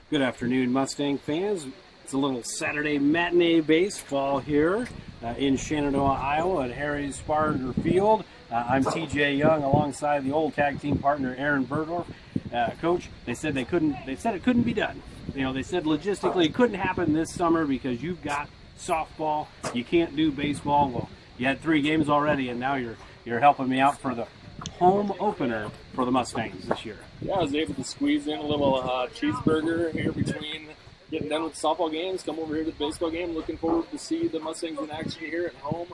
Good afternoon, Mustang fans. It's a little Saturday matinee baseball here in Shenandoah, Iowa at Harry's Sparger Field. I'm TJ Young alongside the old tag team partner Aaron Burdorf. Coach, they said it couldn't be done. You know, they said logistically it couldn't happen this summer because you've got softball. You can't do baseball. Well, you had 3 games already, and now you're helping me out for the home opener for the Mustangs this year. Yeah, I was able to squeeze in a little cheeseburger here between getting done with the softball games, come over here to the baseball game. Looking forward to see the Mustangs in action here at home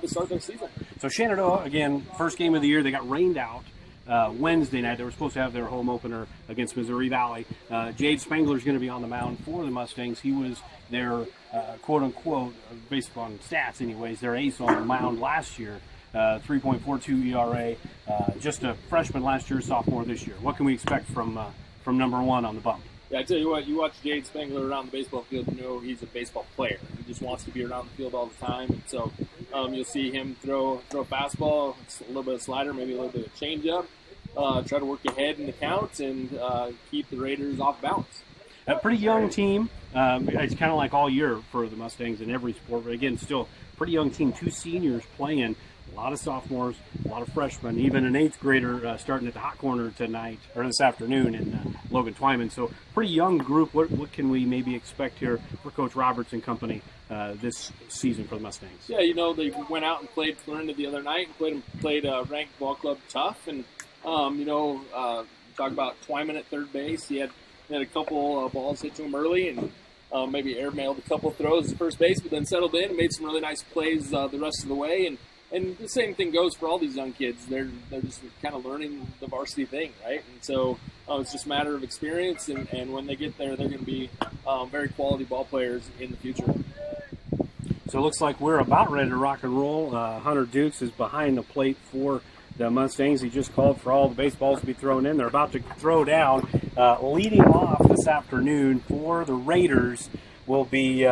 to start their season. So Shenandoah, again, first game of the year, they got rained out Wednesday night. They were supposed to have their home opener against Missouri Valley. Jade Spangler's going to be on the mound for the Mustangs. He was their quote-unquote, based on stats anyways, their ace on the mound last year. 3.42 ERA, just a freshman last year, sophomore this year. What can we expect from number one on the bump? Yeah, I tell you what, you watch Jade Spangler around the baseball field, you know he's a baseball player. He just wants to be around the field all the time. And so you'll see him throw a fastball, a little bit of slider, maybe a little bit of changeup, try to work ahead in the count and keep the Raiders off balance. A pretty young team. It's kind of like all year for the Mustangs in every sport, but again, still pretty young team. 2 seniors playing. A lot of sophomores, a lot of freshmen, even an 8th grader starting at the hot corner tonight or this afternoon in Logan Twyman. So pretty young group. What can we maybe expect here for Coach Roberts and company this season for the Mustangs? Yeah, you know, they went out and played Florinda the other night and played ranked ball club tough. And, talk about Twyman at third base. He had a couple balls hit to him early and maybe airmailed a couple throws at first base, but then settled in and made some really nice plays the rest of the way. And the same thing goes for all these young kids. They're just kind of learning the varsity thing, right? And so it's just a matter of experience, and when they get there, they're going to be very quality ball players in the future. So it looks like we're about ready to rock and roll. Hunter Dukes is behind the plate for the Mustangs. He just called for all the baseballs to be thrown in. They're about to throw down. Leading off this afternoon for the Raiders will be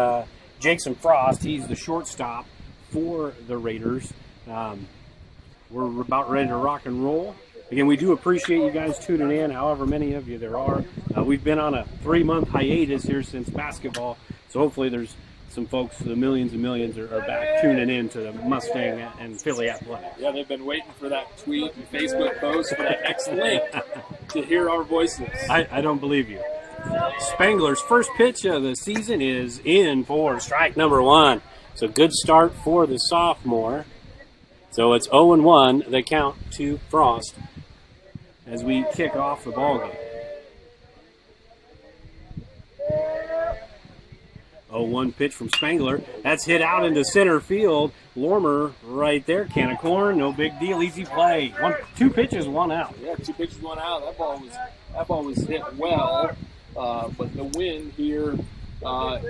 Jason Frost. He's the shortstop for the Raiders. We're about ready to rock and roll. Again, we do appreciate you guys tuning in, however many of you there are. We've been on a 3-month hiatus here since basketball, so hopefully there's some folks, the millions and millions, are back tuning in to the Mustang and Philly Athletics. Yeah, they've been waiting for that tweet and Facebook post for that next link to hear our voices. I don't believe you. Spangler's first pitch of the season is in for strike number 1. So good start for the sophomore. So it's 0-1, the count to Frost as we kick off the ballgame. 0-1 pitch from Spangler. That's hit out into center field. Lormer right there. Can of corn, no big deal, easy play. 2 pitches, 1 out. Yeah, 2 pitches, 1 out. That ball was hit well, but the wind here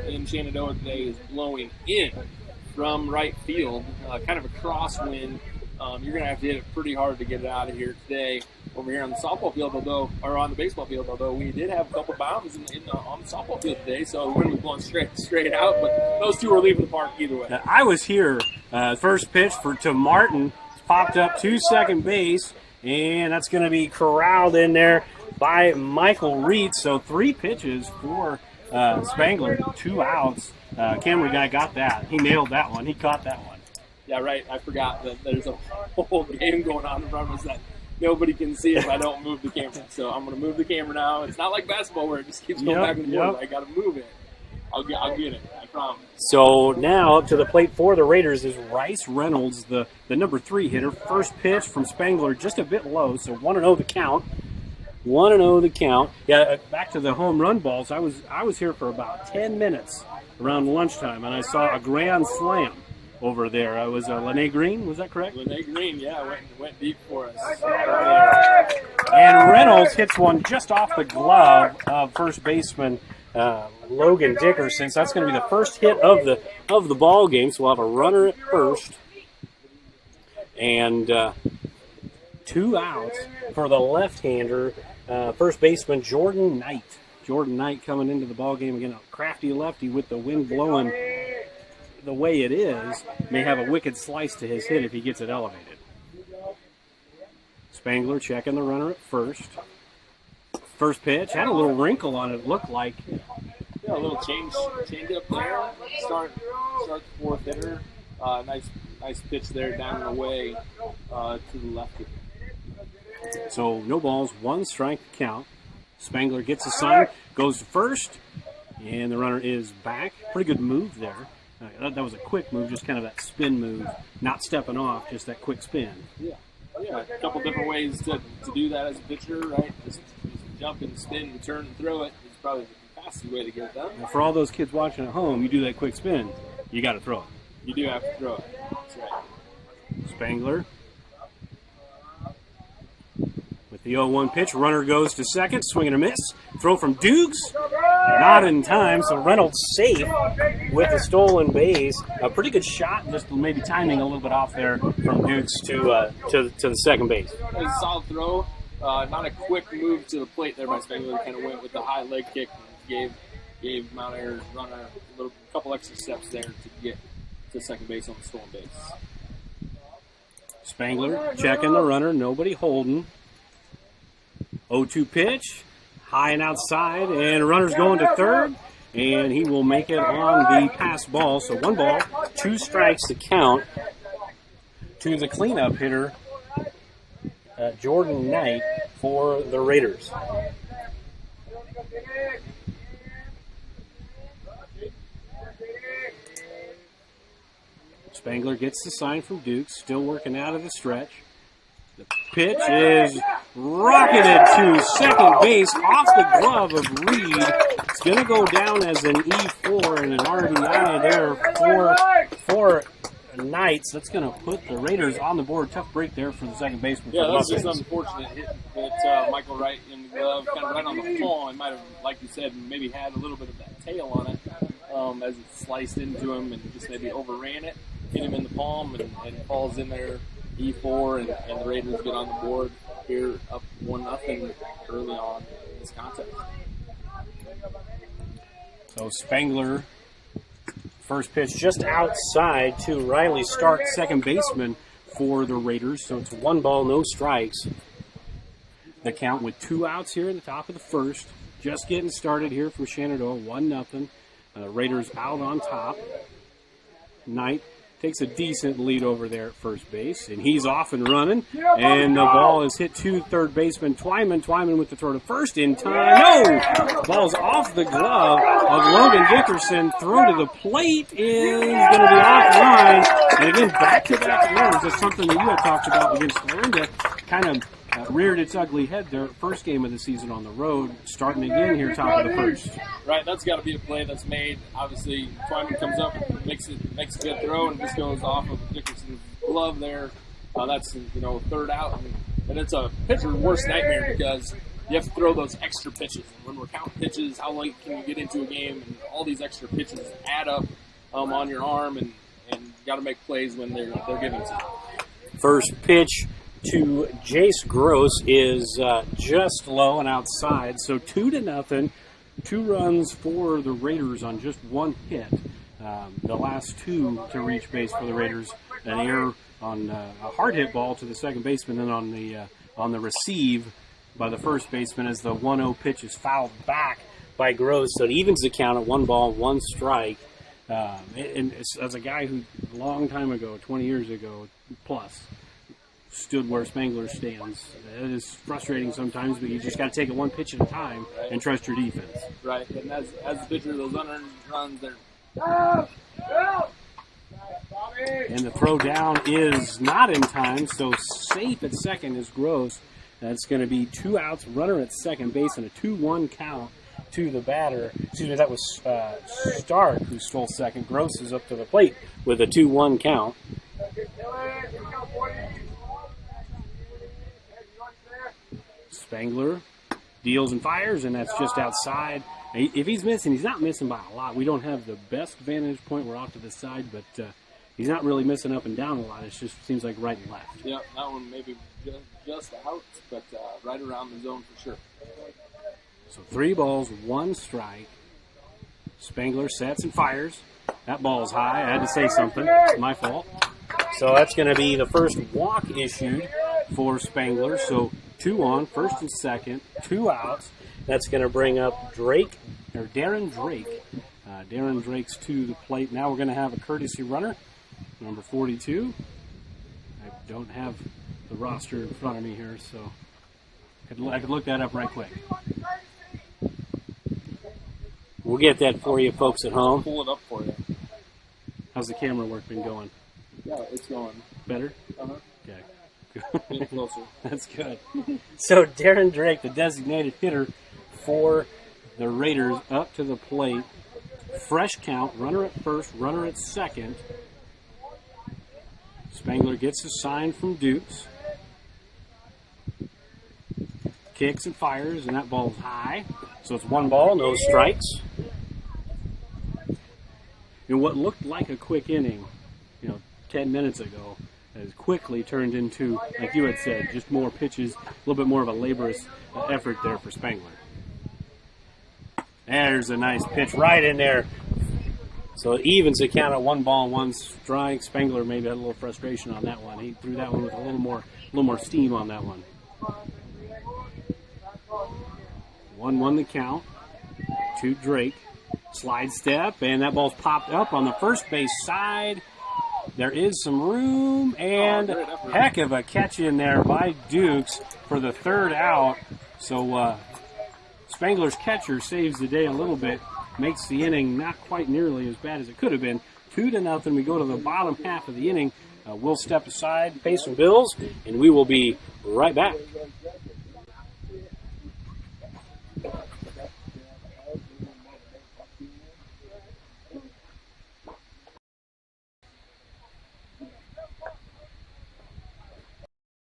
in Shenandoah today is blowing in from right field, kind of a crosswind. You're going to have to hit it pretty hard to get it out of here today. Over here on the softball field, or on the baseball field, although we did have a couple bounds on the softball field today, so the wind was blowing straight out. But those two were leaving the park either way. I was here. First pitch to Martin. It's popped up to second base, and that's going to be corralled in there by Michael Reed. So 3 pitches for Spangler, 2 outs. Camera guy got that. He nailed that one. He caught that one. Yeah, right. I forgot that there's a whole game going on in front of us that nobody can see if I don't move the camera. So I'm going to move the camera now. It's not like basketball where it just keeps going back and forth. I got to move it. I'll get it. I promise. So now up to the plate for the Raiders is Rice Reynolds, the number 3 hitter. First pitch from Spangler, just a bit low. So 1-0 the count. 1-0 the count. Yeah, back to the home run balls. I was here for about 10 minutes around lunchtime, and I saw a grand slam over there. I was Lene Green, was that correct? Lene Green, yeah, went deep for us. And Reynolds hits one just off the glove of first baseman Logan Dickerson. So that's going to be the first hit of the ball game. So we'll have a runner at first and 2 outs for the left-hander, first baseman Jordan Knight. Jordan Knight coming into the ball game again, a crafty lefty with the wind blowing the way it is, may have a wicked slice to his hit if he gets it elevated. Spangler checking the runner at first. First pitch had a little wrinkle on it. It looked like. Yeah, a little change up there. Start the fourth hitter. Nice pitch there down and away to the lefty. So no balls, 1 strike count. Spangler gets a sign, goes to first, and the runner is back. Pretty good move there. That was a quick move, just kind of that spin move, not stepping off, just that quick spin. Yeah, a couple different ways to do that as a pitcher, right? Just jump and spin and turn and throw it is probably the fastest way to get it done. And for all those kids watching at home, you do that quick spin, you got to throw it. You do have to throw it. That's right. Spangler with the 0-1 pitch. Runner goes to second. Swing and a miss. Throw from Dukes. Not in time, so Reynolds safe with the stolen base. A pretty good shot, just maybe timing a little bit off there from Dukes to the second base. It was a solid throw. Not a quick move to the plate there by Spangler. Kind of went with the high leg kick and gave Mount Air's runner a couple extra steps there to get to second base on the stolen base. Spangler checking the runner, nobody holding. 0-2 pitch, high and outside, and runner's going to third, and he will make it on the pass ball. So 1 ball, 2 strikes to count to the cleanup hitter, Jordan Knight, for the Raiders. Spangler gets the sign from Dukes, still working out of the stretch. The pitch is rocketed to second base off the glove of Reed. It's going to go down as an E4 and an RBI there for Knights. That's going to put the Raiders on the board. Tough break there for the second baseman. Yeah, that's just unfortunate hit that Michael Wright in the glove, kind of right on the palm. It might have, like you said, maybe had a little bit of that tail on it as it sliced into him and just maybe overran it. Hit him in the palm and falls in there, E4, and the Raiders get on the board here up 1-0 early on in this contest. So Spangler, first pitch just outside to Riley Stark, second baseman for the Raiders. So it's 1 ball, no strikes. The count with 2 outs here in the top of the first. Just getting started here from Shenandoah, 1-0. Raiders out on top. Knight takes a decent lead over there at first base, and he's off and running, and the ball is hit to third baseman Twyman with the throw to first in time. No! Ball's off the glove of Logan Dickerson. Throw to the plate is going to be offline, and again, back-to-back errors. That's something that you had talked about against Clarinda. Kind of reared its ugly head their first game of the season on the road, starting again here top of the first. Right, that's got to be a play that's made. Obviously, Twyman comes up, makes a good throw, and just goes off of Dickerson's glove there. That's third out, and it's a pitcher's worst nightmare because you have to throw those extra pitches. And when we're counting pitches, how late can you get into a game? And all these extra pitches add up on your arm, and you got to make plays when they're given to you. First pitch to Jace Gross is just low and outside, so 2-0. 2 runs for the Raiders on just 1 hit. The last 2 to reach base for the Raiders, an error on a hard hit ball to the second baseman, and on the receive by the first baseman as the 1-0 pitch is fouled back by Gross, so it evens the count at 1 ball, 1 strike. And as a guy who a long time ago, 20 years ago plus, stood where Spangler stands. It is frustrating sometimes, but you just got to take it 1 pitch at a time and trust your defense. Right, and as the pitcher, those unearned runs, they're... And the throw down is not in time, so safe at second is Gross. That's going to be 2 outs, runner at second base, and a 2-1 count to the batter. Excuse me, that was Stark who stole second. Gross is up to the plate with a 2-1 count. Spangler deals and fires, and that's just outside. If he's missing, he's not missing by a lot. We don't have the best vantage point. We're off to the side, but he's not really missing up and down a lot. It just seems like right and left. Yeah, that one maybe just out, but right around the zone for sure. So 3 balls, 1 strike. Spangler sets and fires. That ball's high. I had to say something. It's my fault. So that's going to be the first walk issued for Spangler. So 2 on, first and second, 2 outs. That's going to bring up Darren Drake. Darren Drake's to the plate. Now we're going to have a courtesy runner, number 42. I don't have the roster in front of me here, so I could look that up right quick. We'll get that for you folks at home. Pull it up for you. How's the camera work been going? Yeah, it's going. Better? Uh-huh. Okay. Getting closer. That's good. So Darren Drake, the designated hitter for the Raiders, up to the plate. Fresh count, runner at first, runner at second. Spangler gets a sign from Dukes. Kicks and fires, and that ball's high. So it's 1 ball, no strikes. And what looked like a quick inning, 10 minutes ago, has quickly turned into, like you had said, just more pitches, a little bit more of a laborious effort there for Spangler. There's a nice pitch right in there. So it evens the count at 1 ball, 1 strike. Spangler maybe had a little frustration on that one. He threw that one with a little more steam on that one. 1-1 the count to Drake. Slide step, and that ball's popped up on the first base side. There is some room, and heck of a catch in there by Dukes for the 3rd out. So Spangler's catcher saves the day a little bit, makes the inning not quite nearly as bad as it could have been. 2-0. We go to the bottom half of the inning. We'll step aside, pay some bills, and we will be right back.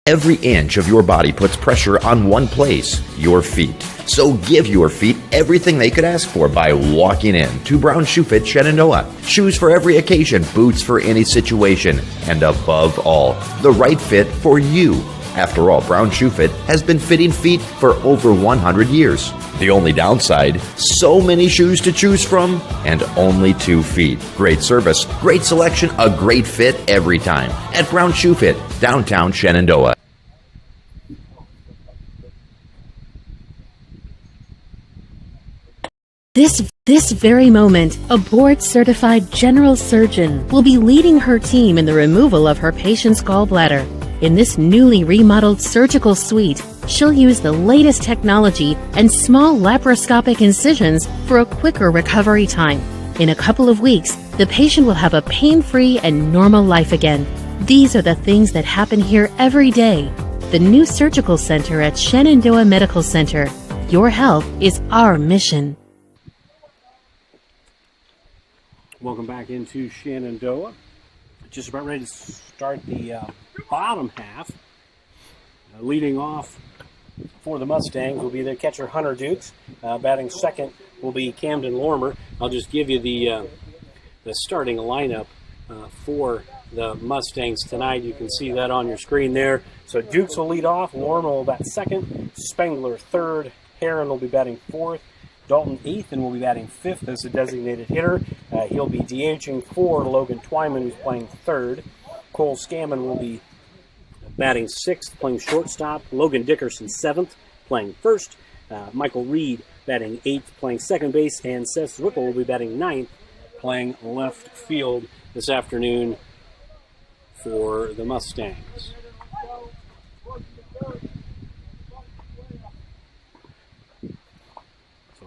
Every inch of your body puts pressure on one place, your feet. So give your feet everything they could ask for by walking in to Brown Shoe Fit Shenandoah. Shoes for every occasion, boots for any situation, and above all, the right fit for you. After all, Brown Shoe Fit has been fitting feet for over 100 years. The only downside, so many shoes to choose from and only 2 feet. Great service, great selection, a great fit every time at Brown Shoe Fit, downtown Shenandoah. This very moment, a board-certified general surgeon will be leading her team in the removal of her patient's gallbladder. In this newly remodeled surgical suite, she'll use the latest technology and small laparoscopic incisions for a quicker recovery time. In a couple of weeks, the patient will have a pain-free and normal life again. These are the things that happen here every day. The new surgical center at Shenandoah Medical Center. Your health is our mission. Welcome back into Shenandoah. Just about ready to start the bottom half. Leading off for the Mustangs will be their catcher Hunter Dukes. Batting second will be Camden Lormer. I'll just give you the starting lineup for the Mustangs tonight. You can see that on your screen there. So Dukes will lead off. Lormer will bat second. Spangler third. Heron will be batting fourth. Dalton Ethan will be batting fifth as a designated hitter. He'll be DHing for Logan Twyman, who's playing third. Cole Scammon will be batting sixth, playing shortstop. Logan Dickerson seventh, playing first. Michael Reed batting eighth, playing second base. And Seth Zwickel will be batting ninth, playing left field this afternoon for the Mustangs.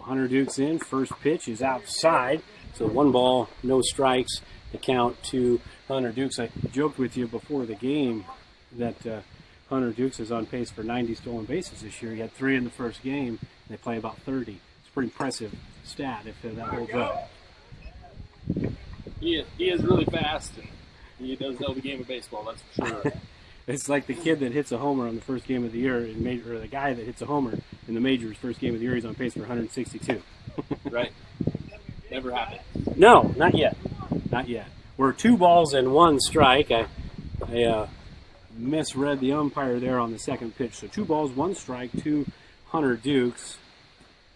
Hunter Dukes in. First pitch is outside. So 1 ball, no strikes. The count to Hunter Dukes. I joked with you before the game that Hunter Dukes is on pace for 90 stolen bases this year. He had 3 in the first game. They play about 30. It's a pretty impressive stat if that holds up. He is really fast, and he does know the game of baseball, that's for sure. It's like the kid that hits a homer on the first game of the year, or the guy that hits a homer in the majors first game of the year. He's on pace for 162. Right. Never happened. No, not yet. Not yet. We're 2 balls and 1 strike. I misread the umpire there on the second pitch. So 2 balls, 1 strike to Hunter Dukes.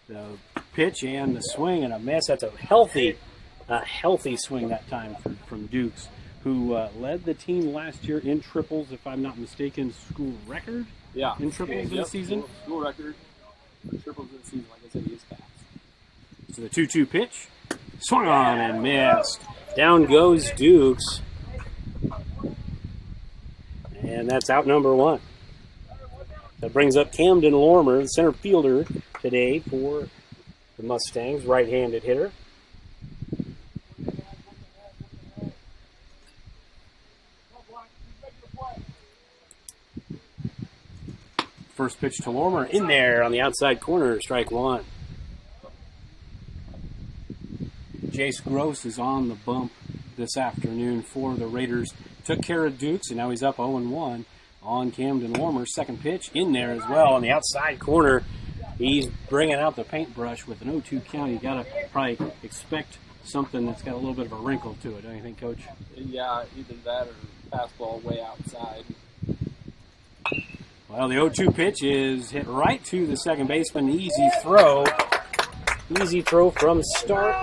The pitch and the swing and a miss. That's a healthy swing that time from Dukes, who led the team last year in triples, if I'm not mistaken, school record? Yeah. In triples this season? School record. triples in the season. Like I said, he is fast. So the 2-2 pitch, swung on and missed. Down goes Dukes. And that's out number 1. That brings up Camden Lormer, the center fielder today for the Mustangs, right-handed hitter. First pitch to Lormer, in there on the outside corner, strike 1. Jace Gross is on the bump this afternoon for the Raiders. Took care of Dukes, and now he's up 0-1 on Camden Lormer. Second pitch in there as well on the outside corner. He's bringing out the paintbrush with an 0-2 count. You got to probably expect something that's got a little bit of a wrinkle to it, don't you think, Coach? Yeah, either that or fastball way outside. Well, the 0-2 pitch is hit right to the second baseman. Easy throw. Easy throw from Stark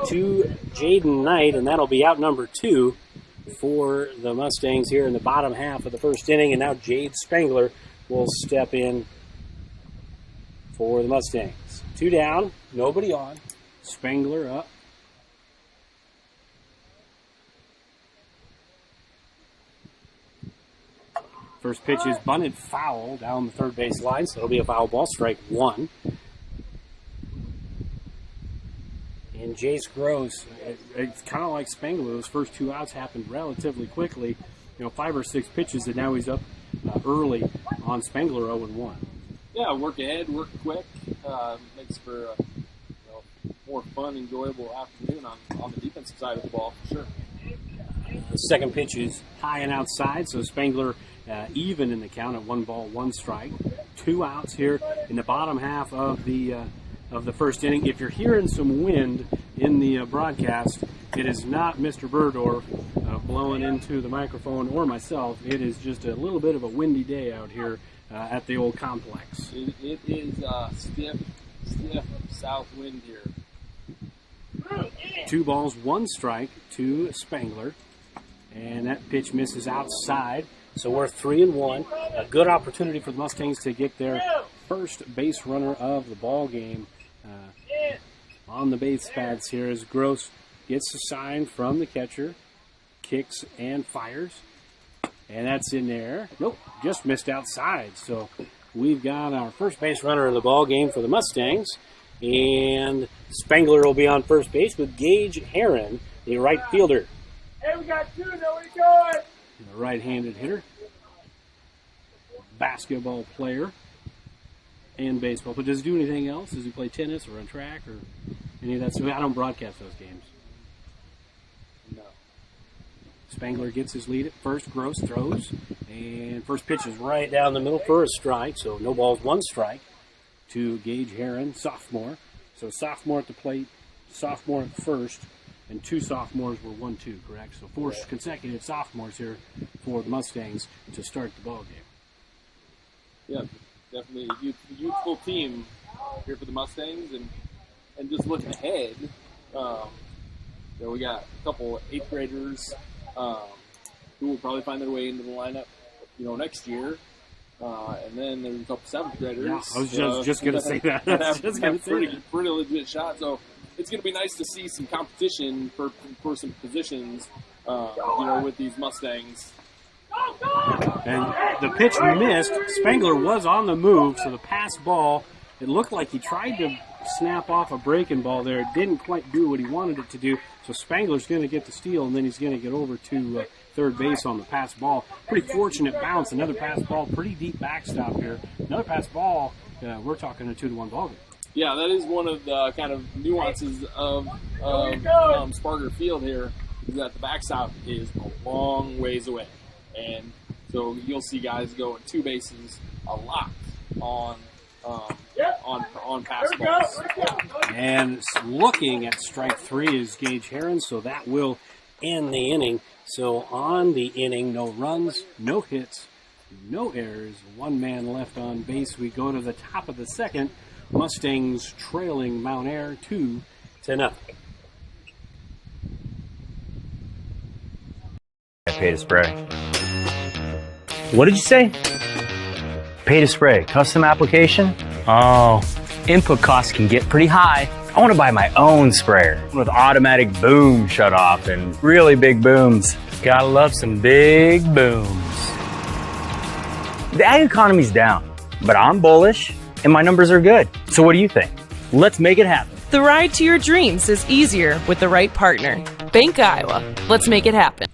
to Jaden Knight, and that'll be out number 2 for the Mustangs here in the bottom half of the first inning. And now Jade Spangler will step in for the Mustangs. 2 down, nobody on. Spangler up. First pitch is bunted foul down the third base line, so it'll be a foul ball, strike 1. And Jace Gross, it's kind of like Spangler. Those first 2 outs happened relatively quickly. 5 or 6 pitches, and now he's up early on Spangler 0-1. Yeah, work ahead, work quick. Makes for a more fun, enjoyable afternoon on the defensive side of the ball, for sure. The second pitch is high and outside, so Spangler even in the count at 1 ball, 1 strike. 2 outs here in the bottom half of the first inning. If you're hearing some wind in the broadcast, it is not Mr. Burdorf blowing into the microphone or myself. It is just a little bit of a windy day out here at the old complex. It is stiff south wind here. 2 balls, 1 strike to Spangler. And that pitch misses outside. So we're 3-1. A good opportunity for the Mustangs to get their first base runner of the ball game on the base pads here as Gross gets a sign from the catcher, kicks and fires. And that's in there. Nope, just missed outside. So we've got our first base runner of the ball game for the Mustangs. And Spangler will be on first base with Gage Heron, the right fielder. Hey, we got 2, nobody going! The right-handed hitter, basketball player, and baseball. But does he do anything else? Does he play tennis or run track or any of that stuff? I don't broadcast those games. No. Spangler gets his lead at first. Gross throws. And first pitch is right down the middle for a strike. So no balls, 1 strike to Gage Heron, sophomore. So sophomore at the plate, sophomore at first. And 2 sophomores were 1-2, correct? So 4 consecutive sophomores here for the Mustangs to start the ball game. Yeah, definitely a youthful team here for the Mustangs. And just looking ahead, we got a couple 8th graders who will probably find their way into the lineup, next year. And then there's a couple 7th graders. Yeah, I was just going to say that. Pretty legit shot. So it's going to be nice to see some competition for some positions, with these Mustangs. And the pitch missed. Spangler was on the move, so the pass ball, it looked like he tried to snap off a breaking ball there. It didn't quite do what he wanted it to do. So Spangler's going to get the steal, and then he's going to get over to third base on the pass ball. Pretty fortunate bounce. Another pass ball, pretty deep backstop here. Another pass ball, we're talking a 2-1 ball game. Yeah, that is one of the kind of nuances of Sparger Field here, is that the backstop is a long ways away. And so you'll see guys go in 2 bases a lot on pass balls. And looking at strike 3 is Gage Heron, so that will end the inning. So on the inning, no runs, no hits, no errors, 1 man left on base. We go to the top of the second. Mustangs trailing Mount Air 2-0. I pay to spray. What did you say? Pay to spray. Custom application? Oh, input costs can get pretty high. I want to buy my own sprayer with automatic boom shutoff and really big booms. Gotta love some big booms. The ag economy's down, but I'm bullish and my numbers are good. So what do you think? Let's make it happen. The ride to your dreams is easier with the right partner. Bank Iowa. Let's make it happen.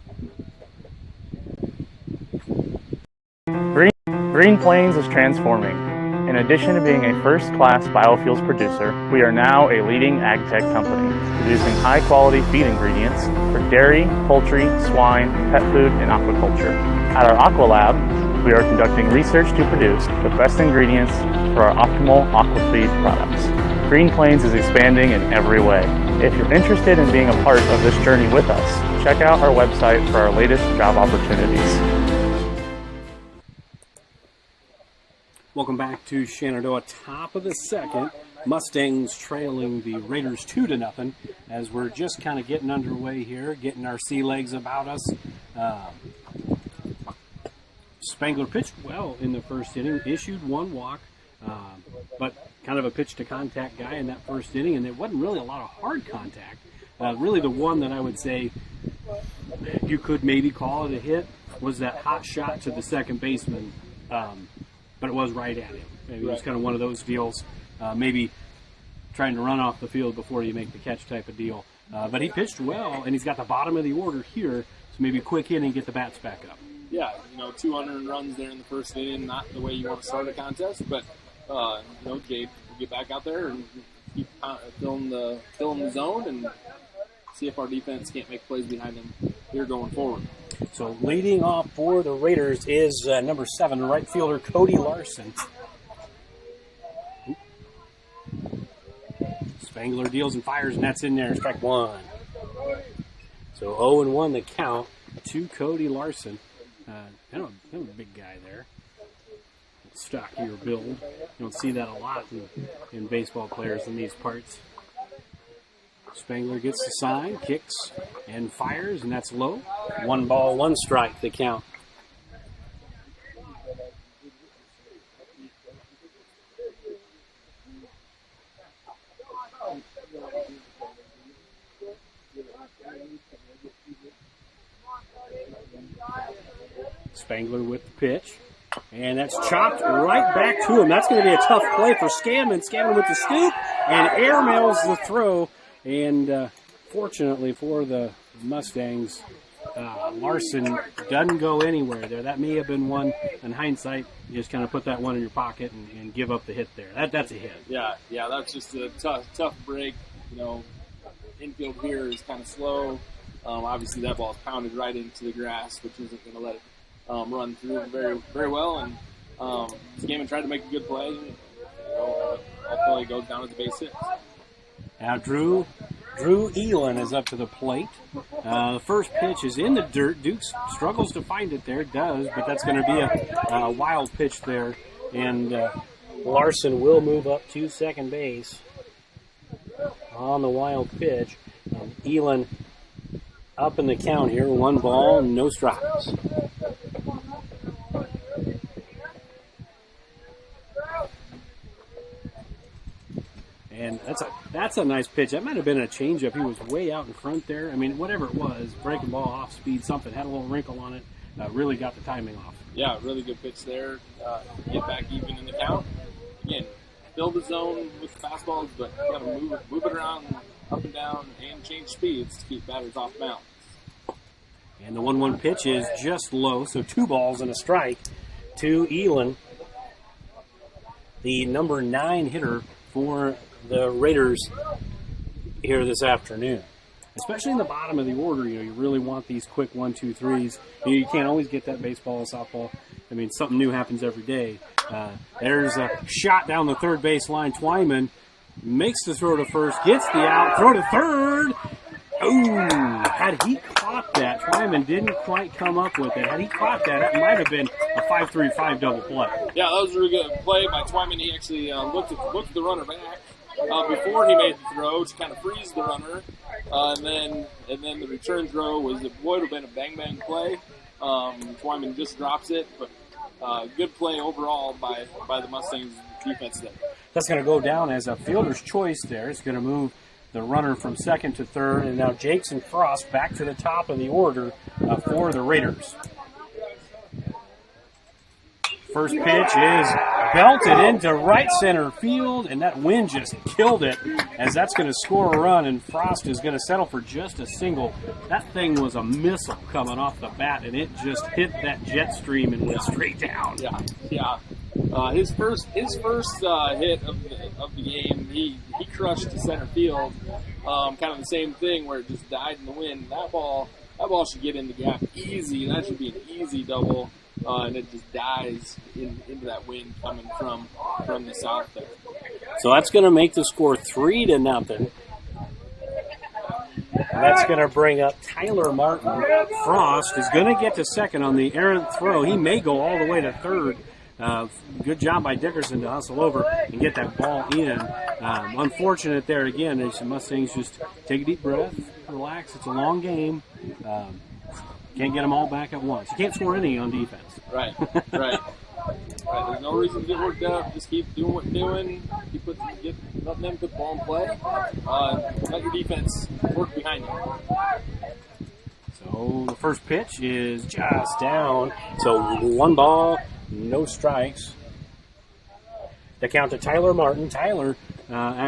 Green Plains is transforming. In addition to being a first-class biofuels producer, we are now a leading ag tech company, producing high-quality feed ingredients for dairy, poultry, swine, pet food, and aquaculture. At our Aqua Lab, we are conducting research to produce the best ingredients for our optimal aquafeed products. Green Plains is expanding in every way. If you're interested in being a part of this journey with us, check out our website for our latest job opportunities. Welcome back to Shenandoah, top of the second. Mustangs trailing the Raiders 2-0 as we're just kind of getting underway here, getting our sea legs about us. Spangler pitched well in the first inning, issued one walk, but kind of a pitch to contact guy in that first inning, and there wasn't really a lot of hard contact. Really the one that I would say you could maybe call it a hit was that hot shot to the second baseman. But it was right at him. Maybe it was kind of one of those deals, maybe trying to run off the field before you make the catch type of deal. But he pitched well, and he's got the bottom of the order here, so maybe quick inning, get the bats back up. Yeah, 200 runs there in the first inning, not the way you want to start a contest, but Gabe will get back out there and keep filling the zone and see if our defense can't make plays behind him here going forward. So leading off for the Raiders is number 7, right fielder Cody Larson. Spangler deals and fires, and that's in there. Strike one. So 0-1 the count to Cody Larson. Kind of a big guy there. Stockier build. You don't see that a lot in baseball players in these parts. Spangler gets the sign, kicks, and fires, and that's low. 1 ball, 1 strike, the count. Spangler with the pitch, and that's chopped right back to him. That's going to be a tough play for Scammon. Scammon with the scoop, and airmails the throw. And fortunately for the Mustangs, Larson doesn't go anywhere there. That may have been one, in hindsight, you just kind of put that one in your pocket and give up the hit there. That's a hit. Yeah, that's just a tough break. Infield here is kind of slow. Obviously, that ball is pounded right into the grass, which isn't going to let it run through very, very well. And Scammon tried to make a good play. Ultimately goes down as a base hit. Now Drew Elin is up to the plate. The first pitch is in the dirt. Dukes struggles to find it there. Does, but that's going to be a wild pitch there. And Larson will move up to second base on the wild pitch. And Elin up in the count here. 1 ball, no strikes. And that's a nice pitch. That might have been a changeup. He was way out in front there. I mean, whatever it was, breaking ball off speed, something, had a little wrinkle on it, really got the timing off. Yeah, really good pitch there. Get back even in the count. Again, fill the zone with fastballs, but you got to move it around up and down and change speeds to keep batters off balance. And the 1-1 pitch is just low, so 2 balls and a strike to Elin, the number 9 hitter for the Raiders here this afternoon. Especially in the bottom of the order, you really want these quick 1-2-3s. You can't always get that baseball and softball. I mean, something new happens every day. There's a shot down the third base line. Twyman makes the throw to first, gets the out, throw to third. Ooh, had he caught that, Twyman didn't quite come up with it. Had he caught that, it might have been a 5-3-5 double play. Yeah, that was a really good play by Twyman. He actually looked at the runner back before he made the throw to kind of freeze the runner, and then the return throw would have been a bang play. Twyman just drops it, but good play overall by the Mustangs defense there. That's going to go down as a fielder's choice there. It's going to move the runner from second to third, and now Jakes and Frost back to the top of the order for the Raiders. First pitch is belted into right center field, and that wind just killed it, as that's going to score a run, and Frost is going to settle for just a single. That thing was a missile coming off the bat, and it just hit that jet stream and went straight down. Yeah. His first hit of the game, he crushed to center field. Kind of the same thing where it just died in the wind. That ball should get in the gap easy. That should be an easy double. And it just dies into that wind coming from the south there. So that's going to make the score 3-0. That's going to bring up Tyler Martin. Frost is going to get to second on the errant throw. He may go all the way to third. Good job by Dickerson to hustle over and get that ball in. Unfortunate there again. The Mustangs just take a deep breath, relax. It's a long game. Can't get them all back at once. You can't score any on defense. Right. There's no reason to get worked up. Just keep doing what you're doing. Let them put the ball in play. Let your defense work behind you. So the first pitch is just down. So 1 ball, no strikes. The count to Tyler Martin. Tyler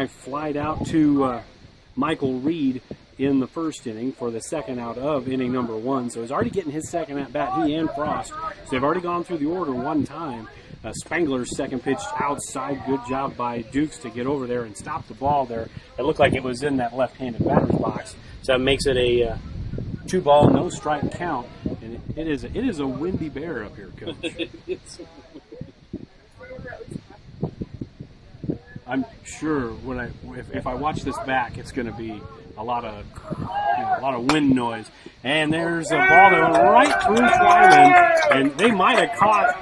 flied out to Michael Reed in the first inning for the second out of inning number 1. So he's already getting his second at bat, he and Frost. So they've already gone through the order one time. Spangler's second pitch outside. Good job by Dukes to get over there and stop the ball there. It looked like it was in that left-handed batter's box. So that makes it a 2 ball, no strike count. And it is a windy bear up here, Coach. I'm sure if I watch this back, it's going to be a lot of wind noise. And there's a ball that went right through Twyman, and they might have caught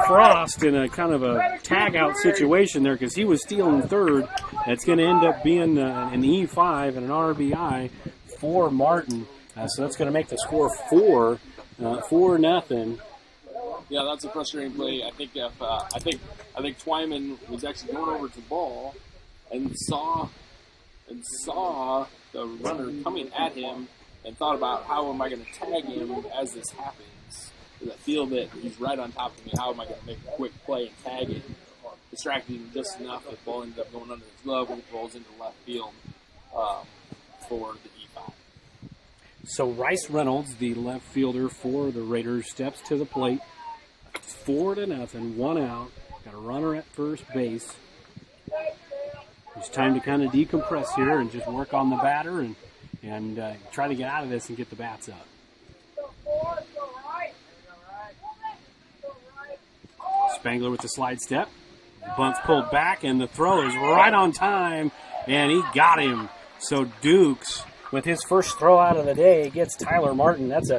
Frost in a kind of a tag-out situation there because he was stealing third. It's going to end up being an E5 and an RBI for Martin. So that's going to make the score 4-0. Yeah, that's a frustrating play. I think Twyman was actually going over to the ball and saw the runner coming at him and thought about how am I going to tag him as this happens. Because I feel that he's right on top of me. How am I going to make a quick play and tag him? Distracted him just enough that the ball ended up going under his glove and it rolls into left field for the E5. So Rice Reynolds, the left fielder for the Raiders, steps to the plate. It's 4-0, 1 out. Got a runner at first base. It's time to kind of decompress here and just work on the batter and try to get out of this and get the bats up. Spangler with the slide step. The bunt's pulled back, and the throw is right on time, and he got him. So Dukes, with his first throw out of the day, gets Tyler Martin. That's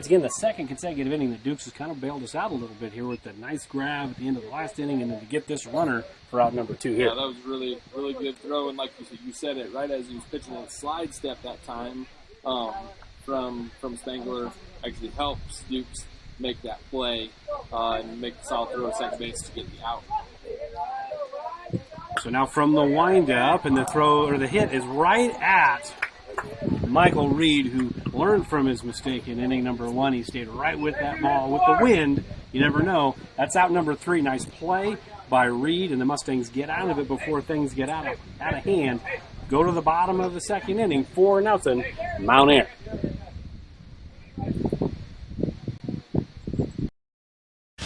again the second consecutive inning that Dukes has kind of bailed us out a little bit here with the nice grab at the end of the last inning, and then to get this runner for out number 2 here. Yeah, that was really, really good throw, and like you said it right as he was pitching a slide step that time from Spangler actually helps Dukes make that play and make the solid throw to second base to get the out. So now from the windup, and the throw or the hit is right at Michael Reed, who learned from his mistake in inning number 1. He stayed right with that ball. With the wind, you never know. That's out number 3. Nice play by Reed, and the Mustangs get out of it before things get out of hand. Go to the bottom of the second inning, 4-0, Mount Airy.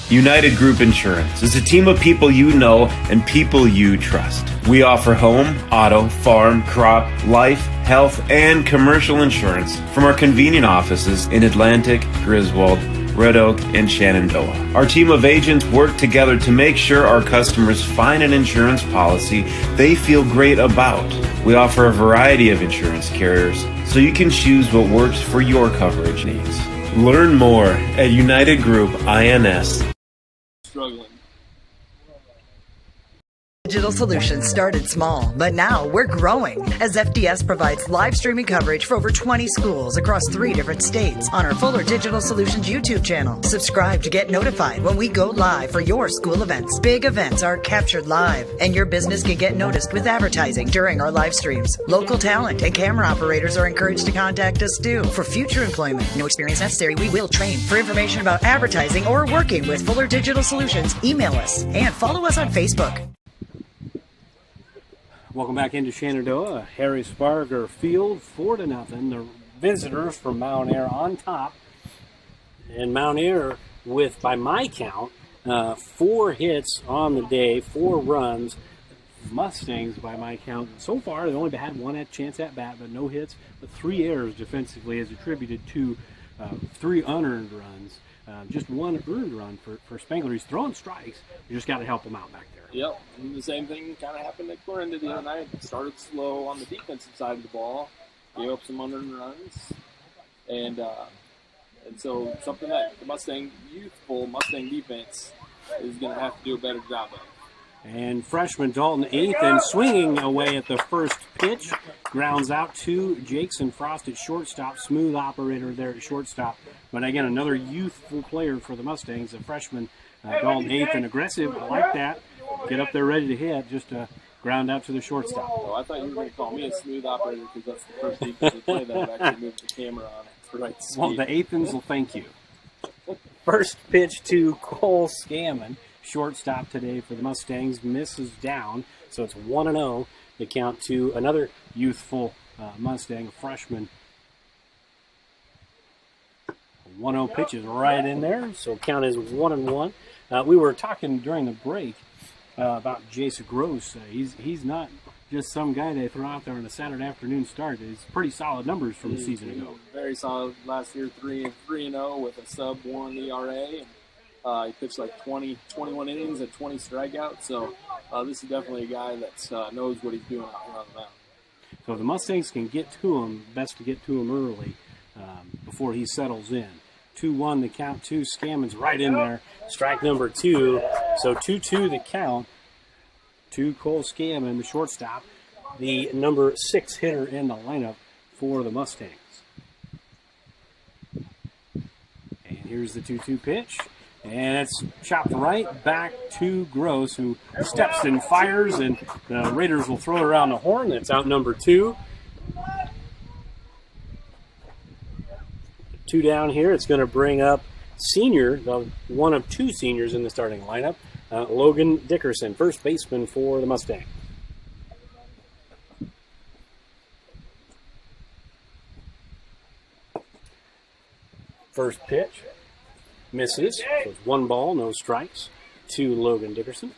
United Group Insurance is a team of people you know and people you trust. We offer home, auto, farm, crop, life, health, and commercial insurance from our convenient offices in Atlantic, Griswold, Red Oak, and Shenandoah. Our team of agents work together to make sure our customers find an insurance policy they feel great about. We offer a variety of insurance carriers, so you can choose what works for your coverage needs. Learn more at United Group INS. Struggling. Digital Solutions started small, but now we're growing as FDS provides live streaming coverage for over 20 schools across 3 different states on our Fuller Digital Solutions YouTube channel. Subscribe to get notified when we go live for your school events. Big events are captured live, and your business can get noticed with advertising during our live streams. Local talent and camera operators are encouraged to contact us too for future employment. No experience necessary. We will train. For information about advertising or working with Fuller Digital Solutions, email us and follow us on Facebook. Welcome back into Shenandoah, Harry Sparger Field, 4-0. The visitors from Mount Air on top. And Mount Air with, by my count, 4 hits on the day, 4 runs. Mustangs, by my count, so far, they only had 1 chance at bat, but no hits, but 3 errors defensively is attributed to 3 unearned runs. Just 1 earned run for Spangler. He's throwing strikes. You just got to help him out back there. Yep, and the same thing kind of happened at Clarinda the other night. Started slow on the defensive side of the ball, gave up some unearned runs, and so something that the youthful Mustang defense is going to have to do a better job of. And freshman Dalton Athan swinging away at the first pitch. Grounds out to Jackson Frost at shortstop. Smooth operator there at shortstop. But again, another youthful player for the Mustangs. A freshman Dalton Athan, aggressive. I like that. Get up there ready to hit. Just ground out to the shortstop. Oh, I thought you were going to call me a smooth operator because that's the first defensive play that I've actually moved the camera on at the right speed. Well, the Athans will thank you. First pitch to Cole Scammon. Shortstop today for the Mustangs, misses down, so it's 1-0 to count to another youthful Mustang, a freshman. 1-0 pitch is right in there, so count is 1-1. We were talking during the break about Jace Gross. He's not just some guy they throw out there on a Saturday afternoon start. It's pretty solid numbers from a season ago. Very solid last year, 3-0 with a sub-1 ERA. He pitched like 21 innings at 20 strikeouts, so this is definitely a guy that knows what he's doing out here on the mound. So if the Mustangs can get to him, best to get to him early before he settles in. 2-1 the count, 2. Scammon's right in there. Strike number 2. So 2-2 the count to Cole Scammon, the shortstop, the number 6 hitter in the lineup for the Mustangs. And here's the 2-2 pitch. And it's chopped right back to Gross, who steps and fires, and the Raiders will throw it around the horn. That's out number 2. 2 down here. It's going to bring up senior, one of 2 seniors in the starting lineup, Logan Dickerson, first baseman for the Mustangs. First pitch. Misses. So it's 1 ball, no strikes to Logan Dickerson.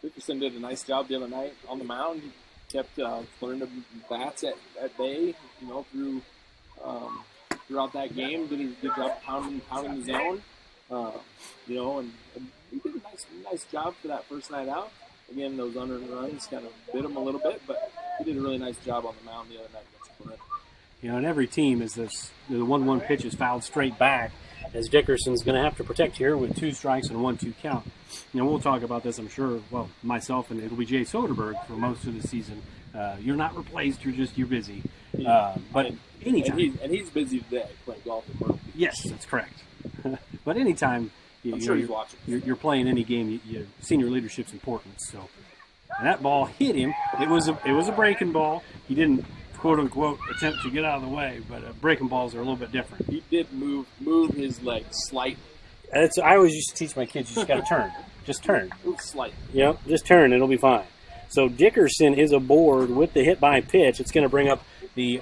Dickerson did a nice job the other night on the mound. He kept Clarinda bats at bay, throughout that game. Did a good job pounding the zone. And he did a nice job for that first night out. Again, those unearned runs kind of bit him a little bit, but he did a really nice job on the mound the other night against Clarinda. In every team is the 1-1 pitch is fouled straight back, as Dickerson's going to have to protect here with 2 strikes and a 1-2 count. We'll talk about this, I'm sure, well, myself, and it'll be Jay Soderberg for most of the season. You're not replaced, you're busy. But anytime. And he's busy today playing golf at Murphy. Yes, that's correct. But anytime I'm sure he's watching. You're playing any game, senior leadership's important. So and that ball hit him. It was a breaking ball. He didn't, quote unquote, attempt to get out of the way, but breaking balls are a little bit different. He did move his legs slightly. I always used to teach my kids, you just got to turn. Just turn. Move slightly. Yep, just turn. It'll be fine. So Dickerson is aboard with the hit by pitch. It's going to bring up the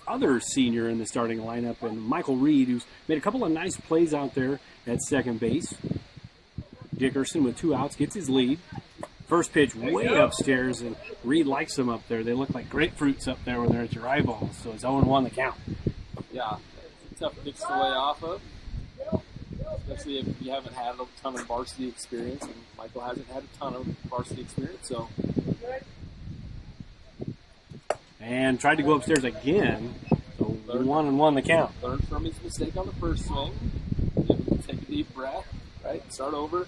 other senior in the starting lineup, and Michael Reed, who's made a couple of nice plays out there at second base. Dickerson with 2 outs gets his lead. First pitch way upstairs, and Reed likes them up there. They look like grapefruits up there when they're at your eyeballs. So it's 0-1 the count. Yeah, it's a tough pitch to lay off of, especially if you haven't had a ton of varsity experience, and Michael hasn't had a ton of varsity experience. So, and tried to go upstairs again. So 1-1 the count. Learn from his mistake on the first swing. Take a deep breath. Right, start over.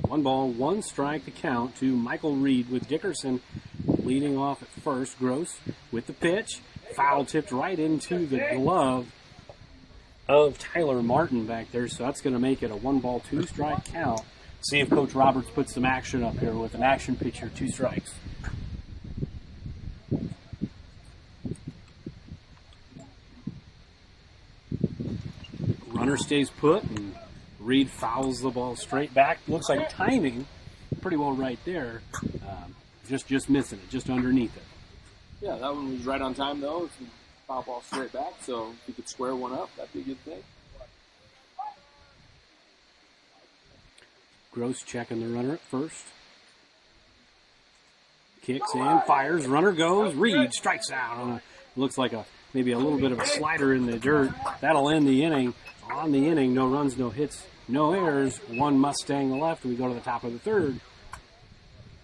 1 ball, 1 strike to count to Michael Reed with Dickerson leading off at first. Gross with the pitch. Foul tipped right into the glove of Tyler Martin back there, so that's going to make it a 1 ball, 2 strike count. See if Coach Roberts puts some action up here with an action pitcher, 2 strikes. Runner stays put, and Reed fouls the ball straight back. Looks like timing pretty well right there. Just missing it, just underneath it. Yeah, that one was right on time, though. It's a foul ball straight back, so if you could square one up, that'd be a good thing. Gross checking the runner at first. Kicks in, fires, runner goes. Reed strikes out on a, looks like maybe a little bit of a slider in the dirt. That'll end the inning. On the inning, no runs, no hits, no errors. 1 Mustang left. We go to the top of the 3rd.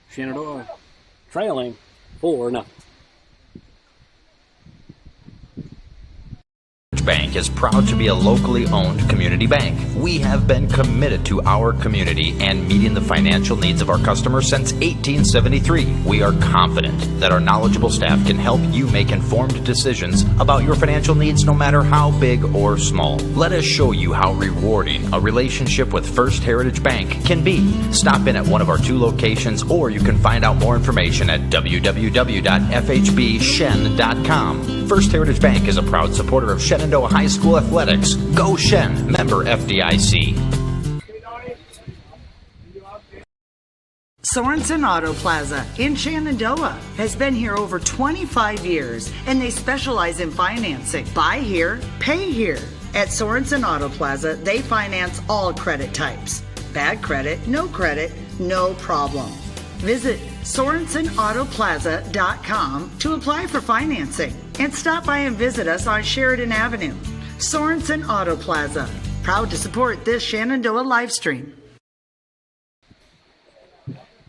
Shenandoah trailing 4-0. Bank is proud to be a locally owned community bank. We have been committed to our community and meeting the financial needs of our customers since 1873. We are confident that our knowledgeable staff can help you make informed decisions about your financial needs, no matter how big or small. Let us show you how rewarding a relationship with First Heritage Bank can be. Stop in at one of our 2 locations, or you can find out more information at www.fhbshen.com. First Heritage Bank is a proud supporter of Shenandoah High School athletics. Go Shen, member FDIC. Sorensen Auto Plaza in Shenandoah has been here over 25 years, and they specialize in financing. Buy here, pay here. At Sorensen Auto Plaza, they finance all credit types. Bad credit, no problem. Visit SorensenAutoplaza.com to apply for financing, and stop by and visit us on Sheridan Avenue. Sorensen Auto Plaza, proud to support this Shenandoah live stream.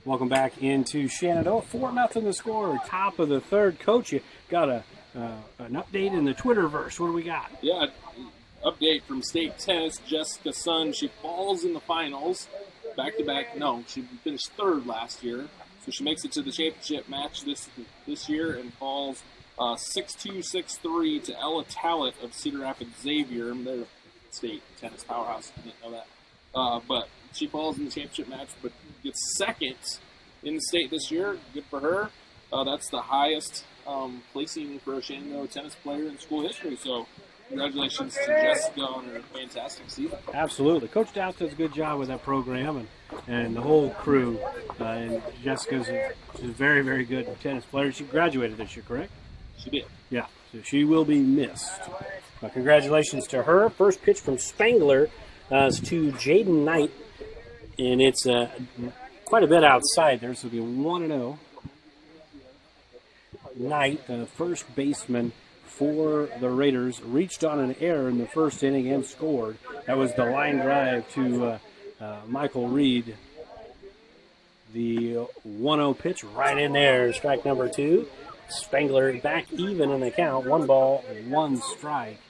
Welcome back into Shenandoah. 4-0 the score. Top of the 3rd. Coach, you got an update in the Twitterverse. What do we got? Yeah, update from state tennis. Jessica Sun, she falls in the finals. Back-to-back, no, she finished 3rd last year. So she makes it to the championship match this year and falls 6-2, 6-3 to Ella Tallett of Cedar Rapids Xavier. They're a state tennis powerhouse. I didn't know that. But she falls in the championship match, but gets 2nd in the state this year. Good for her. That's the highest placing for a Shenandoah tennis player in school history. So congratulations to Jessica on her fantastic season. Absolutely. Coach Dowse does a good job with that program and the whole crew. And Jessica's a very, very good tennis player. She graduated this year, correct? She did. Yeah, so she will be missed. Congratulations to her. First pitch from Spangler is to Jaden Knight, and it's quite a bit outside there, so it'll be 1-0. Knight, the first baseman for the Raiders, reached on an error in the first inning and scored. That was the line drive to Michael Reed. The 1-0 pitch right in there, strike number 2. Spangler back even in the count. 1 ball, 1 strike.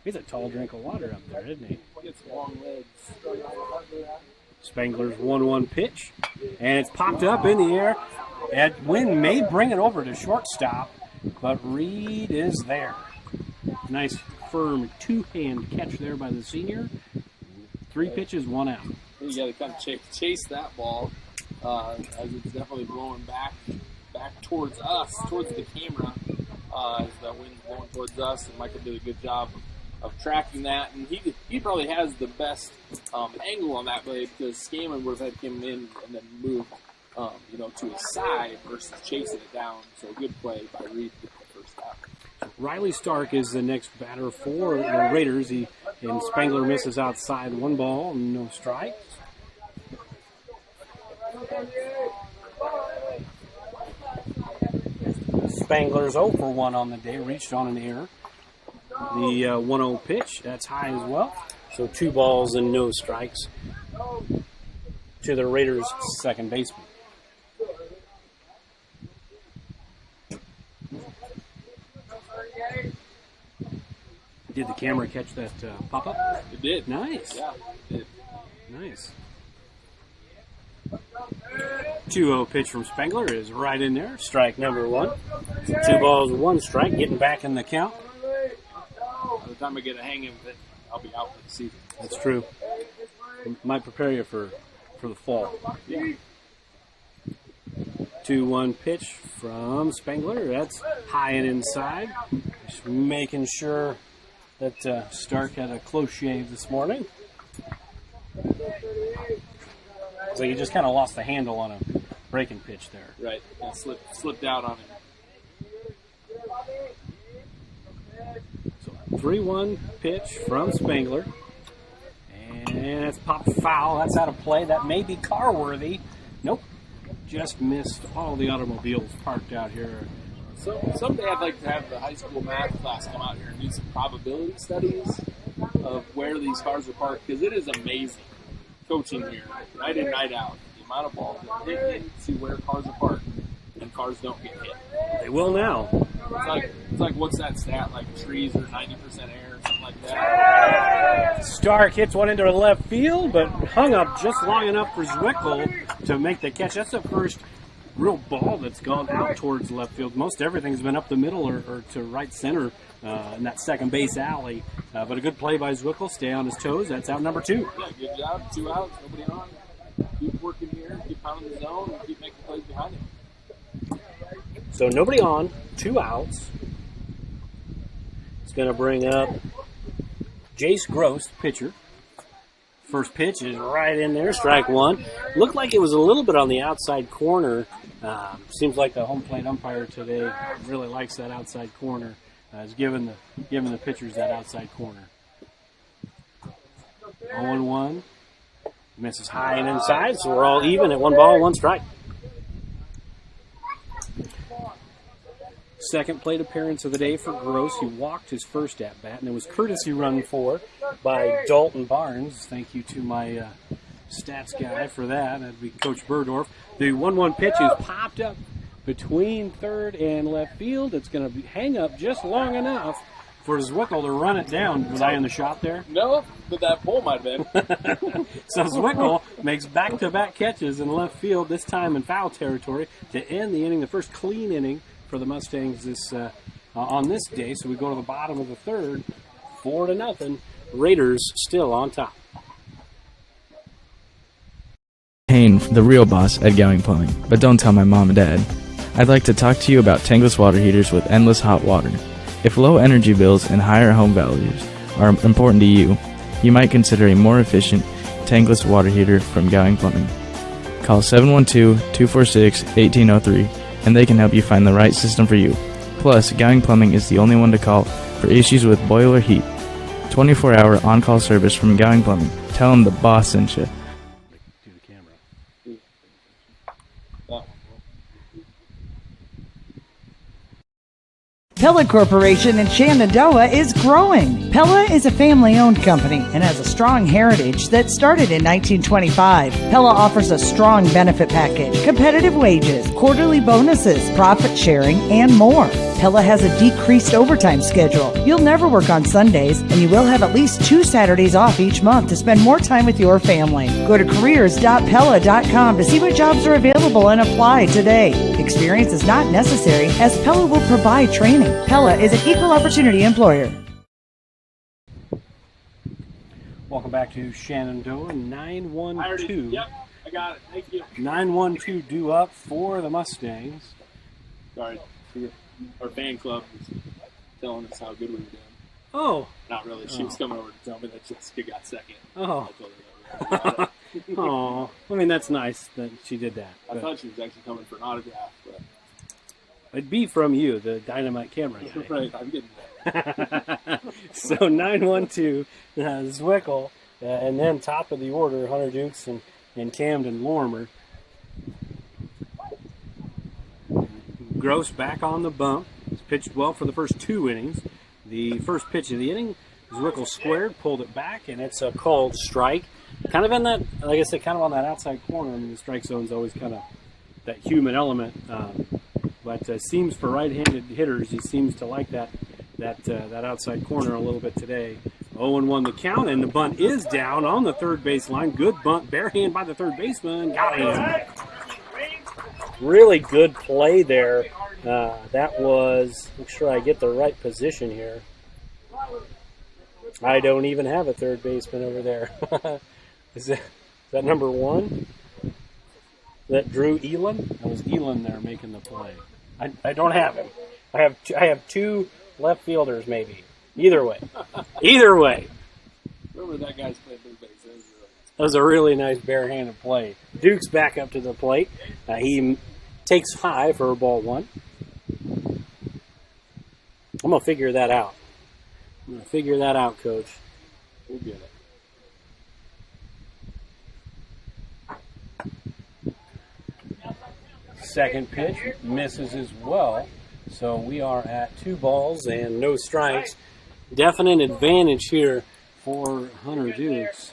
He's a tall drink of water up there, isn't he? Gets long legs. Spangler's 1-1 pitch, and it's popped up in the air. Edwin may bring it over to shortstop, but Reed is there. Nice, firm, 2-hand catch there by the senior. 3 pitches, 1 out. You got to kind of chase that ball. As it's definitely blowing back towards us, towards the camera, as the wind's blowing towards us, and Michael did a good job of tracking that, and he probably has the best angle on that blade, because Scammon would have had him in and then moved to his side versus chasing it down. So good play by Reed to get the first out. Riley Stark is the next batter for the Raiders. And Spangler misses outside. 1 ball, no strikes. Spangler's 0 for 1 on the day, reached on an error. The 1-0 pitch, that's high as well. So 2 balls and no strikes to the Raiders' second baseman. Did the camera catch that pop-up? It did. Nice. Yeah, it did. Nice. 2-0 pitch from Spengler is right in there. Strike number 1. 2 balls, 1 strike, getting back in the count. By the time I get a hang of it, I'll be out for the season. That's true. Might prepare you for the fall. Yeah. 2-1 pitch from Spengler. That's high and inside. Just making sure that Stark had a close shave this morning. So you just kind of lost the handle on a breaking pitch there. Right. And slipped out on it. So 3-1 pitch from Spengler. And it's popped foul. That's out of play. That may be car worthy. Nope. Just missed all the automobiles parked out here. So someday I'd like to have the high school math class come out here and do some probability studies of where these cars are parked, because it is amazing coaching here, night in, night out. The amount of balls that hit in, see where cars are parked, and cars don't get hit. They will now. It's like what's that stat? Like trees are 90% air or something like that. Stark hits one into left field, but hung up just long enough for Zwickel to make the catch. That's the first real ball that's gone out towards left field. Most everything's been up the middle or to right center in that second base alley. But a good play by Zwickel. Stay on his toes. That's out number 2. Yeah, good job. 2 outs, nobody on. Keep working here, keep pounding the zone, and keep making plays behind him. So nobody on, 2 outs. It's going to bring up Jace Gross, pitcher. First pitch is right in there, strike 1. Looked like it was a little bit on the outside corner. Seems like the home plate umpire today really likes that outside corner. Is giving the pitchers that outside corner. 0-1. Misses high and inside, so we're all even at 1 ball, 1 strike. Second plate appearance of the day for Gross. He walked his first at-bat, and it was courtesy run for by Dalton Barnes. Thank you to my stats guy for that. That'd be Coach Burdorf. The 1-1 pitch is popped up between third and left field. It's going to hang up just long enough for Zwickel to run it down. Was I in the shot there? No, but that pole might have been. So Zwickel makes back-to-back catches in left field, this time in foul territory, to end the inning, the first clean inning for the Mustangs on this day. So we go to the bottom of the third, 4-0. Raiders still on top. Payne, the real boss at Gowing Plumbing, but don't tell my mom and dad. I'd like to talk to you about tankless water heaters with endless hot water. If low energy bills and higher home values are important to you, you might consider a more efficient tankless water heater from Gowing Plumbing. Call 712-246-1803 and they can help you find the right system for you. Plus, Gowing Plumbing is the only one to call for issues with boiler heat. 24-hour on-call service from Gowing Plumbing. Tell them the boss sent you. Pella Corporation in Shenandoah is growing. Pella is a family-owned company and has a strong heritage that started in 1925. Pella offers a strong benefit package, competitive wages, quarterly bonuses, profit sharing, and more. Pella has a decreased overtime schedule. You'll never work on Sundays, and you will have at least 2 Saturdays off each month to spend more time with your family. Go to careers.pella.com to see what jobs are available and apply today. Experience is not necessary, as Pella will provide training. Pella is an equal opportunity employer. Welcome back to Shenandoah. 9-1-2. Yep, I got it. Thank you. 9-1-2 due up for the Mustangs. Sorry. Our fan club was telling us how good we were doing. Oh. Not really. She was coming over to tell me that Jessica got second. Oh. I told her that. Oh. I mean, that's nice that she did that. I thought she was actually coming for an autograph, but it'd be from you, the dynamite camera guy. Right, I'm getting that. So 9-1-2, Zwickel, and then top of the order, Hunter Dukes and Camden Lorimer. Gross back on the bump. He's pitched well for the first 2 innings. The first pitch of the inning, Zwickel squared, pulled it back, and it's a called strike. Kind of in that, like I said, kind of on that outside corner. I mean, the strike zone's always kind of that human element. But seems for right-handed hitters, he seems to like that that outside corner a little bit today. 0-1 the count, and the bunt is down on the third base line. Good bunt, bare hand by the third baseman. Got him. Really good play there. That was, make sure I get the right position here. I don't even have a third baseman over there. Is that number 1? Is that Drew Elam? That was Elam there making the play. I don't have him. I have 2 left fielders maybe. Either way. Either way. Remember that guy's playing third base. That was a really nice barehanded play. Duke's back up to the plate. He takes high for a ball 1. I'm going to figure that out. I'm going to figure that out, Coach. We'll get it. Second pitch misses as well. So we are at 2 balls and no strikes. Definite advantage here for Hunter Dukes.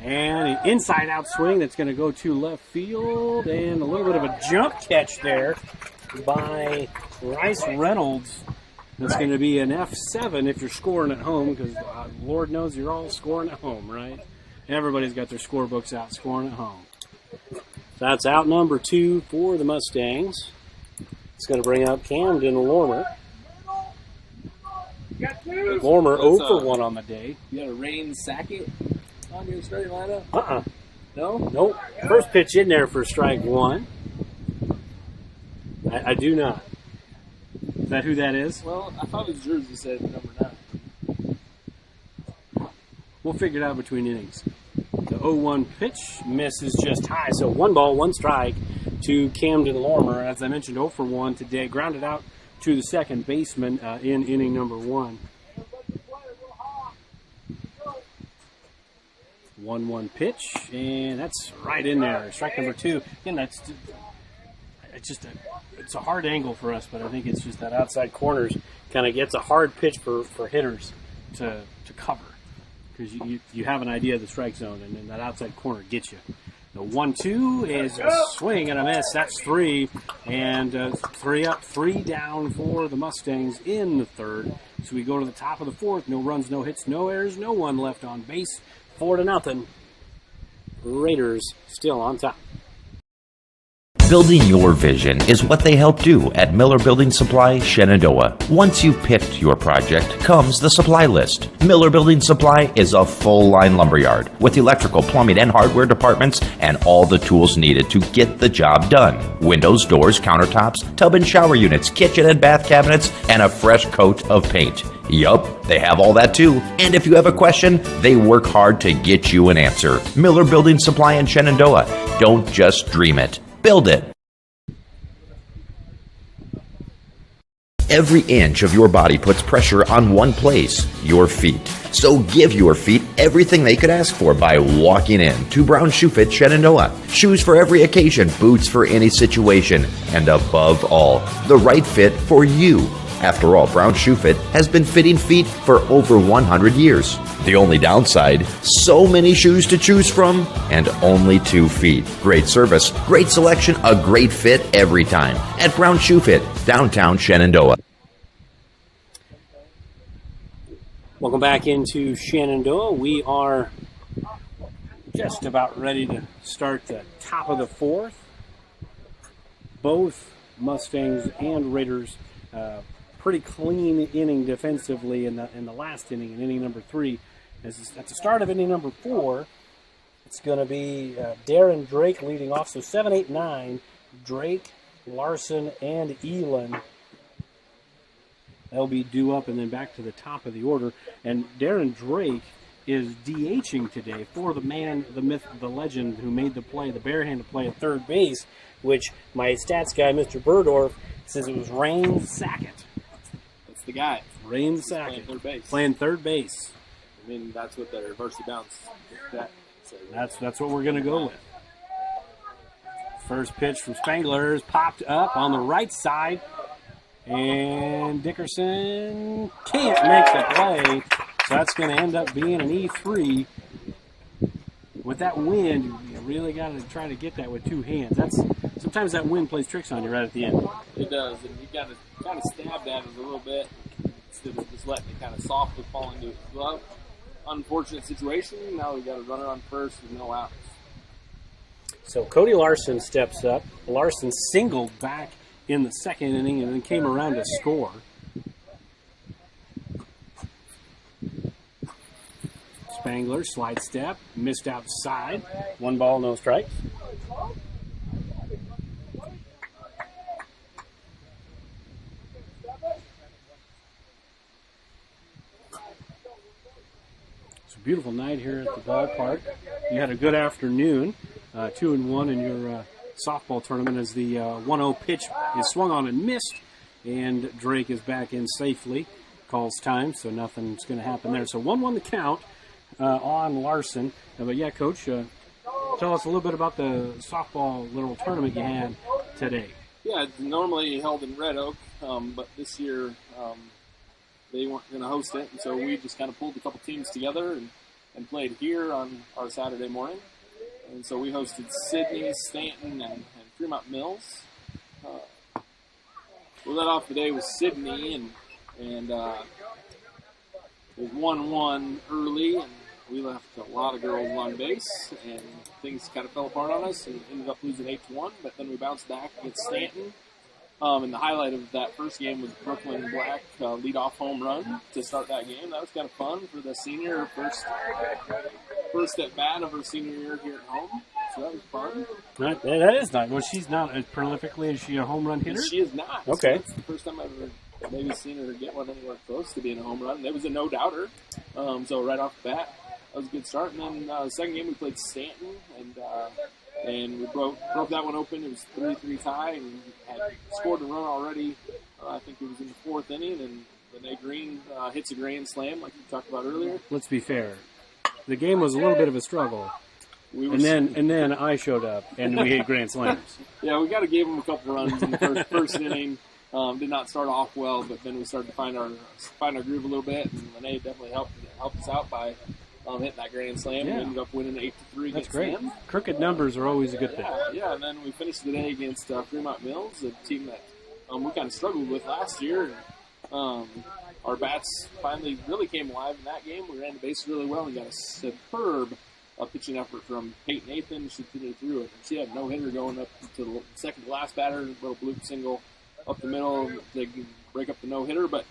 And an inside-out swing that's going to go to left field, and a little bit of a jump catch there by Bryce Reynolds. That's going to be an F7 if you're scoring at home, because Lord knows you're all scoring at home, right? Everybody's got their scorebooks out scoring at home. So that's out number 2 for the Mustangs. It's going to bring up Camden Lormer. Lormer 0 for 1 on the day. You got a Rain Sackett on your starting lineup? No? Nope. First pitch in there for strike 1. I do not. Is that who that is? Well, I thought his jersey said number 9. We'll figure it out between innings. The 0-1 pitch misses just high. So 1 ball, 1 strike to Camden Lormer. As I mentioned, 0 for 1 today. Grounded out to the second baseman in inning number 1. 1-1 pitch, and that's right in there. Strike number 2. Again, it's a hard angle for us, but I think it's just that outside corners kind of gets a hard pitch for hitters to cover, because you have an idea of the strike zone, and then that outside corner gets you. The 1-2 is a swing and a miss. That's 3, and 3 up, 3 down for the Mustangs in the third. So we go to the top of the 4th. No runs, no hits, no errors, no one left on base. 4-0. Raiders still on top. Building your vision is what they help do at Miller Building Supply, Shenandoah. Once you've picked your project, comes the supply list. Miller Building Supply is a full-line lumberyard with electrical, plumbing, and hardware departments and all the tools needed to get the job done. Windows, doors, countertops, tub and shower units, kitchen and bath cabinets, and a fresh coat of paint. Yup, they have all that too. And if you have a question, they work hard to get you an answer. Miller Building Supply in Shenandoah. Don't just dream it. Build it. Every inch of your body puts pressure on one place, your feet. So give your feet everything they could ask for by walking in to Brown Shoe Fit Shenandoah. Shoes for every occasion, boots for any situation, and above all, the right fit for you. After all, Brown Shoe Fit has been fitting feet for over 100 years. The only downside, so many shoes to choose from and only 2 feet. Great service, great selection, a great fit every time at Brown Shoe Fit, downtown Shenandoah. Welcome back into Shenandoah. We are just about ready to start the top of the 4th. Both Mustangs and Raiders pretty clean inning defensively in the last inning, in inning number 3. At the start of inning number 4, it's going to be Darren Drake leading off. So 7, 8, 9, Drake, Larson, and Elon. They'll be due up and then back to the top of the order. And Darren Drake is DHing today for the man, the myth, the legend who made the play, the barehanded play at third base, which my stats guy, Mr. Burdorf, says it was Rain Sackett. That's the guy. Rain Sackett. Playing third base. Playing third base. I mean, that's what the Varsity bounce. That's what we're going to go with. First pitch from Spangler's popped up on the right side, and Dickerson can't make the play, so that's going to end up being an E3. With that wind, really got to try to get that with two hands. Sometimes that wind plays tricks on you right at the end. It does, and you got to kind of stab at it a little bit instead of just letting it kind of softly fall into its glove. Unfortunate situation. Now we got a runner on first with no outs. So Cody Larson steps up. Larson singled back in the second inning and then came around to score. Spangler, slide step, missed outside. 1 ball, no strikes. It's a beautiful night here at the ballpark. You had a good afternoon, 2-1 in your softball tournament as the 1-0 pitch is swung on and missed, and Drake is back in safely. Calls time, so nothing's going to happen there. So 1-1 the count on Larson. But yeah, Coach, tell us a little bit about the softball little tournament you had today. Yeah, it's normally held in Red Oak, but this year they weren't going to host it, and so we just kind of pulled a couple teams together and played here on our Saturday morning. And so we hosted Sidney, Stanton, and Fremont Mills. We led off the day with Sidney, and it was 1-1 early, and we left a lot of girls on base, and things kind of fell apart on us and ended up losing 8-1, but then we bounced back against Stanton. And the highlight of that first game was Brooklyn Black leadoff home run to start that game. That was kind of fun for the senior, first at bat of her senior year here at home. So that was fun. Right, that is nice. Well, she's not as prolifically. Is she a home run hitter? She is not. Okay. So it's the first time I've ever maybe seen her get one anywhere close to being a home run. It was a no-doubter. So right off the bat, that was a good start. And then the second game we played Stanton, and we broke that one open. It was 3-3 tie, and had scored a run already. I think it was in the fourth inning, and Renee Green hits a grand slam like we talked about earlier. Let's be fair. The game was a little bit of a struggle. And then I showed up, and we hit grand slams. Yeah, we got to give them a couple runs in the first inning. Did not start off well, but then we started to find our groove a little bit, and Renee definitely helped us out by hitting that grand slam. Yeah. We ended up winning 8-3 That's against great. them. Crooked numbers are always a good thing. Yeah, and then we finished the day against Fremont Mills, a team that we kind of struggled with last year. And, our bats finally really came alive in that game. We ran the base really well and got a superb pitching effort from Peyton Nathan. She threw it. And she had no hitter going up to the second to last batter, a little bloop single up the middle to break up the no hitter. But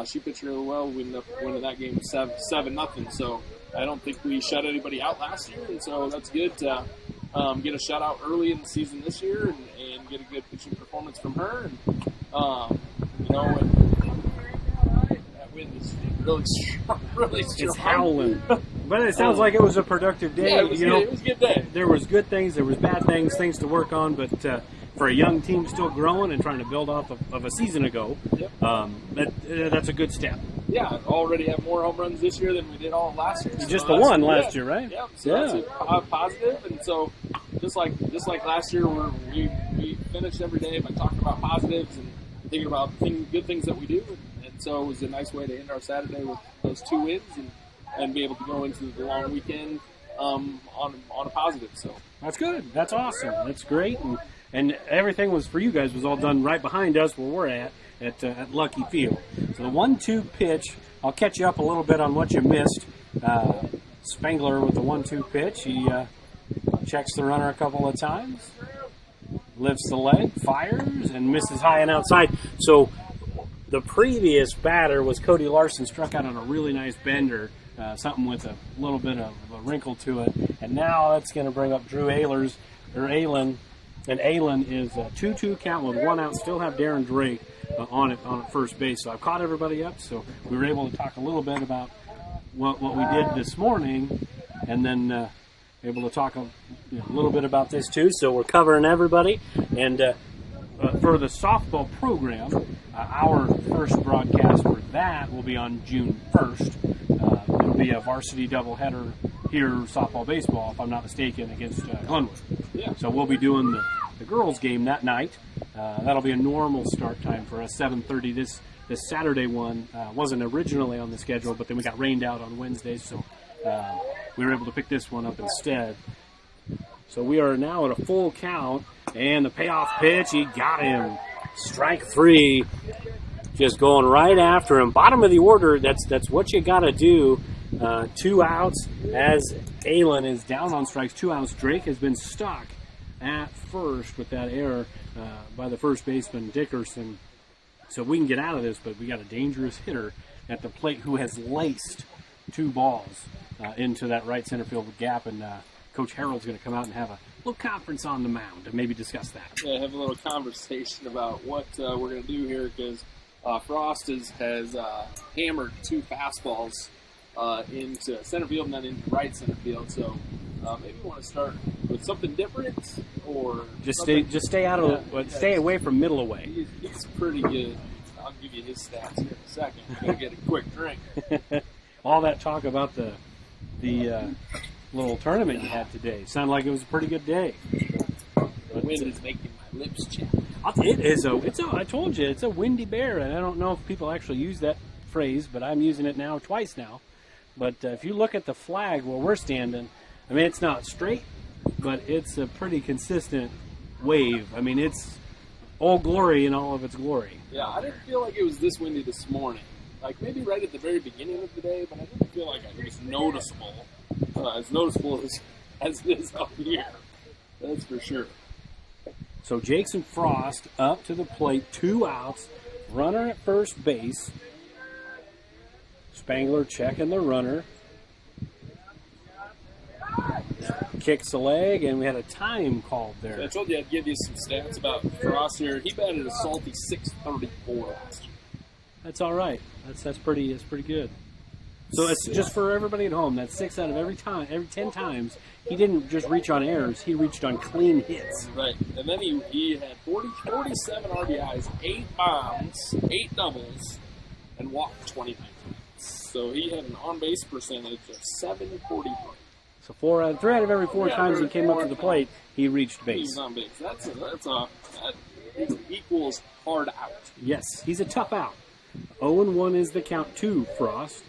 she pitched really well. We ended up winning that game 7-0. So I don't think we shut anybody out last year, and so that's good to get a shutout early in the season this year and get a good pitching performance from her. And that wind is really strong. It's howling. But it sounds like it was a productive day. Yeah, it was a good day. There was good things, there was bad things to work on, but for a young team still growing and trying to build off of a season ago, that's a good step. Yeah, already have more home runs this year than we did all last year. Just the one last year, right? Yeah, so that's a positive. And so just like last year, we finished every day by talking about positives and thinking about good things that we do. And so it was a nice way to end our Saturday with those 2 wins and be able to go into the long weekend on a positive. So that's good. That's awesome. That's great. And everything was for you guys was all done right behind us where we're at Lucky Field. So the 1-2 pitch, I'll catch you up a little bit on what you missed. Spangler with the 1-2 pitch. He checks the runner a couple of times, lifts the leg, fires, and misses high and outside. So the previous batter was Cody Larson, struck out on a really nice bender, something with a little bit of a wrinkle to it. And now that's going to bring up Drew Aylen. And Aylen is a 2-2 count with 1 out. Still have Darren Drake on at first base. So I've caught everybody up. So we were able to talk a little bit about what we did this morning, and then able to talk a little bit about this too. So we're covering everybody. And for the softball program, our first broadcast for that will be on June 1st. It'll be a varsity doubleheader here, softball, baseball, if I'm not mistaken, against Glenwood. Yeah. So we'll be doing the girls' game that night. That'll be a normal start time for us, 7:30. This Saturday one wasn't originally on the schedule, but then we got rained out on Wednesdays, so we were able to pick this one up instead. So we are now at a full count, and the payoff pitch, he got him. Strike 3, just going right after him. Bottom of the order, that's what you got to do. 2 outs as Aylin is down on strikes, 2 outs. Drake has been stuck at first with that error by the first baseman, Dickerson. So we can get out of this, but we got a dangerous hitter at the plate who has laced 2 balls into that right center field gap, and Coach Harold's going to come out and have a little conference on the mound and maybe discuss that. Yeah, have a little conversation about what we're going to do here, because Frost has hammered 2 fastballs into center field and then into right center field. So maybe we want to start with something different, or just stay out of stay away from middle away. He's pretty good. I'll give you his stats here in a second. I'm gonna get a quick drink. All that talk about the little tournament you had today sounded like it was a pretty good day. The wind is making my lips chapped. It is I told you, it's a windy bear, and I don't know if people actually use that phrase, but I'm using it now twice now. But if you look at the flag where we're standing, I mean, it's not straight, but it's a pretty consistent wave. I mean, it's Old Glory in all of its glory. Yeah, I didn't feel like it was this windy this morning. Like maybe right at the very beginning of the day, but I didn't feel like it was noticeable, as noticeable as it is up here. That's for sure. So Jackson Frost up to the plate, 2 outs, runner at first base. Spangler checking the runner. Kicks the leg, and we had a time called there. I told you I'd give you some stats about Frost here. He batted a salty .634 last year. That's all right. That's pretty good. So it's just for everybody at home. That's 6 out of every 10 times. He didn't just reach on errors. He reached on clean hits. Right. And then he had 47 RBIs, 8 bombs, 8 doubles, and walked 29 times. So he had an on-base percentage of .743. So 3 out of every 4 times he came up to the plate, he reached base. He's on base. That equals hard out. Yes, he's a tough out. 0-1 is the count to Frost.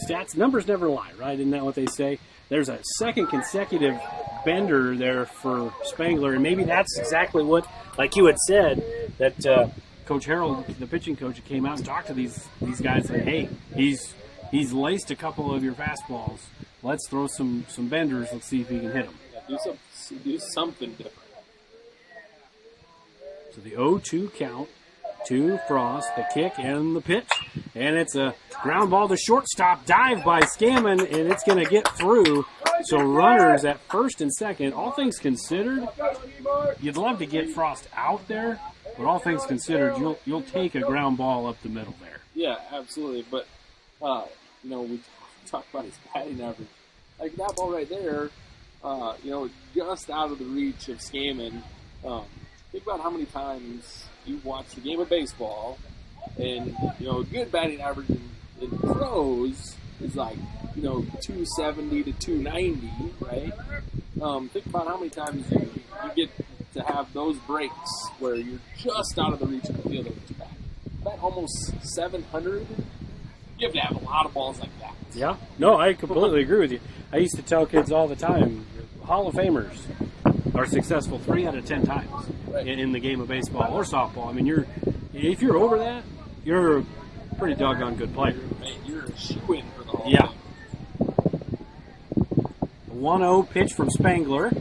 Stats, numbers never lie, right? Isn't that what they say? There's a second consecutive bender there for Spangler, and maybe that's exactly what, like you had said, that Coach Harold, the pitching coach, came out and talked to these guys, and said, hey, he's laced a couple of your fastballs. Let's throw some benders. Let's see if he can hit them. Yeah, do something different. So the 0-2 count to Frost, the kick and the pitch. And it's a ground ball to shortstop, dive by Scammon, and it's going to get through. So runners at first and second, all things considered, you'd love to get Frost out there, but all things considered, you'll take a ground ball up the middle there. Yeah, absolutely. But, we talk about his batting average. Like that ball right there, just out of the reach of Scammon. Think about how many times you watch the game of baseball, and a good batting average in pros is like 270 to 290, right? Think about how many times you get to have those breaks where you're just out of the reach of the fielder's bat. That almost 700. You have to have a lot of balls like that. Yeah, no, I completely agree with you. I used to tell kids all the time, Hall of Famers are successful 3 out of 10 times in the game of baseball or softball. I mean, if you're over that, you're a pretty doggone good player. You're a shoo-in for the Hall of Fame. 1-0 pitch from Spangler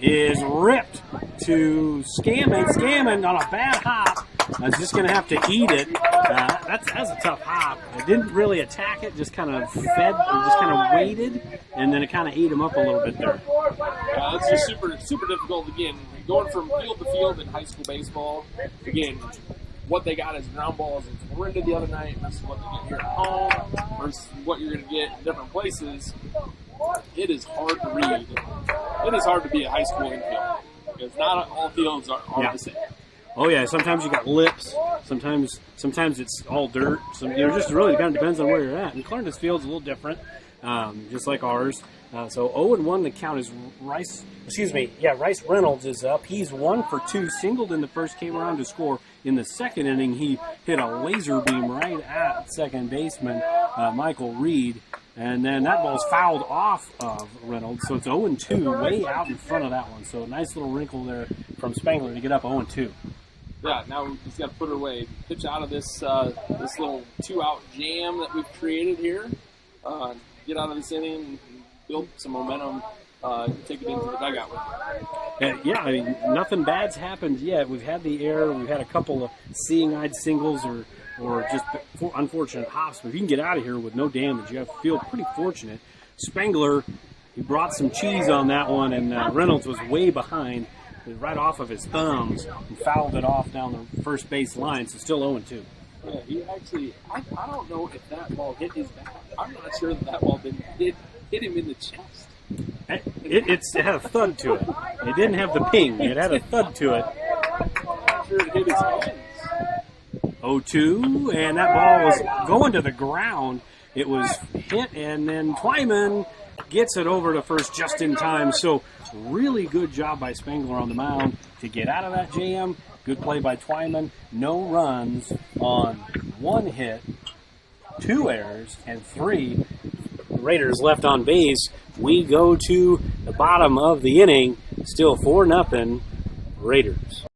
is ripped to Scammon. Scammon on a bad hop. is just going to have to eat it. That's a tough hop. It didn't really attack it, just kind of fed, or just kind of waited, and then it kind of ate him up a little bit there. It's just super difficult. Again, going from field to field in high school baseball, again, what they got is ground balls in Florinda the other night versus what they get here at home versus what you're going to get in different places. It is hard to read. It is hard to be a high school infield because not all fields are the same. Oh yeah, sometimes you got lips. Sometimes it's all dirt. Just really kind of depends on where you're at. And Clarendon's field's a little different, just like ours. So 0-1 the count is Rice. Rice Reynolds is up. He's 1 for 2, singled in the first, came around to score in the second inning. He hit a laser beam right at second baseman Michael Reed, And then that ball's fouled off of Reynolds, so it's 0-2, way out in front of that one. So a nice little wrinkle there from Spangler to get up 0-2. Yeah, now he's got to put it away. Pitch out of this this little 2-out jam that we've created here. Get out of this inning and build some momentum. Take it into the dugout with it. Yeah, I mean, nothing bad's happened yet. We've had the error. We've had a couple of seeing-eyed singles or just unfortunate hops. But if you can get out of here with no damage, you have to feel pretty fortunate. Spangler, he brought some cheese on that one, and Reynolds was way behind, right off of his thumbs, and fouled it off down the first base line, so still 0-2. Yeah, he actually, I don't know if that ball hit his back. I'm not sure that ball hit him in the chest. It had a thud to it. It didn't have the ping. It had a thud to it. I'm not sure it hit his hands. 0-2, and that ball was going to the ground. It was hit, and then Twyman gets it over to first just in time. So really good job by Spangler on the mound to get out of that jam. Good play by Twyman. No runs on 1 hit, 2 errors, and 3 Raiders left on base. We go to the bottom of the inning, still 4-0 Raiders.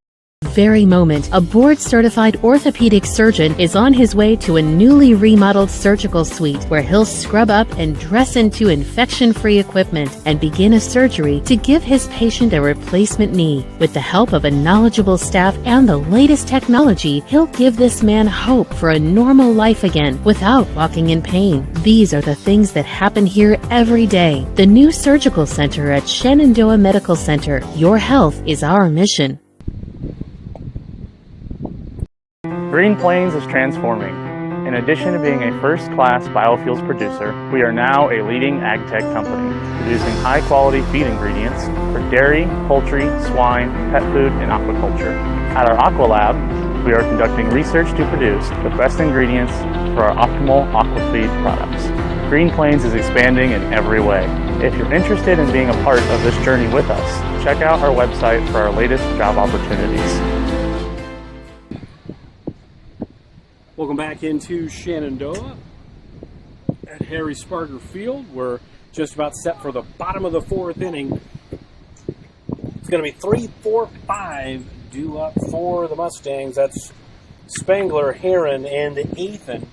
Very moment, a board-certified orthopedic surgeon is on his way to a newly remodeled surgical suite where he'll scrub up and dress into infection-free equipment and begin a surgery to give his patient a replacement knee. With the help of a knowledgeable staff and the latest technology, he'll give this man hope for a normal life again without walking in pain. These are the things that happen here every day. The new surgical center at Shenandoah Medical Center. Your health is our mission. Green Plains is transforming. In addition to being a first-class biofuels producer, we are now a leading ag tech company, producing high-quality feed ingredients for dairy, poultry, swine, pet food, and aquaculture. At our Aqua Lab, we are conducting research to produce the best ingredients for our optimal aquafeed products. Green Plains is expanding in every way. If you're interested in being a part of this journey with us, check out our website for our latest job opportunities. Welcome back into Shenandoah at Harry Sparger Field. We're just about set for the bottom of the 4th inning. It's going to be 3, 4, 5 due up for the Mustangs. That's Spangler, Heron, and Ethan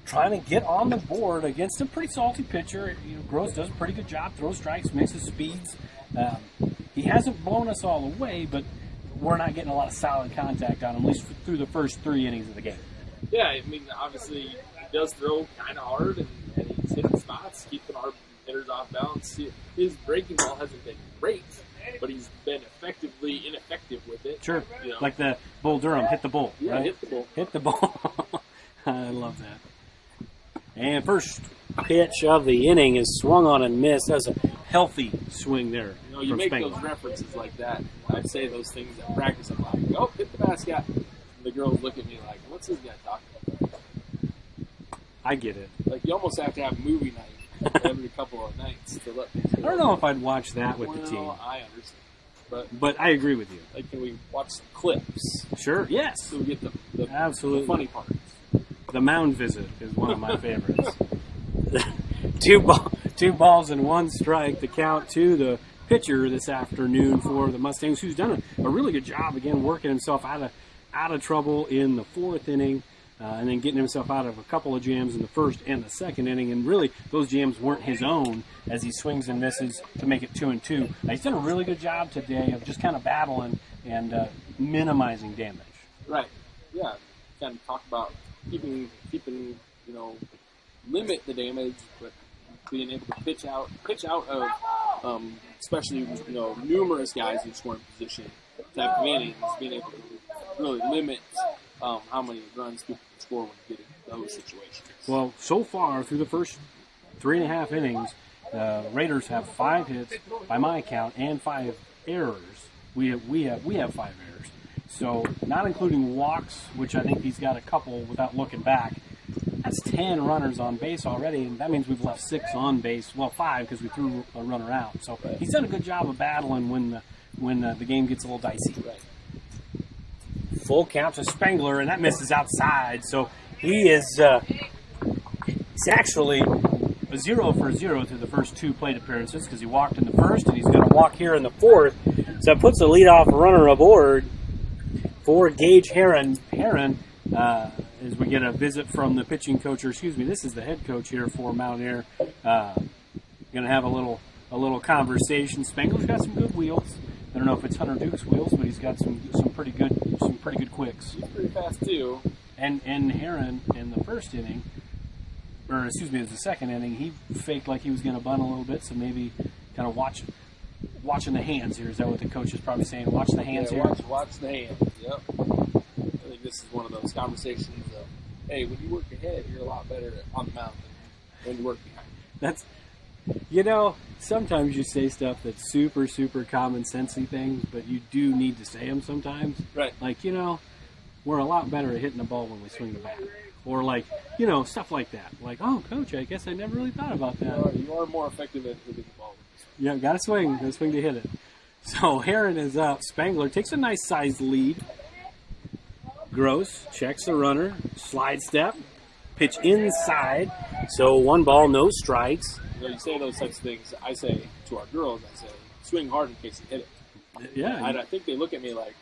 trying to get on the board against a pretty salty pitcher. Gross does a pretty good job, throws strikes, mixes speeds. He hasn't blown us all away, but we're not getting a lot of solid contact on him, at least through the first 3 innings of the game. Yeah, I mean, obviously, he does throw kind of hard, and he's hitting spots, keeping our hitters off balance. His breaking ball hasn't been great, but he's been effectively ineffective with it. Sure, like the Bull Durham, hit the bull, yeah, right? Hit the bull. Hit the ball. I love that. And first pitch of the inning is swung on and missed. That was a healthy swing there. You make Spangler. those references like that. I say those things at practice. I'm like, oh, hit the basket. The girls look at me like, what's this guy talking about? I get it. Like, you almost have to have movie night every couple of nights to let these I don't know if I'd watch that with the team. I understand. But I agree with you. Like, can we watch some clips? Sure, yes. So we get the Absolutely. the funny parts. The mound visit is one of my favorites. 2 balls and 1 strike to count to the pitcher this afternoon for the Mustangs, who's done a really good job, again, working himself out of trouble in the 4th inning, and then getting himself out of a couple of jams in the 1st and the 2nd inning. And really, those jams weren't his own as he swings and misses to make it 2-2. He's done a really good job today of just kind of battling and minimizing damage. Right. Yeah. Kind of talk about keeping limit the damage, but being able to pitch out of especially numerous guys in scoring position type of innings, being able to really limit how many runs people can score when you get in those situations. Well, so far through the first 3.5 innings, the Raiders have 5 hits by my count and 5 errors. We have 5 errors. So not including walks, which I think he's got a couple without looking back. That's 10 runners on base already, and that means we've left 6 on base. Well, 5 because we threw a runner out. So he's done a good job of battling when the game gets a little dicey. Right. Full count to Spangler, and that misses outside. So he's actually 0 for 0 through the first 2 plate appearances because he walked in the first and he's going to walk here in the fourth. So that puts the leadoff runner aboard for Gage Heron. Heron, as we get a visit from the pitching coach, or excuse me, this is the head coach here for Mount Air. Going to have a little conversation. Spangler's got some good wheels. I don't know if it's Hunter Duke's wheels, but he's got some pretty good quicks. He's pretty fast too. And Heron in the first inning, or excuse me, it was the second inning, he faked like he was going to bunt a little bit, so maybe kind of watching the hands here. Is that what the coach is probably saying? Watch the hands here? Watch the hands, yep. I think this is one of those conversations of, hey, when you work ahead, you're a lot better on the mound than when you work behind. That's, sometimes you say stuff that's super, super common sensey things, but you do need to say them sometimes. Right. Like, we're a lot better at hitting the ball when we swing the bat. Or like, stuff like that. Like, oh, coach, I guess I never really thought about that. You are more effective at hitting the ball. Yeah, got to swing to hit it. So Heron is up. Spangler takes a nice sized lead. Gross checks the runner, slide step, pitch inside. So 1 ball, no strikes. You say those types of things. I say to our girls, swing hard in case you hit it. Yeah. I think they look at me like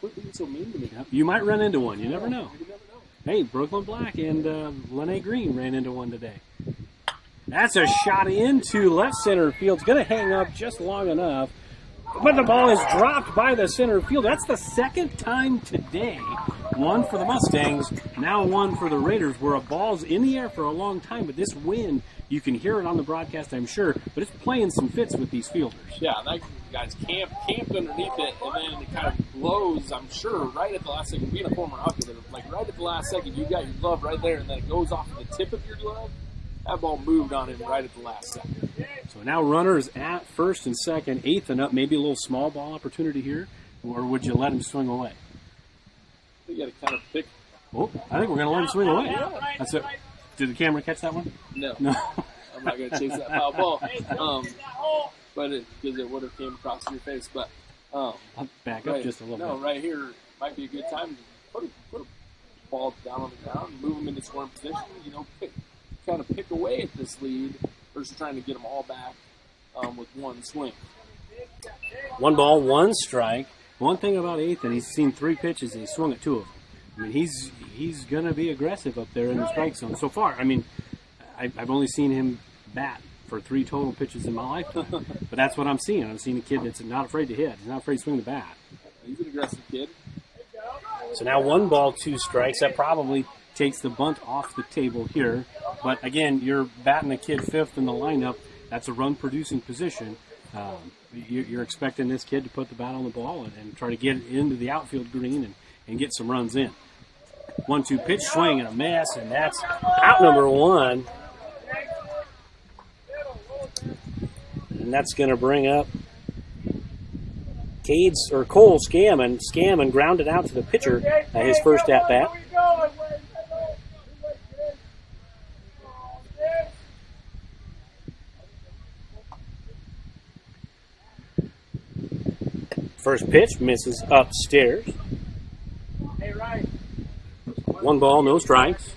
quit being so mean to me. You might run into one. You never know. Hey, Brooklyn Black and Lene Green ran into one today. That's a shot into left center field. It's going to hang up just long enough. But the ball is dropped by the center field. That's the second time today. 1 for the Mustangs, now 1 for the Raiders, where a ball's in the air for a long time. But this wind, you can hear it on the broadcast, I'm sure, but it's playing some fits with these fielders. Yeah, that guy's camped underneath it, and then it kind of blows, I'm sure, right at the last second. Being a former outfielder, like right at the last second, you got your glove right there, and then it goes off the tip of your glove. That ball moved on him right at the last second. So now runners at first and second, 8th and up, maybe a little small ball opportunity here, or would you let him swing away? You got to kind of pick. Oh, I think we're going to let him swing away. That's it. Did the camera catch that one? No. I'm not going to chase that foul ball. But because it would have came across your face. But I'll back up just a little bit. No, right here might be a good time to put a ball down on the ground, move them into scoring position. Kind of pick away at this lead versus trying to get them all back with one swing. 1 ball, 1 strike. One thing about Ethan, he's seen 3 pitches and he swung at 2 of them. I mean, he's going to be aggressive up there in the strike zone. So far, I mean, I've only seen him bat for 3 total pitches in my lifetime. But that's what I'm seeing. I'm seeing a kid that's not afraid to hit. He's not afraid to swing the bat. He's an aggressive kid. So now 1 ball, 2 strikes. That probably takes the bunt off the table here. But again, you're batting the kid 5th in the lineup. That's a run-producing position. You're expecting this kid to put the bat on the ball and try to get it into the outfield green and get some runs in. 1-2 pitch, swing and a miss, and that's out number 1. And that's going to bring up Cole Scammon. Scammon grounded out to the pitcher his first at-bat. First pitch misses upstairs. 1 ball, no strikes.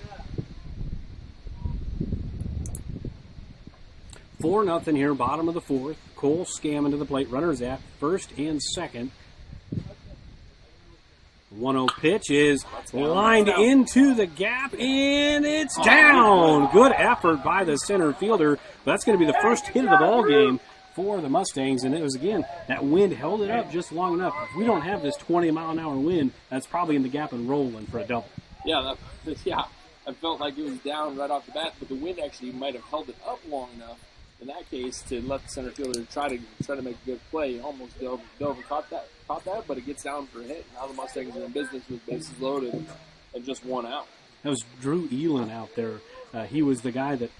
4-0 here, bottom of the 4th. Cole Scammon to the plate. Runners at first and second. 1-0 pitch is lined into the gap, and it's down. Good effort by the center fielder. That's going to be the first hit of the ball game for the Mustangs, and it was, again, that wind held it up just long enough. If we don't have this 20-mile-an-hour wind, that's probably in the gap and rolling for a double. Yeah, I felt like it was down right off the bat, but the wind actually might have held it up long enough in that case to let the center fielder try to make a good play. Almost dove and caught that, but it gets down for a hit. Now the Mustangs are in business with bases loaded and just 1 out. That was Drew Elin out there. He was the guy that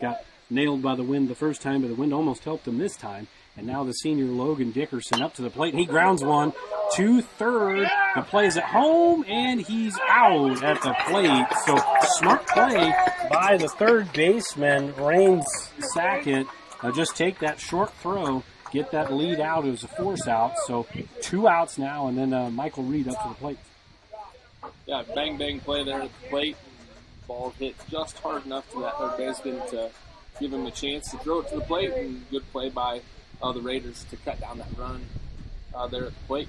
got nailed by the wind the first time, but the wind almost helped him this time. And now the senior Logan Dickerson up to the plate, and he grounds one to third. The play is at home, and he's out at the plate. So smart play by the third baseman, Raines Sackett. Just take that short throw, get that lead out. It was a force out, so 2 outs now, and then Michael Reed up to the plate. Yeah, bang play there at the plate. Ball hit just hard enough to that third baseman to give him a chance to throw it to the plate, and good play by the Raiders to cut down that run there at the plate.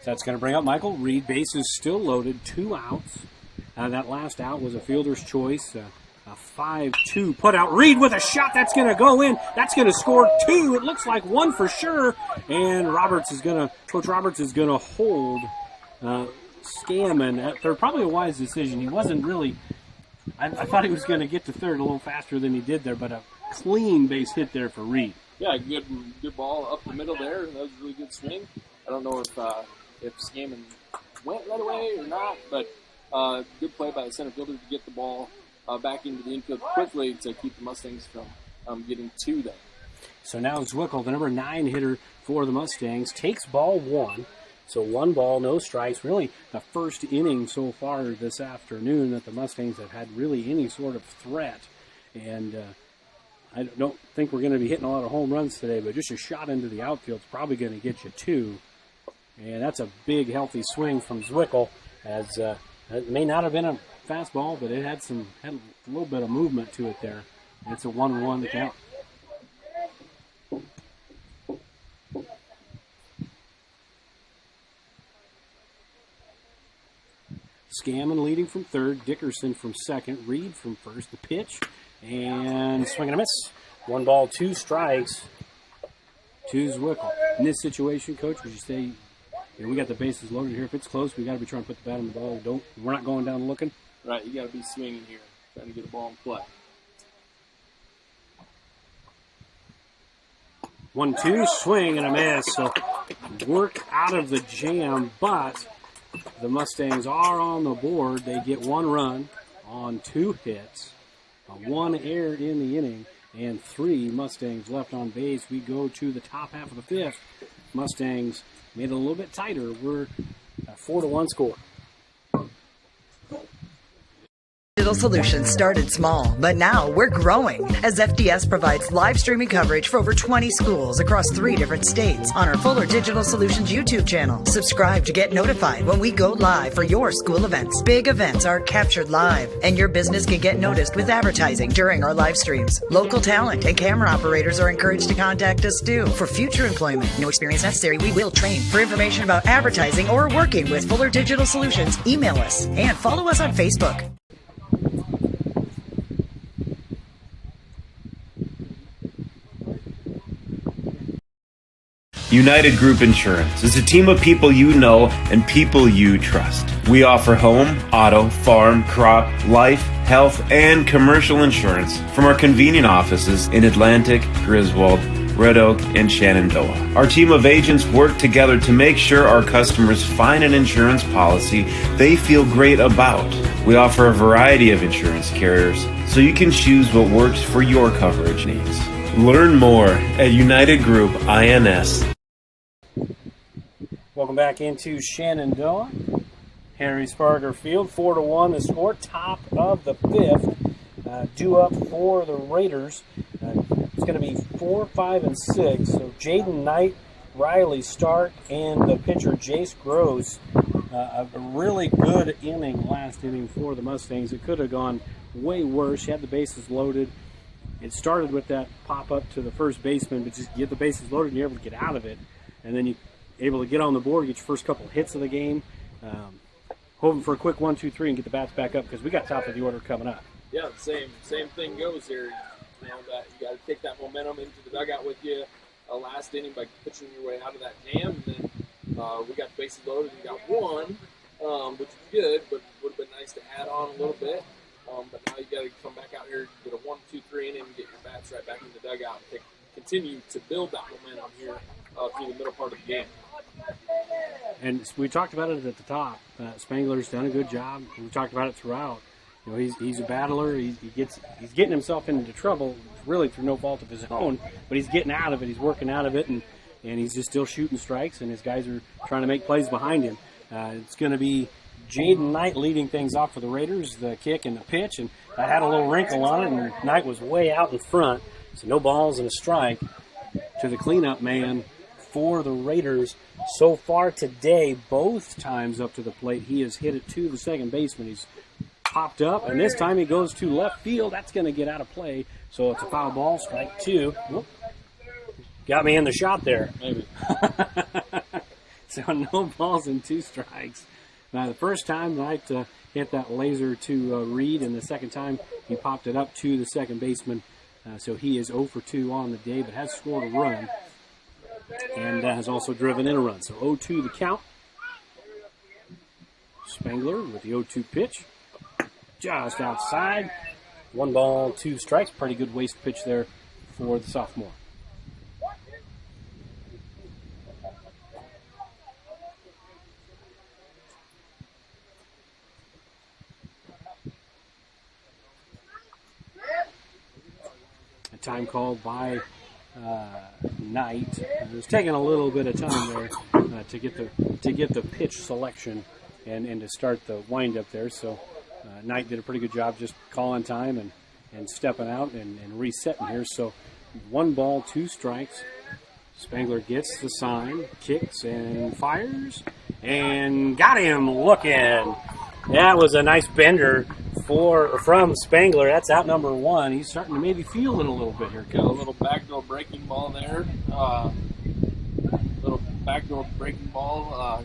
So that's going to bring up Michael Reed. Bases still loaded, 2 outs. That last out was a fielder's choice. A 5-2 put out. Reed with a shot that's going to go in. That's going to score 2. It looks like 1 for sure. And Coach Roberts is going to hold Scammon at third. Probably a wise decision. He wasn't really. I thought he was going to get to third a little faster than he did there, but a clean base hit there for Reed. Yeah, good ball up the middle there. That was a really good swing. I don't know if Scammon went right away or not, but good play by the center fielder to get the ball back into the infield quickly to keep the Mustangs from getting 2 there. So now Zwickel, the number 9 hitter for the Mustangs, takes ball 1. So 1 ball, no strikes. Really the first inning so far this afternoon that the Mustangs have had really any sort of threat. And I don't think we're going to be hitting a lot of home runs today, but just a shot into the outfield is probably going to get you 2. And that's a big, healthy swing from Zwickel, as it may not have been a fastball, but it had a little bit of movement to it there. It's a 1-1 count. Scammon leading from third, Dickerson from second, Reed from first. The pitch, and swing and a miss. 1 ball, 2 strikes to Zwickel. In this situation, Coach, would you say, we got the bases loaded here. If it's close, we got to be trying to put the bat on the ball. We're not going down looking. Right, you got to be swinging here, trying to get a ball in play. 1-2, swing and a miss. So work out of the jam, but the Mustangs are on the board. They get 1 run on 2 hits, 1 error in the inning, and 3 Mustangs left on base. We go to the top half of the 5th. Mustangs made it a little bit tighter. We're a 4-1 score. Digital Solutions started small, but now we're growing as FDS provides live streaming coverage for over 20 schools across 3 different states on our Fuller Digital Solutions YouTube channel. Subscribe to get notified when we go live for your school events. Big events are captured live, and your business can get noticed with advertising during our live streams. Local talent and camera operators are encouraged to contact us too. For future employment, no experience necessary, we will train. For information about advertising or working with Fuller Digital Solutions, email us and follow us on Facebook. United Group Insurance is a team of people you know and people you trust. We offer home, auto, farm, crop, life, health, and commercial insurance from our convenient offices in Atlantic, Griswold, Red Oak, and Shenandoah. Our team of agents work together to make sure our customers find an insurance policy they feel great about. We offer a variety of insurance carriers, so you can choose what works for your coverage needs. Learn more at United Group INS. Welcome back into Shenandoah. Henry Sparger Field, 4-1 the score, top of the 5th. Due up for the Raiders. It's going to be 4, 5, and 6. So Jaden Knight, Riley Stark, and the pitcher Jace Gross. A really good last inning for the Mustangs. It could have gone way worse. You had the bases loaded. It started with that pop-up to the first baseman, but just get the bases loaded and you're able to get out of it. And then you're able to get on the board, get your first couple hits of the game. Hoping for a quick 1-2-3 and get the bats back up because we got top of the order coming up. Yeah, same thing goes here. You know, that you got to take that momentum into the dugout with you last inning by pitching your way out of that jam. And then we got the bases loaded and got 1, which is good, but would have been nice to add on a little bit. But now you got to come back out here, get a 1-2-3 inning, and get your bats right back in the dugout, and continue to build that momentum here through the middle part of the game. And we talked about it at the top. Spangler's done a good job. We talked about it throughout. You know, he's a battler. He's getting himself into trouble, really through no fault of his own. But he's getting out of it. He's working out of it, and he's just still shooting strikes. And his guys are trying to make plays behind him. It's going to be Jaden Knight leading things off for the Raiders, the kick and the pitch. And that had a little wrinkle on it, and Knight was way out in front. So no balls and a strike to the cleanup man for the Raiders. So far today, both times up to the plate, he has hit it to the second baseman. He's popped up, and this time he goes to left field. That's going to get out of play, so it's a foul ball, strike 2. Whoop. Got me in the shot there. Maybe. So no balls and 2 strikes. Now the first time Knight hit that laser to Reed, and the second time he popped it up to the second baseman. So he is 0 for 2 on the day, but has scored a run and has also driven in a run. So 0-2 the count. Spangler with the 0-2 pitch. Just outside. 1 ball, 2 strikes. Pretty good waste pitch there for the sophomore. A time called by Knight. It was taking a little bit of time there to get the pitch selection and to start the windup there. So Knight did a pretty good job just calling time and stepping out and resetting here. So 1 ball, 2 strikes. Spangler gets the sign, kicks and fires, and got him looking. That was a nice bender from Spangler. That's out number 1. He's starting to maybe feel it a little bit here, Coach. Got a little backdoor breaking ball there. Little backdoor breaking ball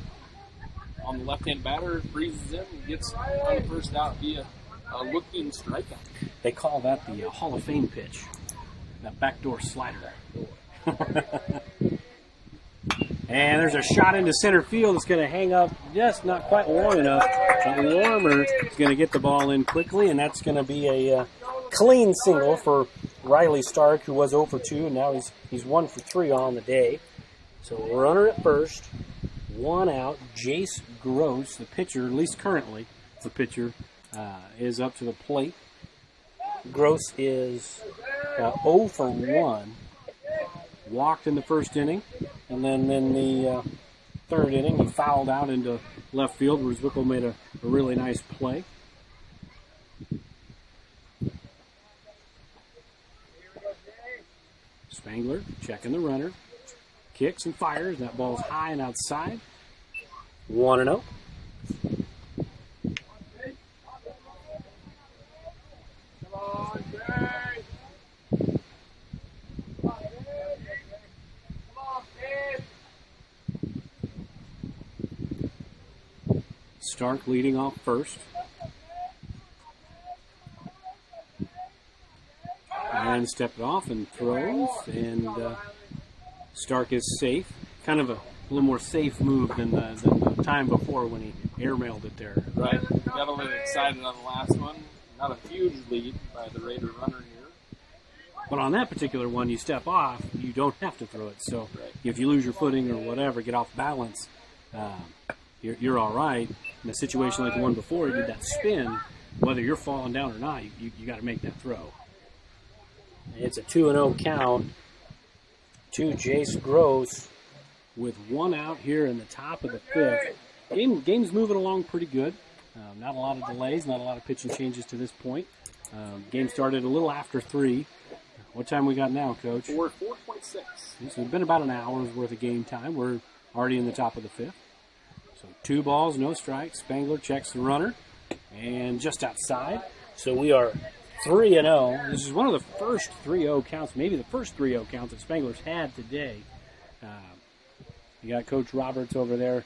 on the left-hand batter, freezes him and gets on the first out via a looking strikeout. They call that the Hall of Fame pitch, that backdoor slider. And there's a shot into center field. It's going to hang up just not quite long enough. Warmer is going to get the ball in quickly, and that's going to be a clean single for Riley Stark, who was 0 for 2, and now he's 1 for 3 on the day. So runner at first, 1 out. Jace Gross, the pitcher, at least currently the pitcher, is up to the plate. Gross is 0 for 1. Walked in the first inning, and then in the third inning, he fouled out into left field, where Zwickel made a really nice play. Spangler checking the runner, kicks and fires. That ball's high and outside. 1-0. Stark leading off first. And stepped off and throws, and Stark is safe. Kind of a little more safe move than the time before when he airmailed it there. Right. Got a little excited on the last one. Not a huge lead by the Raider runner here. But on that particular one, you step off, you don't have to throw it. So if you lose your footing or whatever, get off balance, you're all right. In a situation like the one before, you did that spin, whether you're falling down or not, you got to make that throw. It's a 2-0 count to Jace Gross with 1 out here in the top of the 5th. Game's moving along pretty good. Not a lot of delays, not a lot of pitching changes to this point. Game started a little after 3. What time we got now, Coach? 4:46. So it's been about an hour's worth of game time. We're already in the top of the 5th. So 2 balls, no strikes. Spangler checks the runner, and just outside. So we are 3-0. This is one of the first 3-0 counts, maybe the first 3-0 counts that Spangler's had today. You got Coach Roberts over there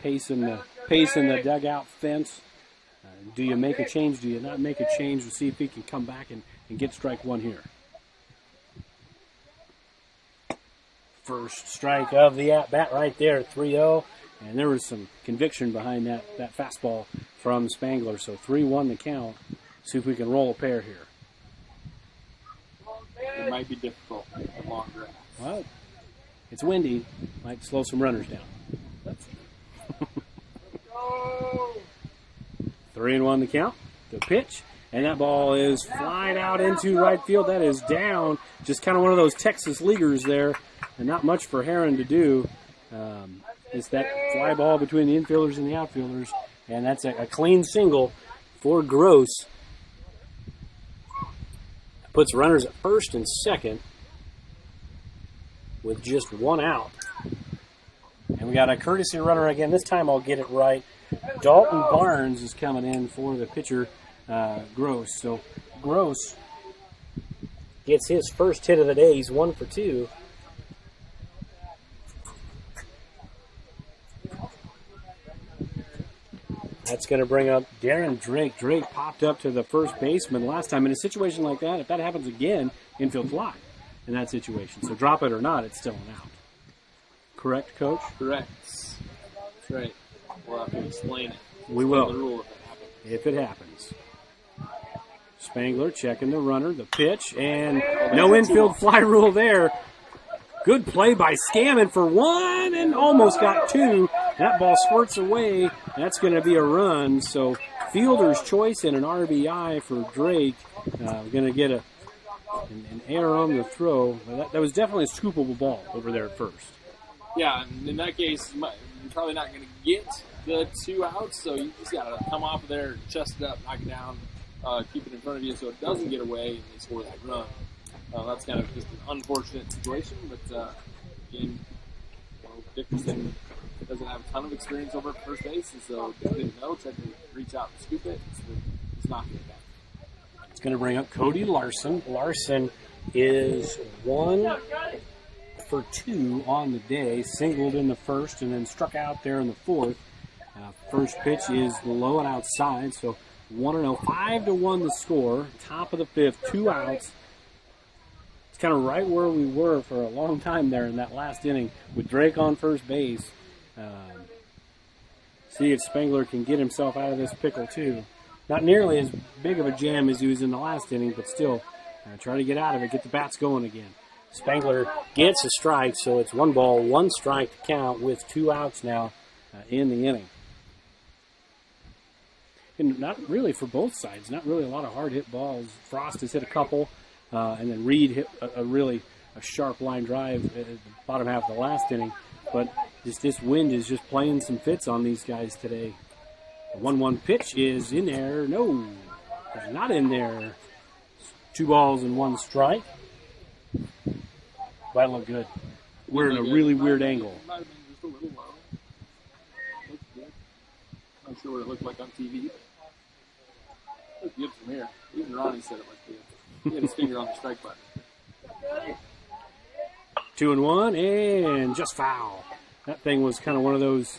pacing the dugout fence. Do you make a change? Do you not make a change? We'll see if he can come back and get strike 1 here. First strike of the at-bat right there, 3-0. And there was some conviction behind that fastball from Spangler. So 3-1 the count. See if we can roll a pair here. It might be difficult in long grass. Well, it's windy. Might slow some runners down. That's 3-1 the count. The pitch. And that ball is flying out into right field. That is down. Just kind of one of those Texas leaguers there. And not much for Heron to do. It's that fly ball between the infielders and the outfielders. And that's a clean single for Gross. Puts runners at first and second with just 1 out. And we got a courtesy runner again. This time I'll get it right. Dalton Barnes is coming in for the pitcher, Gross. So Gross gets his first hit of the day. He's 1 for 2. That's going to bring up Darren Drake. Drake popped up to the first baseman last time. In a situation like that, if that happens again, infield fly in that situation. So drop it or not, it's still an out. Correct, Coach? Correct. That's right. We'll have to explain it. We will. The rule if it happens. Spangler checking the runner, the pitch, and no infield fly rule there. Good play by Scammon for 1 and almost got 2. That ball squirts away. That's going to be a run. So fielder's choice and an RBI for Drake. Going to get an error on the throw. That was definitely a scoopable ball over there at first. Yeah, and in that case, you're probably not going to get the 2 outs, so you just got to come off of there, chest it up, knock it down, keep it in front of you so it doesn't get away and they score that run. That's kind of just an unfortunate situation, but again, Dickerson doesn't have a ton of experience over at first base, and so just didn't know, tried to reach out and scoop it. It's not going to happen. It's going to bring up Cody Larson. Larson is 1 for 2 on the day, singled in the first and then struck out there in the fourth. First pitch is low and outside, so 1-0, 5-1 the score. Top of the fifth, 2 outs. It's kind of right where we were for a long time there in that last inning with Drake on first base. See if Spangler can get himself out of this pickle too. Not nearly as big of a jam as he was in the last inning, but still try to get out of it, get the bats going again. Spangler gets a strike, so it's 1 ball, 1 strike to count with 2 outs now in the inning. And not really for both sides, not really a lot of hard hit balls. Frost has hit a couple, and then Reed hit a sharp line drive at the bottom half of the last inning. But this wind is just playing some fits on these guys today. The 1-1 pitch is in there. No, it's not in there. 2 balls and 1 strike. Might look good. We're in a really weird angle. Might have been just a little low. Looks good. Not sure what it looked like on TV. It looked good from here. Even Ronnie said it looked good. He had his finger on the strike button. 2-1 and just foul. That thing was kind of one of those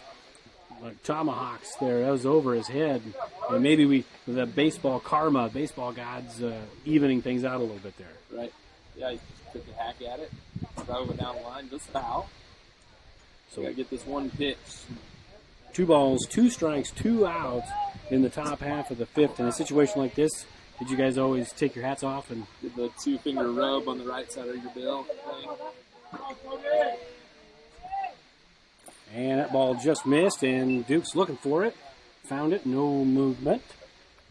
like tomahawks there. That was over his head. And maybe the baseball karma, baseball gods evening things out a little bit there. Right. Yeah, he just took a hack at it. Drove it down the line, just foul. So we got to get this 1 pitch. 2 balls, 2 strikes, 2 outs in the top half of the fifth. In a situation like this, did you guys always take your hats off and did the 2-finger rub on the right side of your bill thing? And that ball just missed, and Duke's looking for it. Found it, no movement.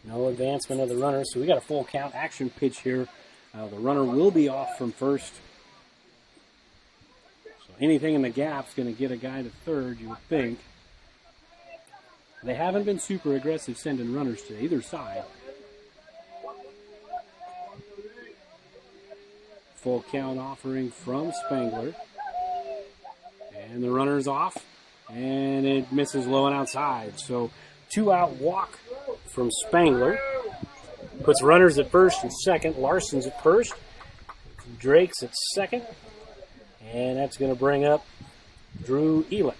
No advancement of the runner, so we got a full count action pitch here. The runner will be off from first. So anything in the gap's going to get a guy to third, you would think. They haven't been super aggressive sending runners to either side. Full count offering from Spangler. And the runner's off. And it misses low and outside. So 2-out walk from Spangler. Puts runners at first and second. Larson's at first. Drake's at second. And that's going to bring up Drew Elin.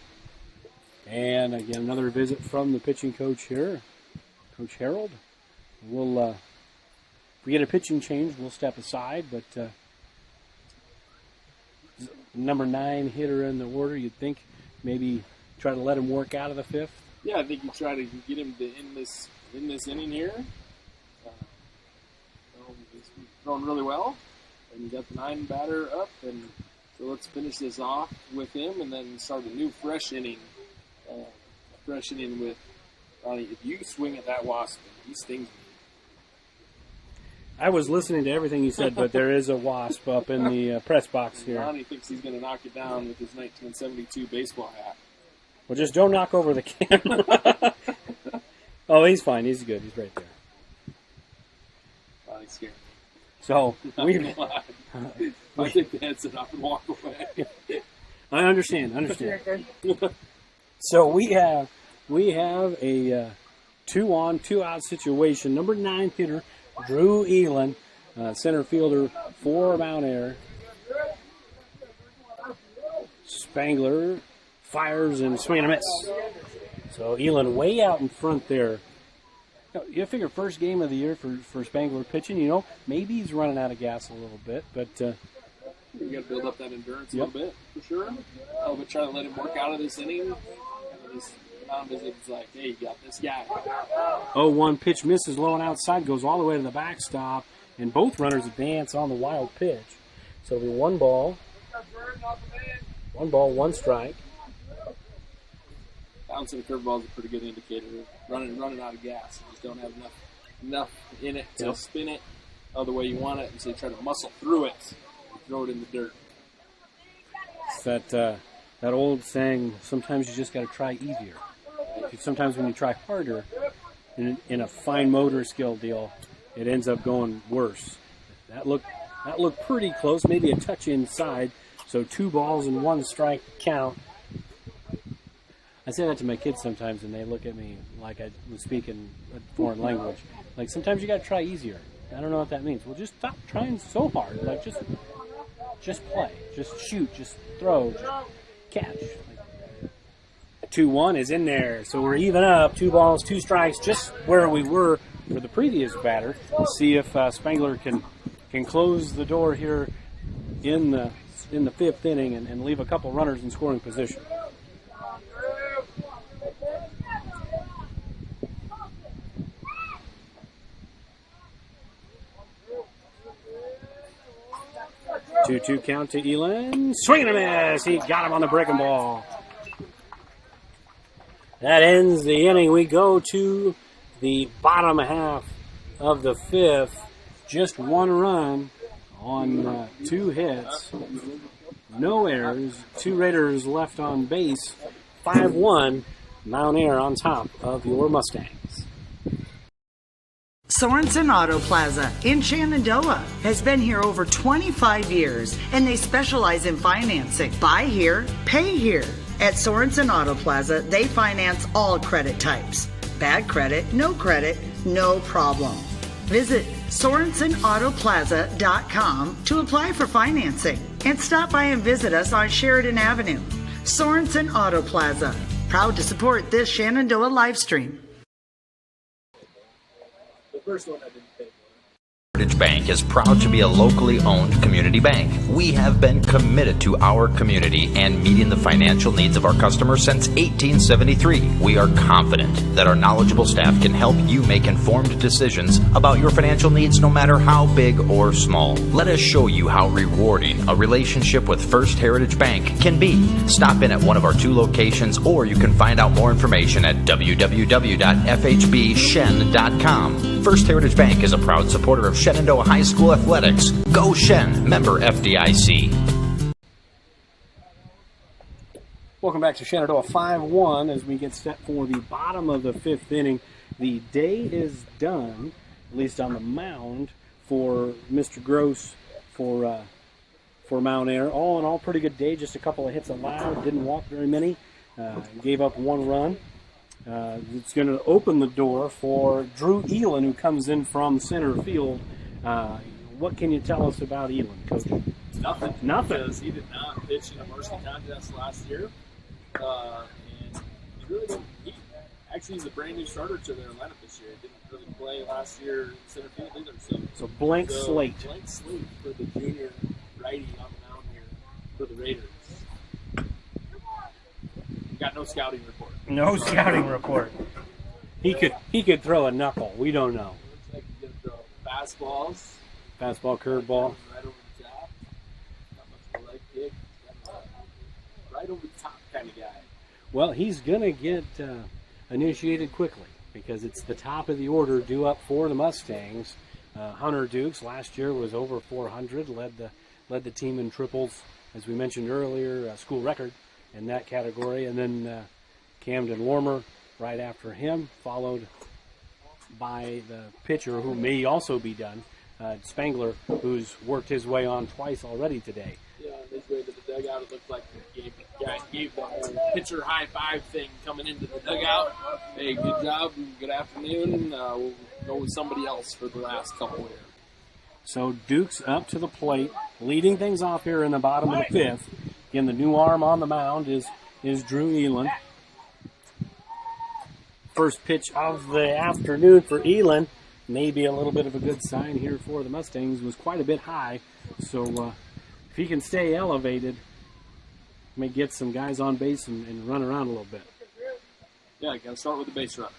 And again, another visit from the pitching coach here, Coach Harold. We'll, if we get a pitching change, we'll step aside. But number 9 hitter in the order, you'd think maybe try to let him work out of the fifth. Yeah, I think you try to get him to end this inning here. He's throwing really well, and you got the 9 batter up, and so let's finish this off with him, and then start a new fresh inning. With Ronnie. If you swing at that wasp, he stings me. I was listening to everything you said, but there is a wasp up in the press box here. Ronnie thinks he's going to knock it down with his 1972 baseball hat. Well, just don't knock over the camera. Oh, he's fine. He's good. He's right there. Ronnie's scared me. So I take the headset off and walk away. I understand. So we have a 2-on, 2-out situation. Number 9 hitter, Drew Elin, center fielder for Mount Air. Spangler fires and swing and a miss. So Elin way out in front there. You figure first game of the year for Spangler pitching, maybe he's running out of gas a little bit, but you got to build up that endurance a little bit, for sure. But try to let him work out of this inning. This mound visit's like, hey, you got this guy. 0-1 pitch misses low and outside, goes all the way to the backstop, and both runners advance on the wild pitch. So it'll be 1 ball, 1 strike. Bouncing the curveball is a pretty good indicator. Running out of gas. You just don't have enough in it to spin it the way you want it, and so you try to muscle through it and throw it in the dirt. It's that old saying, sometimes you just got to try easier. Sometimes when you try harder in a fine motor skill deal, it ends up going worse. That looked pretty close, maybe a touch inside. So 2 balls and 1 strike count. I say that to my kids sometimes, and they look at me like I was speaking a foreign language. Like, sometimes you got to try easier. I don't know what that means. Well, just stop trying so hard. Like, just play, just shoot, just throw, just catch. 2-1 is in there, so we're even up. 2 balls, 2 strikes, just where we were for the previous batter. Let's see if Spangler can close the door here in the 5th inning and leave a couple runners in scoring position. Two count to Elin. Swing and a miss. He got him on the breaking ball. That ends the inning. We go to the bottom half of the 5th. Just 1 run on 2 hits. No errors. 2 Raiders left on base. 5-1. Mount Air on top of your Mustangs. Sorensen Auto Plaza in Shenandoah has been here over 25 years, and they specialize in financing. Buy here, pay here. At Sorensen Auto Plaza, they finance all credit types. Bad credit, no problem. Visit SorensenAutoplaza.com to apply for financing, and stop by and visit us on Sheridan Avenue. Sorensen Auto Plaza, proud to support this Shenandoah live stream. First one I didn't pay for. Heritage Bank is proud to be a locally owned community bank. We have been committed to our community and meeting the financial needs of our customers since 1873. We are confident that our knowledgeable staff can help you make informed decisions about your financial needs, no matter how big or small. Let us show you how rewarding a relationship with First Heritage Bank can be. Stop in at one of our 2 locations, or you can find out more information at www.fhbshen.com. First Heritage Bank is a proud supporter of Shenandoah High School athletics. Go Shen, member FDIC. Welcome back to Shenandoah 5-1 as we get set for the bottom of the 5th inning. The day is done, at least on the mound, for Mr. Gross for Mount Air. All in all, pretty good day. Just a couple of hits allowed. Didn't walk very many. Gave up 1 run. It's going to open the door for Drew Elin, who comes in from center field. What can you tell us about Elin, Coach? Nothing. Because he did not pitch in a varsity contest last year. And he really didn't. Actually, he's a brand new starter to their lineup this year. He didn't really play last year in center field either. So blank slate. Blank slate for the junior righty on the mound here for the Raiders. Got no scouting report. No scouting report. He could throw a knuckle. We don't know. Looks like he's going to throw fastballs. Fastball, curveball. Right over the top. Not much of a leg kick. Right over the top kind of guy. Well, he's going to get initiated quickly because it's the top of the order due up for the Mustangs. Hunter Dukes last year was over 400, led the team in triples, as we mentioned earlier, school record in that category. And then Camden Warmer right after him, followed by the pitcher who may also be done, Spangler, who's worked his way on twice already today. Yeah, his way to the dugout. It looked like he gave the whole pitcher high five thing coming into the dugout. Hey, good job, good afternoon. We'll go with somebody else for the last couple here. So Duke's up to the plate, leading things off here in the bottom of the fifth. Again, the new arm on the mound is Drew Elin. First pitch of the afternoon for Elin. Maybe a little bit of a good sign here for the Mustangs. Was quite a bit high. So if he can stay elevated, may get some guys on base and run around a little bit. Yeah, got to start with the base runner.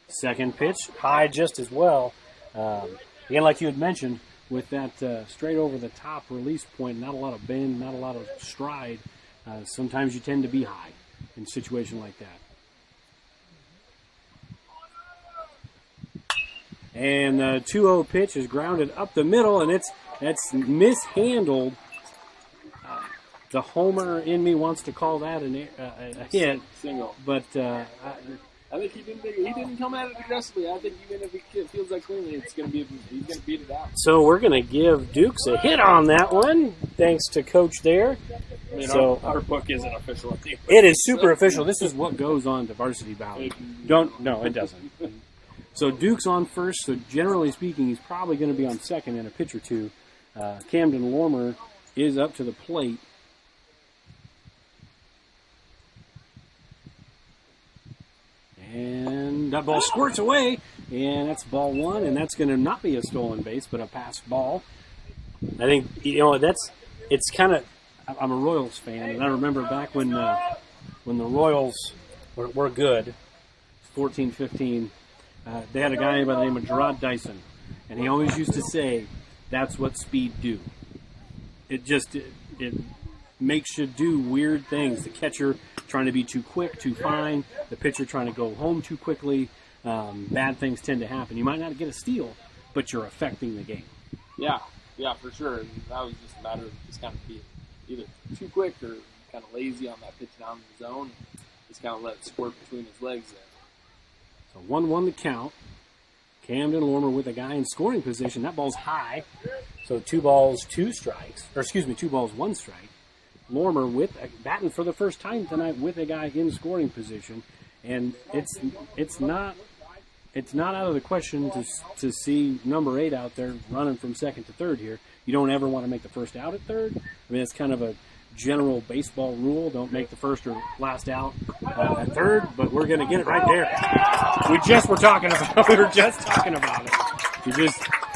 Second pitch, high just as well. Again, like you had mentioned, with that straight over the top release point, not a lot of bend, not a lot of stride. Sometimes you tend to be high in a situation like that. And the 2-0 pitch is grounded up the middle, and it's mishandled. The homer in me wants to call that a hit, single, but I think he didn't come at it aggressively. I think even if it feels like cleanly, he's going to beat it out. So we're going to give Dukes a hit on that one, thanks to Coach there. I mean, so our book isn't official. It is super official. This is what goes on to Varsity Ballot. No, it doesn't. So Duke's on first. So generally speaking, he's probably going to be on second in a pitch or two. Camden Lormer is up to the plate. And that ball squirts away, and that's ball one, and that's going to not be a stolen base, but a passed ball. I think, it's kind of, I'm a Royals fan, and I remember back when the Royals were good, 14-15, they had a guy by the name of Gerard Dyson, and he always used to say, that's what speed do. It makes you do weird things. The catcher trying to be too quick, too fine. The pitcher trying to go home too quickly. Bad things tend to happen. You might not get a steal, but you're affecting the game. Yeah, for sure. And that was just a matter of just kind of being either too quick or kind of lazy on that pitch down in the zone. Just kind of let it squirt between his legs there. So 1-1 the count. Camden Lormer with a guy in scoring position. That ball's high. So 2 balls, 1 strike. Lormer batting for the first time tonight with a guy in scoring position, and it's not out of the question to see number 8 out there running from second to third here. You don't ever want to make the first out at third. I mean, it's kind of a general baseball rule. Don't make the first or last out at third, but we're going to get it right there. We were just talking about it.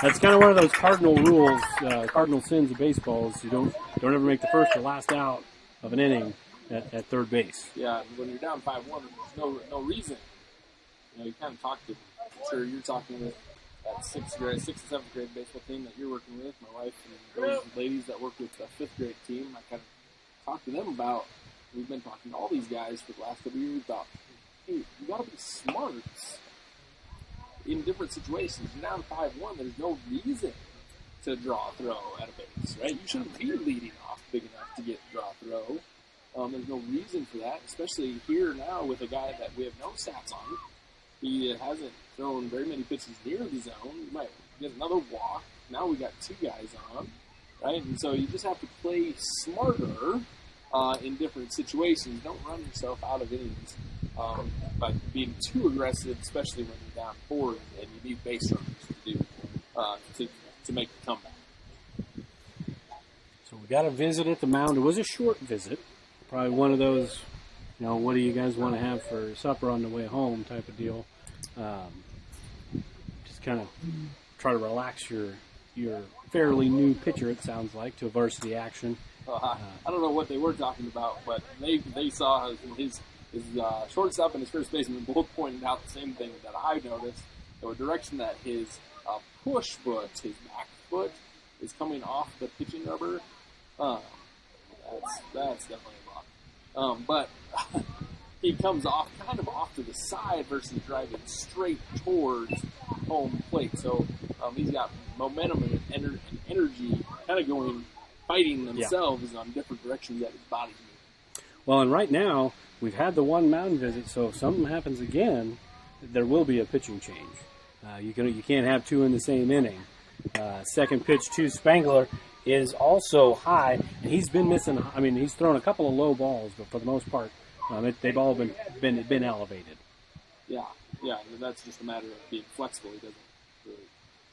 That's kind of one of those cardinal rules, cardinal sins of baseball. Is you don't ever make the first or last out of an inning at third base. Yeah, when you're down 5-1, there's no reason. You kind of talk to. I'm sure you're talking with that 6th and 7th grade baseball team that you're working with. My wife and those ladies that work with the 5th grade team. I kind of talk to them about. We've been talking to all these guys for the last couple of years about, hey, you got to be smart in different situations. You're down 5-1. There's no reason to draw a throw at a base, right? You shouldn't be leading off big enough to get draw throw. There's no reason for that, especially here now with a guy that we have no stats on. He hasn't thrown very many pitches near the zone. You might get another walk. Now we got 2 guys on, right? And so you just have to play smarter in different situations. Don't run yourself out of innings by being too aggressive, especially when you're down 4 and you need base runners to make the comeback. So we got a visit at the mound. It was a short visit. Probably one of those, what do you guys want to have for supper on the way home type of deal. Just kind of try to relax your fairly new pitcher, it sounds like, to varsity action. I don't know what they were talking about, but they saw his shortstop and his first baseman both pointed out the same thing that I noticed. The direction that his push foot, his back foot, is coming off the pitching rubber. That's definitely a block. But he comes kind of off to the side versus driving straight towards home plate. So he's got momentum and energy kind of fighting themselves on different directions that his body's moving. Well, and right now, we've had the 1 mound visit, so if something happens again, there will be a pitching change. You can't have 2 in the same inning. Second pitch to Spangler. is also high, and he's been missing. I mean, he's thrown a couple of low balls, but for the most part, they've all been elevated. Yeah, and that's just a matter of being flexible. He doesn't really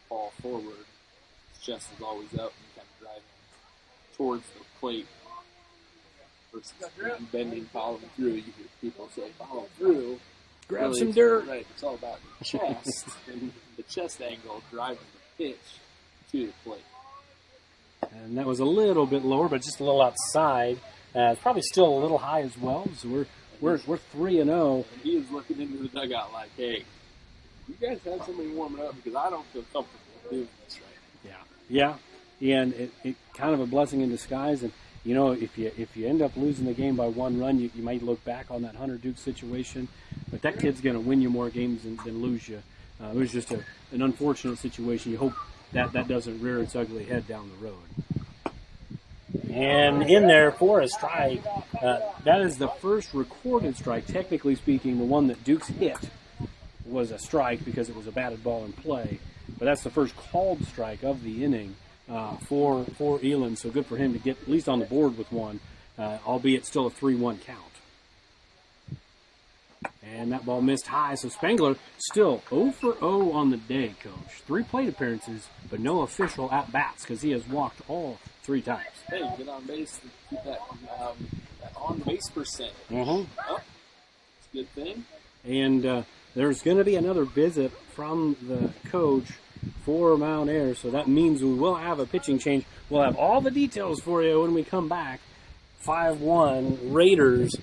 fall forward. His chest is always up and kind of driving towards the plate versus bending, following through. You hear people say, follow through. Grab really, some dirt. Right, it's all about the chest and the chest angle driving the pitch to the plate. And that was a little bit lower, but just a little outside. It's probably still a little high as well. So we're 3-0. And he is looking into the dugout like, hey, you guys have somebody warming up because I don't feel comfortable doing this right now. Yeah, and it kind of a blessing in disguise. And you know, if you end up losing the game by 1 run, you might look back on that Hunter Duke situation. But that kid's going to win you more games than lose you. It was just an unfortunate situation. You hope that doesn't rear its ugly head down the road. And in there for a strike. That is the first recorded strike. Technically speaking, the one that Dukes hit was a strike because it was a batted ball in play. But that's the first called strike of the inning for Elon. So good for him to get at least on the board with one, albeit still a 3-1 count. And that ball missed high, so Spangler still 0 for 0 on the day, Coach. 3 plate appearances, but no official at-bats because he has walked all 3 times. Hey, get on base and keep that on-base percent Mm-hmm. up. It's a good thing. And there's going to be another visit from the coach for Mount Air, so that means we will have a pitching change. We'll have all the details for you when we come back. 5-1 Raiders.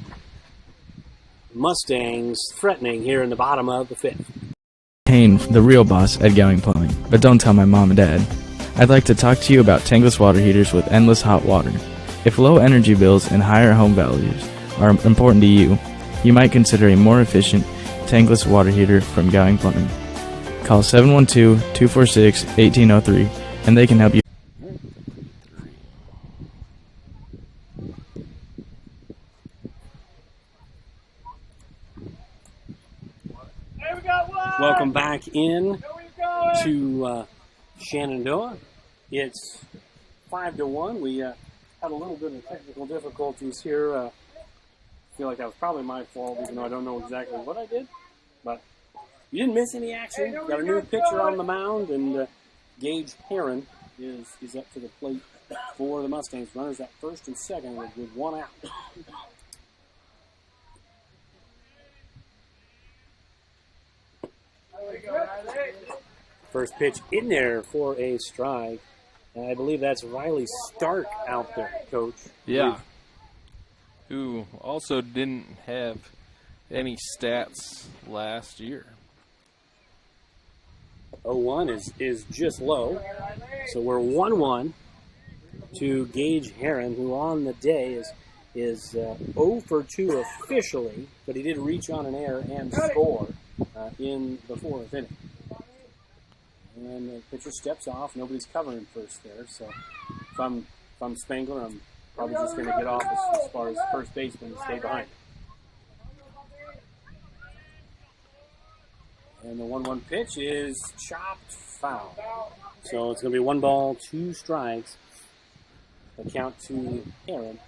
Mustangs threatening here in the bottom of the 5th. Kane, the real boss at Gowing Plumbing, but don't tell my mom and dad. I'd like to talk to you about tankless water heaters with endless hot water. If low energy bills and higher home values are important to you, you might consider a more efficient tankless water heater from Gowing Plumbing. Call 712-246-1803 and they can help you. Welcome back in to Shenandoah. It's 5-1. We had a little bit of technical difficulties here. I feel like that was probably my fault, even though I don't know exactly what I did. But you didn't miss any action. Got a new pitcher on the mound, and Gage Heron is up to the plate for the Mustangs. Runners at first and second with 1 out. First pitch in there for a strike. And I believe that's Riley Stark out there, Coach. Yeah. Who also didn't have any stats last year. 0-1 is just low. So we're 1-1 to Gage Heron, who on the day is 0 for 2 officially, but he did reach on an error and score in the 4th inning. And the pitcher steps off. Nobody's covering first there. So if I'm Spangler, I'm probably just going to get off as far as first baseman and stay behind. And the 1-1 pitch is chopped foul. So it's going to be 1 ball, 2 strikes. The count to Heron,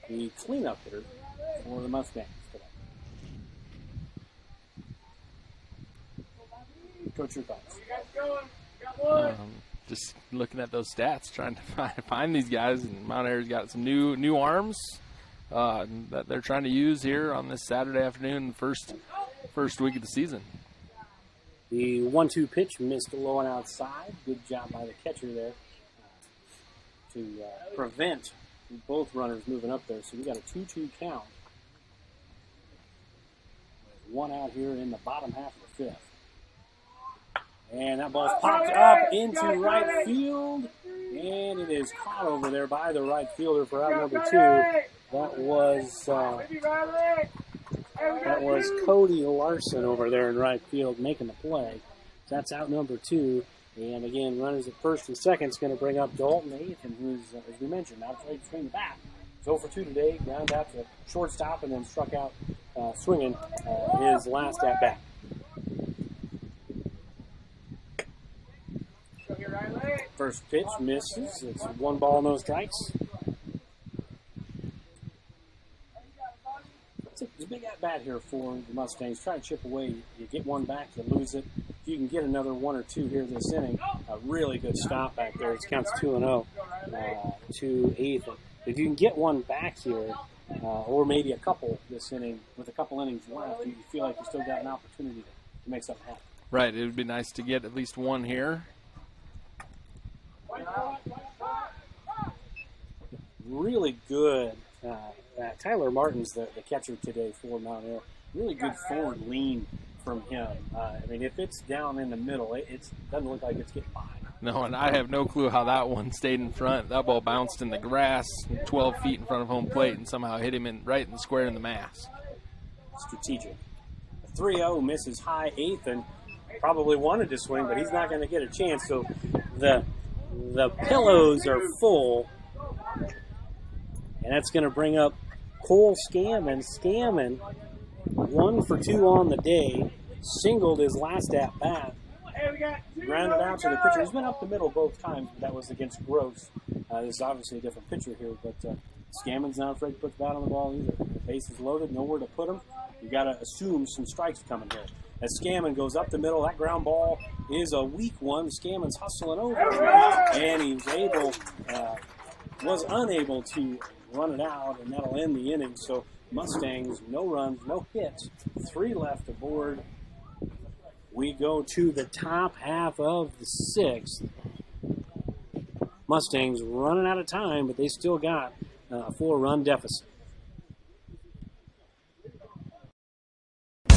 the cleanup hitter for the Mustangs today. Coach, your thoughts? Just looking at those stats, trying to find these guys, and Mount Air's got some new arms that they're trying to use here on this Saturday afternoon, the first week of the season. The 1-2 pitch missed low and outside. Good job by the catcher there to prevent both runners moving up there. So we got a 2-2 count. 1 out here in the bottom half of the 5th. And that ball's popped up into right field, and it is caught over there by the right fielder for out number 2. That was Cody Larson over there in right field making the play. So that's out number 2. And again, runners at first and second is going to bring up Dalton Athan, who's, as we mentioned, out played between the bat. 0 for 2 today, ground out to shortstop, and then struck out swinging his last at bat. Show me Riley. First pitch misses. It's 1 ball, no strikes. It's a big at-bat here for the Mustangs. Try to chip away. You get one back, you lose it. If you can get another 1 or 2 here this inning, a really good stop back there. It counts 2-0 to Ethan. If you can get one back here, or maybe a couple this inning, with a couple innings left, you feel like you still got an opportunity to make something happen. Right. It would be nice to get at least one here. Really good. Tyler Martin's the catcher today for Mount Air. Really good forward lean from him. I mean, if it's down in the middle, it doesn't look like it's getting by. No, and I have no clue how that one stayed in front. That ball bounced in the grass 12 feet in front of home plate and somehow hit him right in the square in the mass. Strategic. 3-0 misses high. Ethan probably wanted to swing, but he's not going to get a chance. So the pillows are full, and that's going to bring up Cole Scammon. Scammon, 1 for 2 on the day, singled his last at bat. Grounded out to the pitcher. He's been up the middle both times, but that was against Gross. This is obviously a different pitcher here, but Scammon's not afraid to put the bat on the ball either. The base is loaded, nowhere to put him. You got to assume some strikes coming here. As Scammon goes up the middle, that ground ball is a weak one. Scammon's hustling over, and he's was unable to run it out, and that'll end the inning. So Mustangs, no runs, no hits, 3 left aboard. We go to the top half of the 6th. Mustangs running out of time, but they still got a 4-run deficit.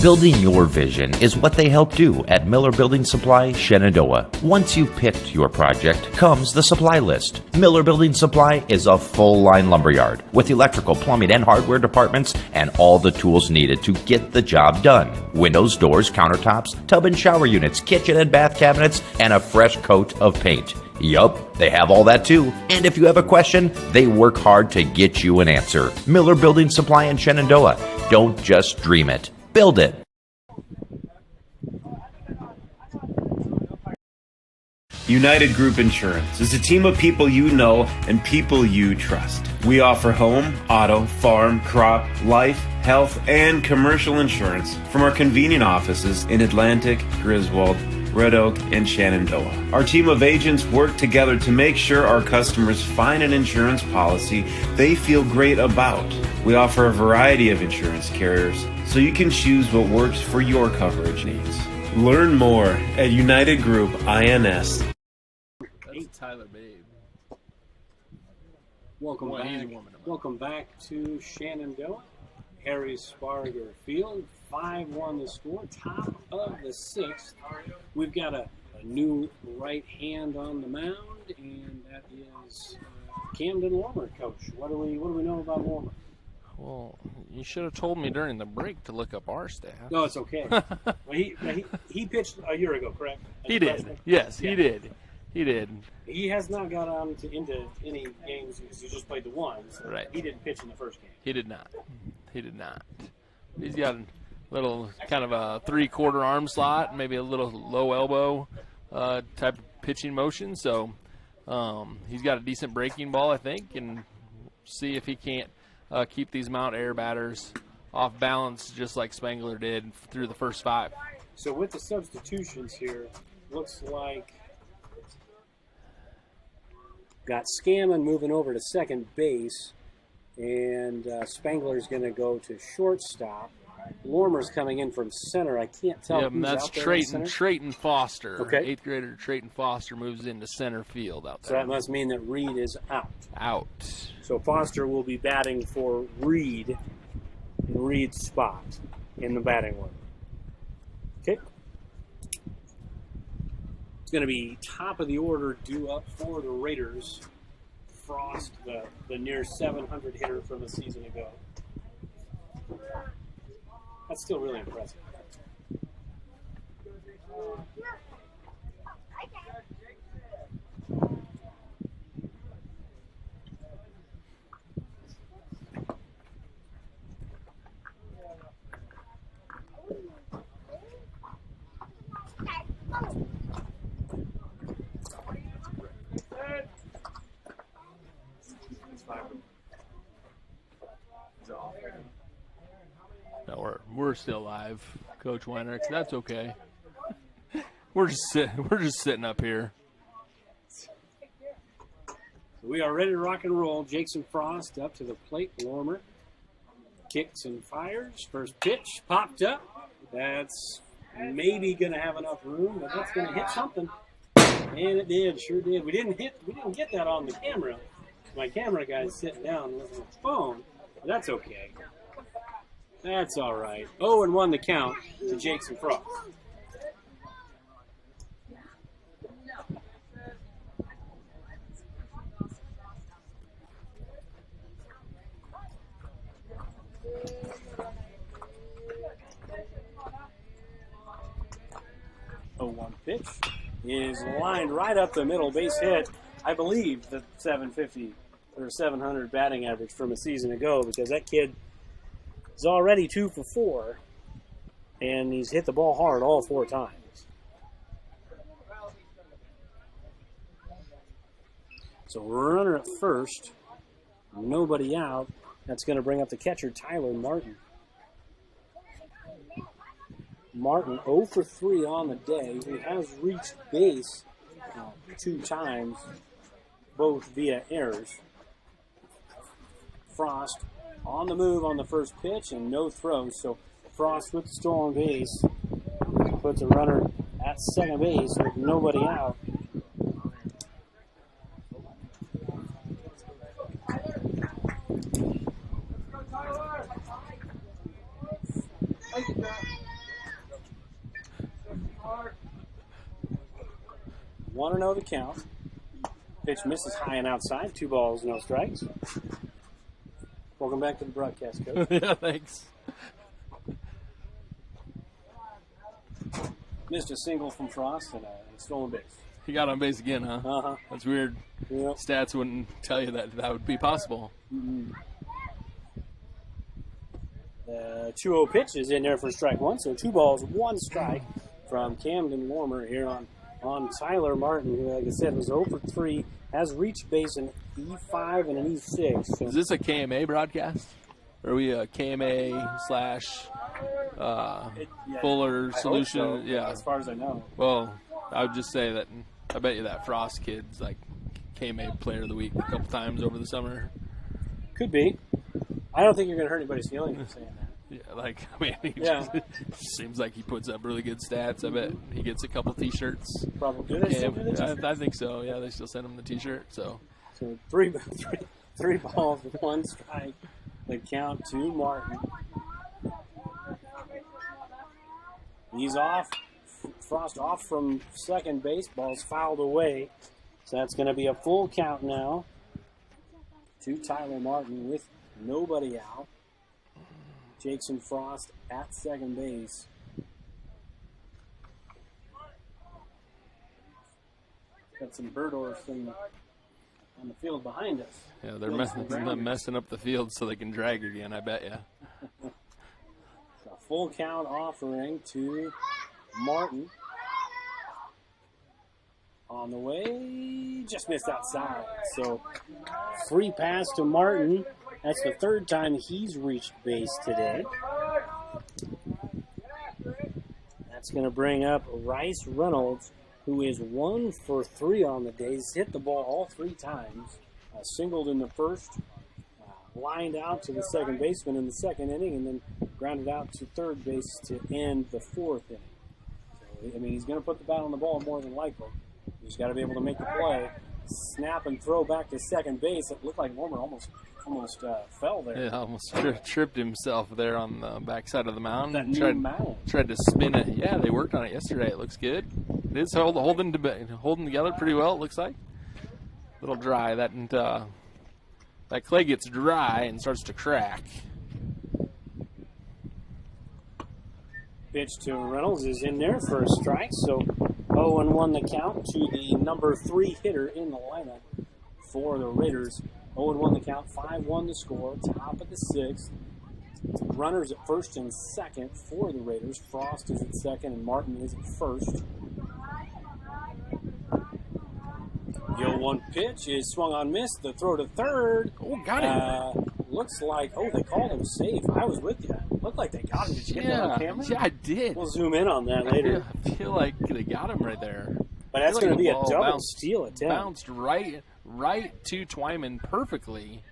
Building your vision is what they help do at Miller Building Supply, Shenandoah. Once you've picked your project, comes the supply list. Miller Building Supply is a full-line lumberyard with electrical, plumbing, and hardware departments and all the tools needed to get the job done. Windows, doors, countertops, tub and shower units, kitchen and bath cabinets, and a fresh coat of paint. Yup, they have all that too. And if you have a question, they work hard to get you an answer. Miller Building Supply in Shenandoah. Don't just dream it. Build it. United Group Insurance is a team of people you know and people you trust. We offer home, auto, farm, crop, life, health, and commercial insurance from our convenient offices in Atlantic, Griswold, Red Oak, and Shenandoah. Our team of agents work together to make sure our customers find an insurance policy they feel great about. We offer a variety of insurance carriers, so you can choose what works for your coverage needs. Learn more at United Group INS. That's Tyler Babe. Welcome back to Shenandoah. Harry Sparger Field, 5-1 the score, top of the 6th. We've got a new right hand on the mound, and that is Camden Warmer, coach. What do we know about Warmer? Well, you should have told me during the break to look up our staff. No, it's okay. Well, he pitched a year ago, correct? He did. Freshman? Yes, yeah. He did. He did. He has not got on into any games because he just played the one. So right. He didn't pitch in the first game. He did not. He did not. He's got a little kind of a 3/4 arm slot, maybe a little low elbow type of pitching motion. So he's got a decent breaking ball, I think, and see if he can't keep these Mount Air batters off balance just like Spangler did through the first 5. So with the substitutions here, looks like got Scammon moving over to second base, and Spangler's going to go to shortstop. Lormer's coming in from center. I can't tell. Yeah, that's Trayton Foster. Okay. 8th grader Trayton Foster moves into center field out there. So that must mean that Reed is out. Out. So Foster will be batting for Reed in Reed's spot in the batting order. Okay. It's going to be top of the order due up for the Raiders. Frost, the near 700 hitter from a season ago. That's still really impressive. We're still live, Coach Weinrich. That's okay. We're just sitting up here. We are ready to rock and roll. Jason Frost up to the plate. Warmer kicks and fires. First pitch popped up. That's maybe going to have enough room, but that's going to hit something. And it did, sure did. We didn't get that on the camera. My camera guy's sitting down with his phone. But that's okay. That's all right. 0-1 the count to Jason Frost. One pitch is lined right up the middle, base hit. I believe the 750 or 700 batting average from a season ago, because that kid is already 2 for 4, and he's hit the ball hard all 4 times. So runner at first, nobody out. That's going to bring up the catcher, Tyler Martin. Martin 0 for 3 on the day. He has reached base 2 times, both via errors. Frost on the move on the first pitch and no throws. So Frost with the stolen base puts a runner at second base with nobody out. Want to know the count. Pitch misses high and outside. 2 balls, no strikes. Welcome back to the broadcast, Coach. Yeah, thanks. Missed a single from Frost and a stolen base. He got on base again, huh? Uh-huh. That's weird. Yep. Stats wouldn't tell you that would be possible. Mm-hmm. The 2-0 pitch is in there for strike 1, so 2 balls, 1 strike from Camden Warmer here on Tyler Martin, who, like I said, was 0 for 3, has reached base in E5 and an E6. So. Is this a KMA broadcast? Or are we a KMA slash Fuller solution? So, yeah. As far as I know. Well, I would just say that I bet you that Frost kid's like KMA Player of the Week a couple times over the summer. Could be. I don't think you're going to hurt anybody's feelings for saying that. Yeah, like, I mean, he yeah. just seems like he puts up really good stats. I bet he gets a couple T-shirts. Probably. Do they still do the T-shirts? I think so. Yeah, they still send him the T-shirt. So 3 balls, 1 strike. The count to Martin. He's off. Frost off from second base. Ball's fouled away. So that's going to be a full count now to Tyler Martin with nobody out. Jason Frost at second base. Got some birdos on the field behind us. Yeah, they're messing up the field so they can drag again, I bet you. A full count offering to Martin. On the way, just missed outside. So free pass to Martin. That's the 3rd time he's reached base today. That's going to bring up Rice Reynolds, who is 1 for 3 on the day. He's hit the ball all 3 times. Singled in the first, lined out to the second baseman in the 2nd inning, and then grounded out to third base to end the 4th inning. So, I mean, he's going to put the bat on the ball more than likely. He's got to be able to make the play. Snap and throw back to second base. It looked like Warmer almost fell there. Yeah, almost tripped himself there on the backside of the mound. That new mound. Tried to spin it. Yeah, they worked on it yesterday. It looks good. It's holding together pretty well, it looks like. A little dry. That clay gets dry and starts to crack. Pitch to Reynolds is in there for a strike, so 0-1 the count to the number 3 hitter in the lineup for the Raiders. 0-1 the count, 5-1 the score, top of the 6th. Runners at first and second for the Raiders. Frost is at second and Martin is at first. The 0-1 pitch is swung on, missed. The throw to third. Oh, got him. looks like, oh, they called him safe. I was with you. Looked like they got him. Did you get that on camera? Yeah, I did. We'll zoom in on that later. I feel like they got him right there. But that's going to be a double bounced, steal attempt. Bounced right to Twyman perfectly,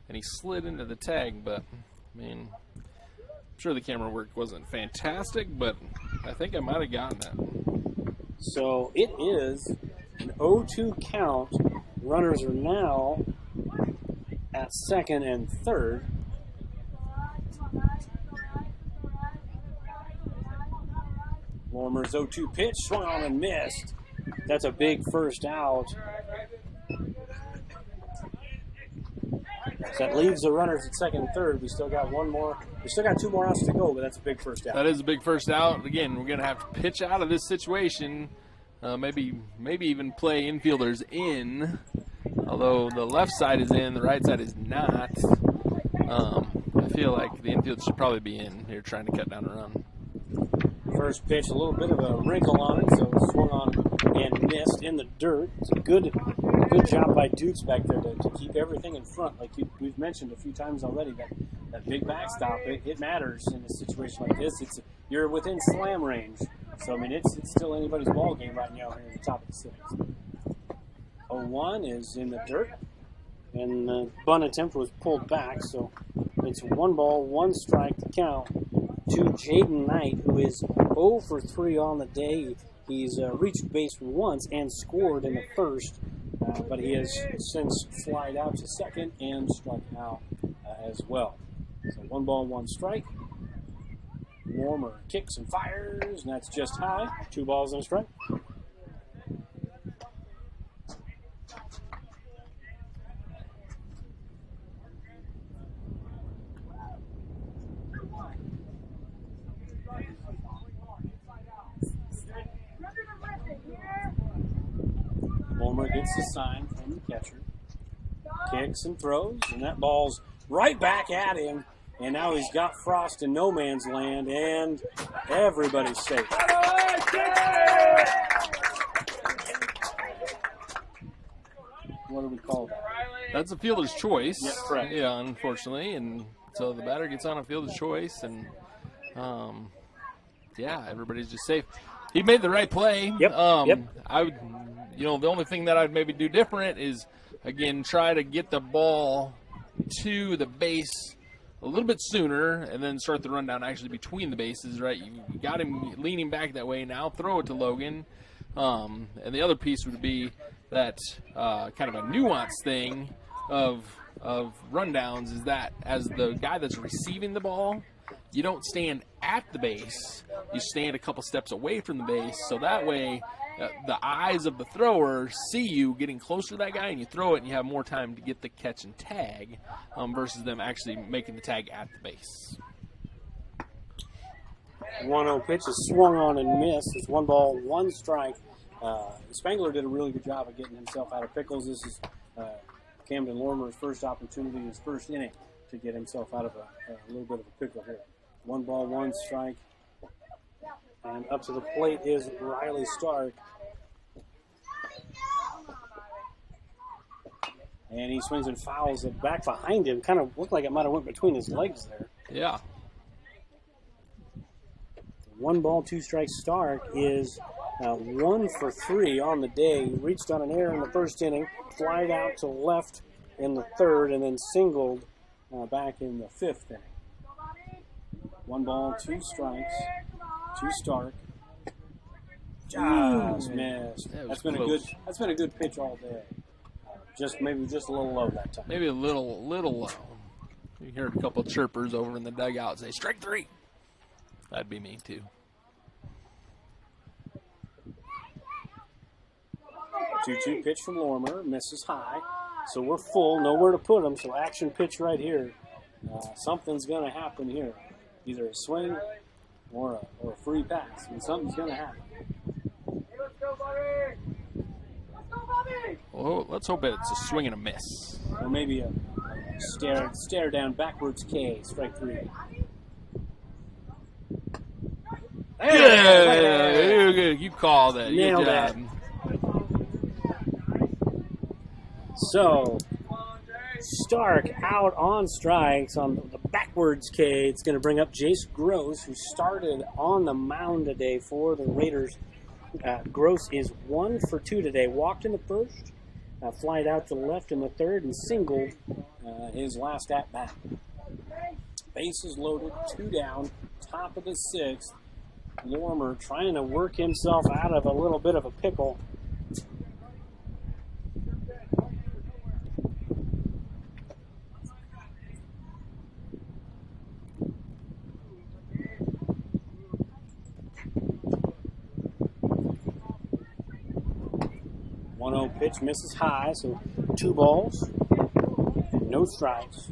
and he slid into the tag. But, I mean, I'm sure the camera work wasn't fantastic, but I think I might have gotten that. So it is an 0-2 count. Runners are now at second and third. Lormer's 0-2 pitch, swung on and missed. That's a big first out. So that leaves the runners at second and third. We still got one more. We still got 2 more outs to go, but that's a big first out. That is a big first out. Again, we're going to have to pitch out of this situation. Maybe even play infielders in. Although the left side is in, the right side is not. I feel like the infield should probably be in here trying to cut down a run. First pitch, a little bit of a wrinkle on it, so it swung on and missed in the dirt. It's a good job by Dukes back there to keep everything in front. Like we've mentioned a few times already, that big backstop, it matters in a situation like this. You're within slam range. So, I mean, it's still anybody's ball game right now here at the top of the sixth. 0-1 is in the dirt, and the bunt attempt was pulled back, so it's 1 ball, 1 strike to count to Jaden Knight, who is 0 for 3 on the day. He's reached base once and scored in the first, but he has since flied out to second and struck out as well. So 1 ball, 1 strike. Warmer kicks and fires, and that's just high. 2 balls and a strike. Warmer gets the sign from the catcher. Kicks and throws, and that ball's right back at him. And now he's got Frost in no man's land, and everybody's safe. What do we call that? That's a fielder's choice. Yeah, correct. Yeah, unfortunately, and so the batter gets on a fielder's choice, and yeah, everybody's just safe. He made the right play. Yep. I would, the only thing that I'd maybe do different is, again, try to get the ball to the base a little bit sooner, and then start the rundown actually between the bases, right? You got him leaning back that way. Now throw it to Logan. And the other piece would be that kind of a nuanced thing of rundowns is that as the guy that's receiving the ball, you don't stand at the base. You stand a couple steps away from the base, so that way the eyes of the thrower see you getting closer to that guy, and you throw it, and you have more time to get the catch and tag versus them actually making the tag at the base. 1-0 pitch is swung on and missed. It's 1 ball, 1 strike. Spangler did a really good job of getting himself out of pickles. This is Camden Lormer's first opportunity, his first inning, to get himself out of a little bit of a pickle here. 1 ball, 1 strike. And up to the plate is Riley Stark. And he swings and fouls it back behind him. Kind of looked like it might have went between his legs there. Yeah. 1 ball, 2 strikes. Stark is 1 for 3 on the day. He reached on an error in the first inning, flied out to left in the third, and then singled back in the 5th inning. 1 ball, 2 strikes to Stark. Just missed. That's been a good pitch all day. Maybe just a little low that time. Maybe a little low. You heard a couple of chirpers over in the dugout say, "Strike 3." That'd be me too. 2-2 pitch from Lormer, misses high. So we're full, nowhere to put him. So action pitch right here. Something's going to happen here. Either a swing or a free pass. And something's going to happen. Let's go, buddy! Let's go, buddy! Well, let's hope it's a swing and a miss. Or maybe a stare down backwards K, strike 3. Good. You call that. Nailed that. So, Stark out on strikes on the backwards K. It's going to bring up Jace Gross, who started on the mound today for the Raiders. Gross is 1 for 2 today. Walked in the first, flied out to the left in the third, and singled his last at bat. Bases loaded, 2 down, top of the 6th. Lormer trying to work himself out of a little bit of a pickle. Pitch misses high, so 2 balls, no strikes.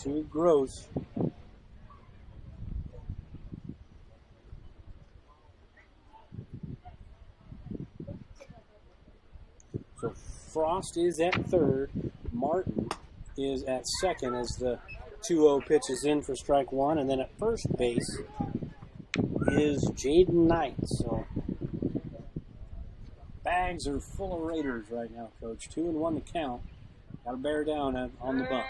2 Gross. So Frost is at third. Martin is at second as the 2-0 pitch is in for strike 1, and then at first base is Jaden Knight. So bags are full of Raiders right now, Coach. 2-1 to count. Got to bear down on the bump.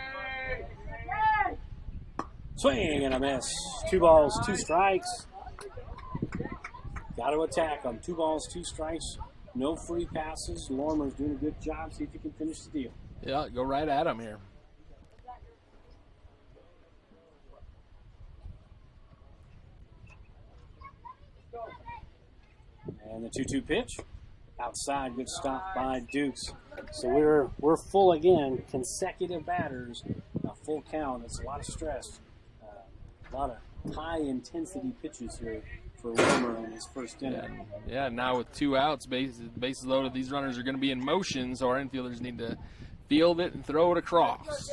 Swing and a miss. 2 balls, 2 strikes. Got to attack them. 2 balls, 2 strikes. No free passes. Lormer's doing a good job. See if he can finish the deal. Yeah, go right at him here. And the 2-2 pitch. Outside, good stop by Dukes. So we're full again. Consecutive batters, a full count. It's a lot of stress, a lot of high intensity pitches here for Lormer in his first inning. Yeah. Now with 2 outs, bases loaded, these runners are going to be in motion, so our infielders need to field it and throw it across.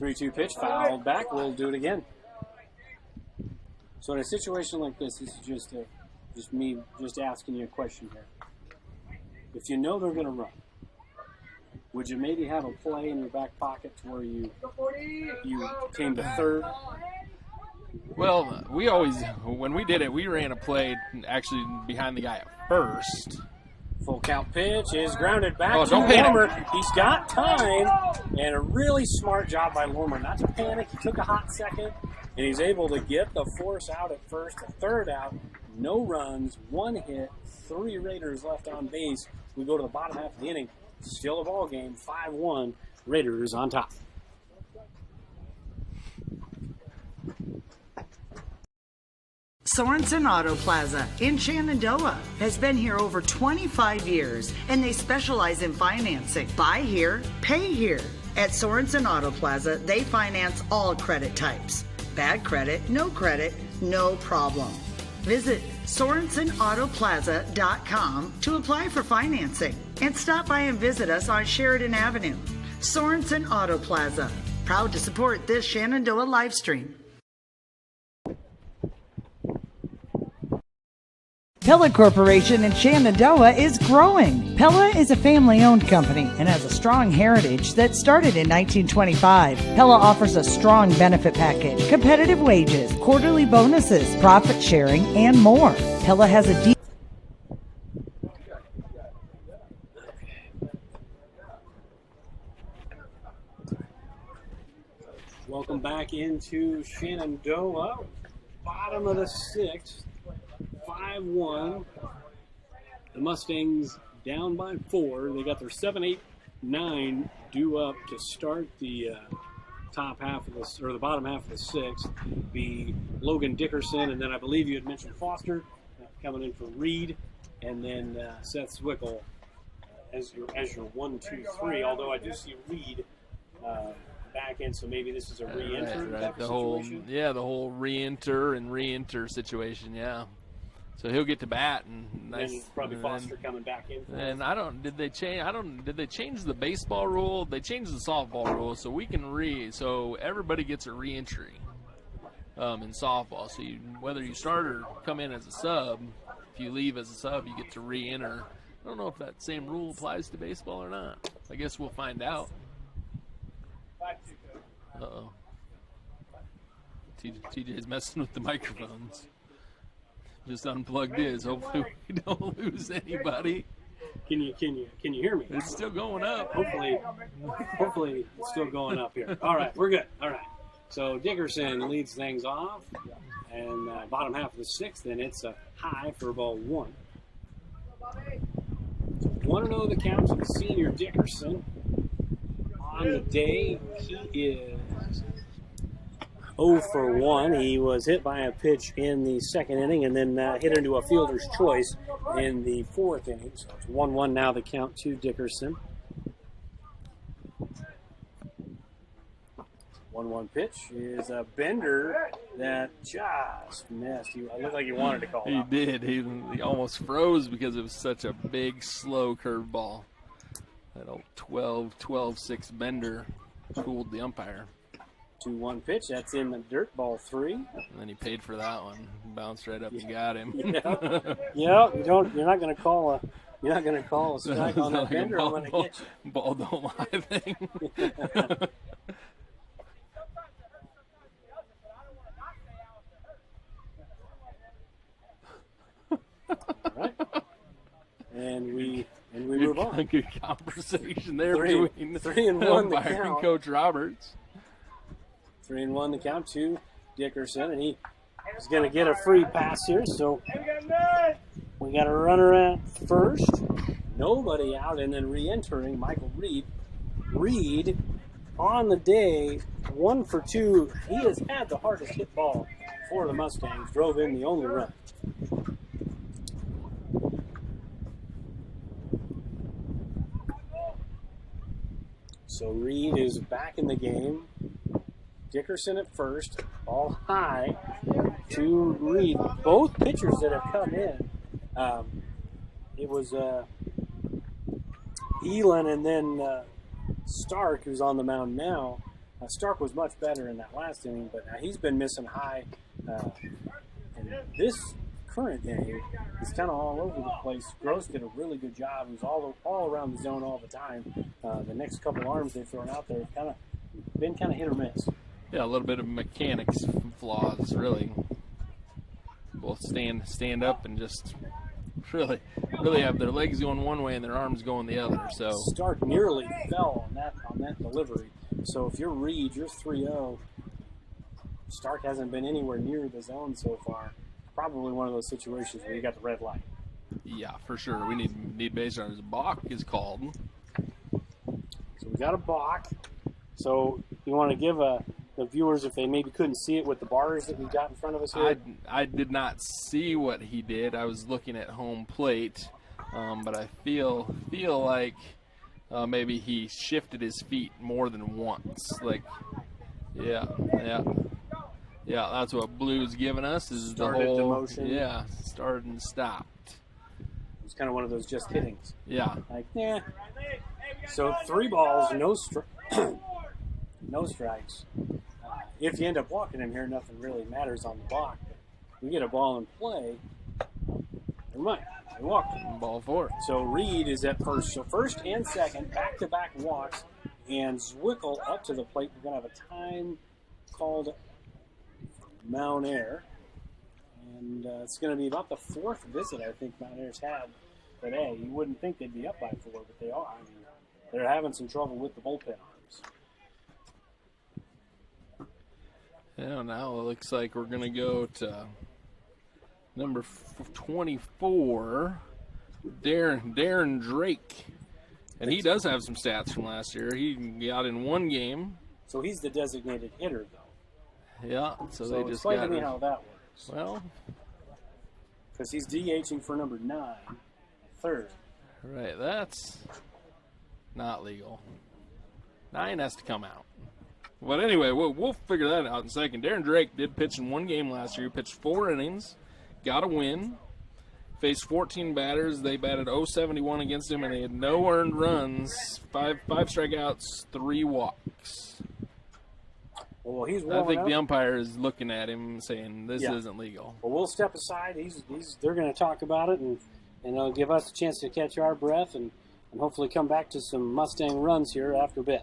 3-2 pitch, fouled back. We'll do it again. So in a situation like this is just me asking you a question here. If you know they're going to run, would you maybe have a play in your back pocket to where you came to third? Well, we always, when we did it, we ran a play actually behind the guy at first. Full count pitch is grounded back to don't panic. Lormer. He's got time, and a really smart job by Lormer not to panic. He took a hot second, and he's able to get the force out at first, a third out, no runs, 1 hit, 3 Raiders left on base. We go to the bottom half of the inning, still a ball game, 5-1, Raiders on top. Sorensen Auto Plaza in Shenandoah has been here over 25 years, and they specialize in financing. Buy here, pay here. At Sorensen Auto Plaza, they finance all credit types. Bad credit, no problem. Visit SorensenAutoplaza.com to apply for financing and stop by and visit us on Sheridan Avenue. Sorensen Auto Plaza, proud to support this Shenandoah live stream. Pella Corporation in Shenandoah is growing. Pella is a family-owned company and has a strong heritage that started in 1925. Pella offers a strong benefit package, competitive wages, quarterly bonuses, profit sharing, and more. Pella has a deep... Welcome back into Shenandoah, bottom of the 6th. 5-1. The Mustangs down by 4. They got their 7, 8, 9 due up to start the top half of this, or the bottom half of the 6th. Be Logan Dickerson, and then I believe you had mentioned Foster coming in for Reed, and then Seth Zwickel as your 1, 2, 3. Although I do see Reed back in, so maybe this is a re-enter. Right. The whole re-enter situation. Yeah. So he'll get to bat, and nice. Probably Foster coming back in. And did they change the baseball rule? They changed the softball rule, so we can so everybody gets a re-entry in softball. So whether you start or come in as a sub, if you leave as a sub, you get to re-enter. I don't know if that same rule applies to baseball or not. I guess we'll find out. Uh-oh. TJ's messing with the microphones. Just unplugged his. Hopefully we don't lose anybody. Can you hear me? It's still going up. Hopefully it's still going up here. All right, we're good. All right. So Dickerson leads things off, and bottom half of the sixth, and it's a high for ball 1. So 1-0 the count to the senior Dickerson. On the day, he is 0 for 1. He was hit by a pitch in the second inning and then hit into a fielder's choice in the fourth inning. So it's 1-1 now the count to Dickerson. 1-1 pitch is a bender that just missed. It looked like he wanted to call it. He did. He almost froze because it was such a big, slow curveball. That old 12-6 bender fooled the umpire. 2-1 pitch. That's in the dirt, ball 3. And then he paid for that one. Bounced right up and got him. Yeah. You're not going to call a strike on that bender. I'm going to get you. Ball don't lie thing. All right. And we move on. Good conversation there between 3-1 the umpire and count. Coach Roberts. 3-1 the count to Dickerson, and he is going to get a free pass here. So we got a runner at first, nobody out, and then re-entering Michael Reed. Reed on the day, 1 for 2. He has had the hardest hit ball for the Mustangs. Drove in the only run. So Reed is back in the game. Dickerson at first, ball high to Reed. Both pitchers that have come in, it was Elon and then Stark, who's on the mound now. Stark was much better in that last inning, but he's been missing high. And this current inning, he's kind of all over the place. Gross did a really good job. He was all around the zone all the time. The next couple arms they've thrown out there have been kind of hit or miss. Yeah, a little bit of mechanics flaws, really. Both stand up and just really have their legs going one way and their arms going the other. So Stark nearly fell on that delivery. So if you're Reed, you're 3-0. Stark hasn't been anywhere near the zone so far. Probably one of those situations where you got the red light. Yeah, for sure. We need base runners. Balk is called. So we got a balk. So you want to give the viewers, if they maybe couldn't see it with the bars that we got in front of us here? I did not see what he did. I was looking at home plate, but I feel like maybe he shifted his feet more than once. Like, yeah. That's what Blue's giving us is Started the whole motion. Yeah, started and stopped. It was kind of one of those just hittings. Yeah. Like, yeah. So 3 balls, no strikes. If you end up walking him here, nothing really matters on the block. But we get a ball in play. Never mind. We walked him. Ball 4. So Reed is at first. So first and second, back-to-back walks, and Zwickel up to the plate. We're going to have a time called Mount Air. And it's going to be about the 4th visit I think Mount Air's had today. You wouldn't think they'd be up by 4, but they are. I mean, they're having some trouble with the bullpen arms. Yeah, now it looks like we're going to go to number 24, Darren Drake. And he does have some stats from last year. He got in 1 game. So he's the designated hitter, though. Yeah, so they just explain got to me how that works. Well, because he's DHing for number 9, third. Right, that's not legal. 9 has to come out. But anyway, we'll figure that out in a second. Darren Drake did pitch in 1 game last year. He pitched 4 innings, got a win, faced 14 batters. They batted .071 against him, and they had no earned runs, 5 strikeouts, 3 walks. Well, he's I think up. the umpire is looking at him saying this Yeah. isn't legal. Well, we'll step aside. They're going to talk about it, and it'll give us a chance to catch our breath and hopefully come back to some Mustang runs here after a bit.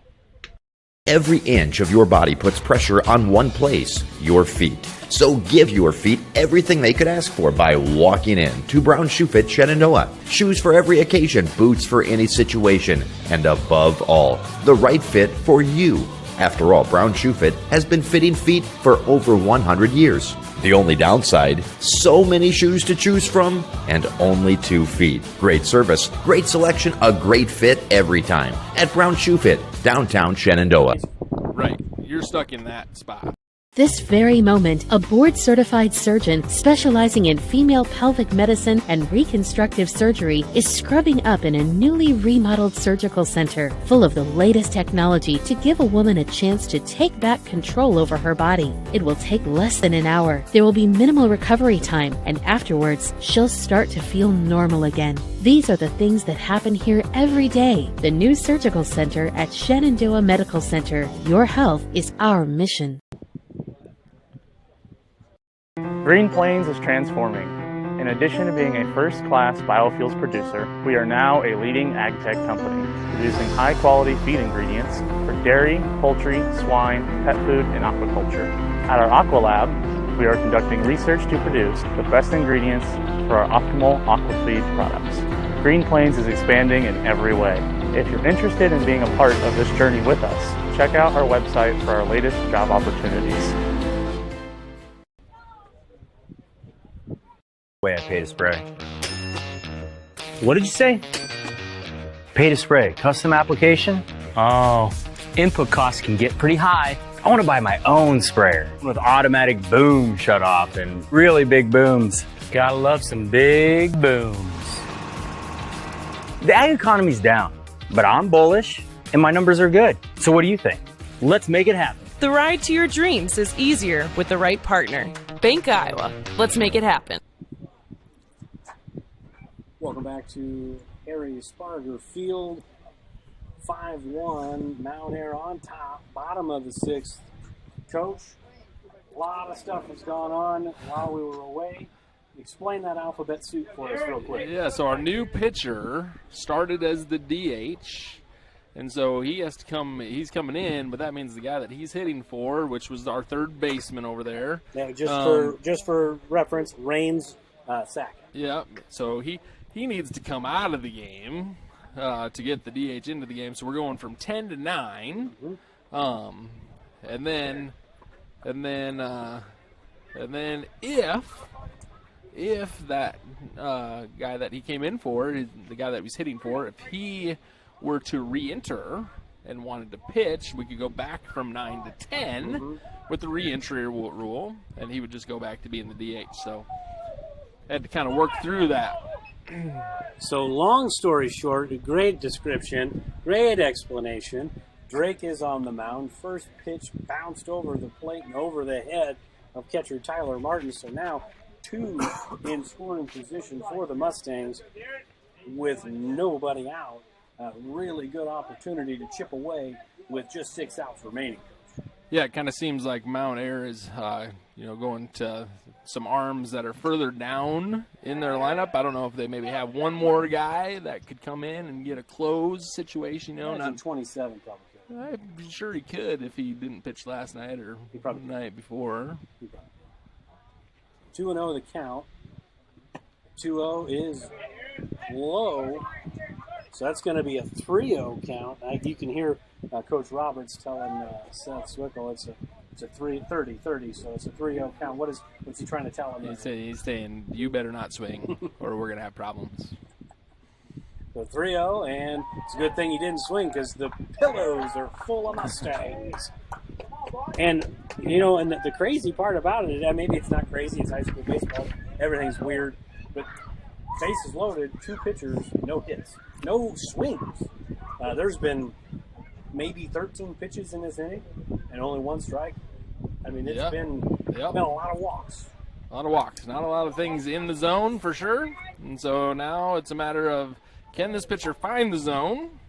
Every inch of your body puts pressure on one place, your feet. So give your feet everything they could ask for by walking in to Brown Shoe Fit Shenandoah. Shoes for every occasion, boots for any situation, and above all, the right fit for you. After all, Brown Shoe Fit has been fitting feet for over 100 years. The only downside, so many shoes to choose from and only 2 feet. Great service, great selection, a great fit every time at Brown Shoe Fit, downtown Shenandoah. Right, you're stuck in that spot. This very moment, a board-certified surgeon specializing in female pelvic medicine and reconstructive surgery is scrubbing up in a newly remodeled surgical center full of the latest technology to give a woman a chance to take back control over her body. It will take less than an hour. There will be minimal recovery time, and afterwards, she'll start to feel normal again. These are the things that happen here every day. The new surgical center at Shenandoah Medical Center. Your health is our mission. Green Plains is transforming. In addition to being a first-class biofuels producer, we are now a leading ag-tech company, producing high-quality feed ingredients for dairy, poultry, swine, pet food, and aquaculture. At our Aqua Lab, we are conducting research to produce the best ingredients for our optimal aquafeed products. Green Plains is expanding in every way. If you're interested in being a part of this journey with us, check out our website for our latest job opportunities. Way I pay to spray. What did you say? Pay to spray, custom application? Oh, input costs can get pretty high. I want to buy my own sprayer with automatic boom shut off and really big booms. Gotta love some big booms. The ag economy's down, but I'm bullish and my numbers are good. So what do you think? Let's make it happen. The ride to your dreams is easier with the right partner. Bank Iowa. Let's make it happen. Welcome back to Harry Sparger Field. 5-1, Mount Air on top, bottom of the 6th. Coach, a lot of stuff has gone on while we were away. Explain that alphabet soup for us real quick. Yeah, so our new pitcher started as the DH, and so he has to come. He's coming in, but that means the guy that he's hitting for, which was our third baseman over there. Yeah, just for reference, Raines sack. Yeah, so he needs to come out of the game to get the DH into the game. So we're going from 10 to 9, and then if that guy that he came in for, the guy that he was hitting for, if he were to re-enter and wanted to pitch, we could go back from 9 to 10 with the re-entry rule, and he would just go back to being the DH. So had to kind of work through that. So long story short, a great description, great explanation. Drake is on the mound. First pitch bounced over the plate and over the head of catcher Tyler Martin. So now 2 in scoring position for the Mustangs with nobody out. A really good opportunity to chip away with just 6 outs remaining. Yeah, it kind of seems like Mount Air is, going to some arms that are further down in their lineup. I don't know if they maybe have one more guy that could come in and get a close situation. Not 27 probably could. I'm sure he could if he didn't pitch last night or the night before. 2-0 the count. 2-0 is low. So that's going to be a 3-0 count. You can hear Coach Roberts telling Seth Swickel it's a 30-30, so it's a 3-0 count. What's he trying to tell him? He's saying you better not swing or we're going to have problems. So 3-0, and it's a good thing he didn't swing because the pillows are full of Mustangs. And, and the crazy part about it, maybe it's not crazy, it's high school baseball, everything's weird, but bases loaded, 2 pitchers, no hits, no swings. There's been maybe 13 pitches in this inning and only 1 strike. It's been a lot of walks. A lot of walks, not a lot of things in the zone for sure. And so now it's a matter of, can this pitcher find the zone?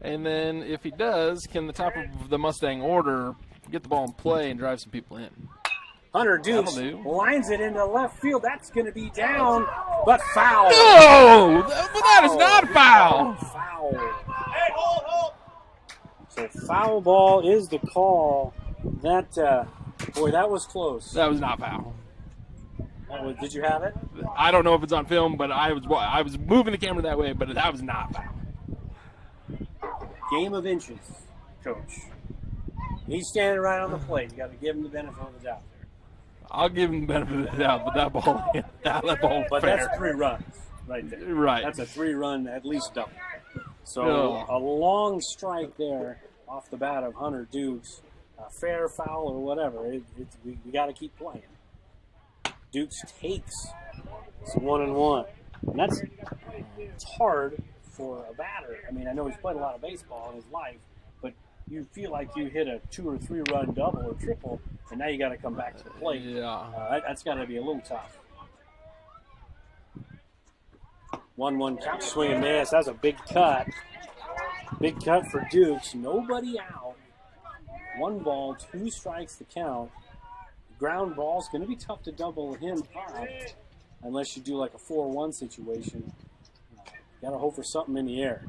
And then if he does, can the top of the Mustang order get the ball in play and drive some people in? Hunter Dukes lines it into left field. That's going to be down, but foul. No! That is not foul. Foul. So foul ball is the call. That, boy, that was close. That was not foul. Did you have it? I don't know if it's on film, but I was moving the camera that way, but that was not foul. Game of inches, Coach. He's standing right on the plate. You got to give him the benefit of the doubt there. I'll give him the benefit of the doubt, but that ball. But fair. that's 3 runs right there. Right. That's a 3-run at least double. So a long strike there off the bat of Hunter Dukes, fair, foul, or whatever. We got to keep playing. Dukes takes. It's 1-1, and it's hard for a batter. I mean, I know he's played a lot of baseball in his life, but you feel like you hit a 2 or 3 run double or triple, and now you got to come back to the plate. Yeah, that's got to be a little tough. 1-1 count, swing and miss. That's a big cut. Big cut for Dukes. Nobody out. 1 ball, 2 strikes to count. Ground ball's going to be tough to double him up unless you do like a 4-1 situation. Got to hope for something in the air.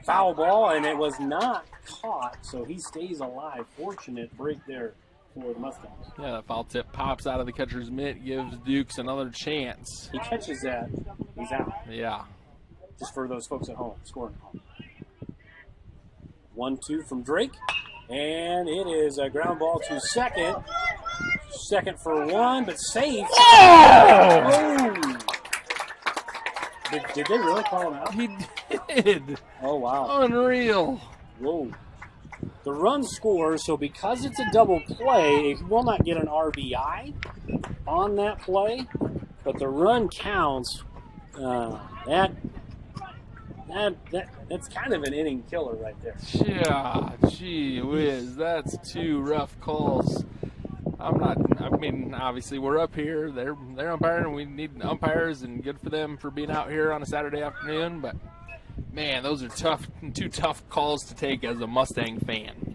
Foul ball, and it was not caught, so he stays alive. Fortunate break there for the Mustangs. Yeah, that foul tip pops out of the catcher's mitt, gives Dukes another chance. He catches that, he's out. Yeah. Just for those folks at home, scoring at home. 1-2 from Drake, and it is a ground ball to second. Second for 1, but safe. Oh! Did they really call him out? He did. Oh, wow. Unreal. Whoa. The run scores, so because it's a double play, it will not get an RBI on that play, but the run counts. That's kind of an inning killer right there. Yeah, gee whiz, that's 2 rough calls. I mean, obviously we're up here. They're umpiring. We need umpires, and good for them for being out here on a Saturday afternoon. But man, those are 2 tough calls to take as a Mustang fan.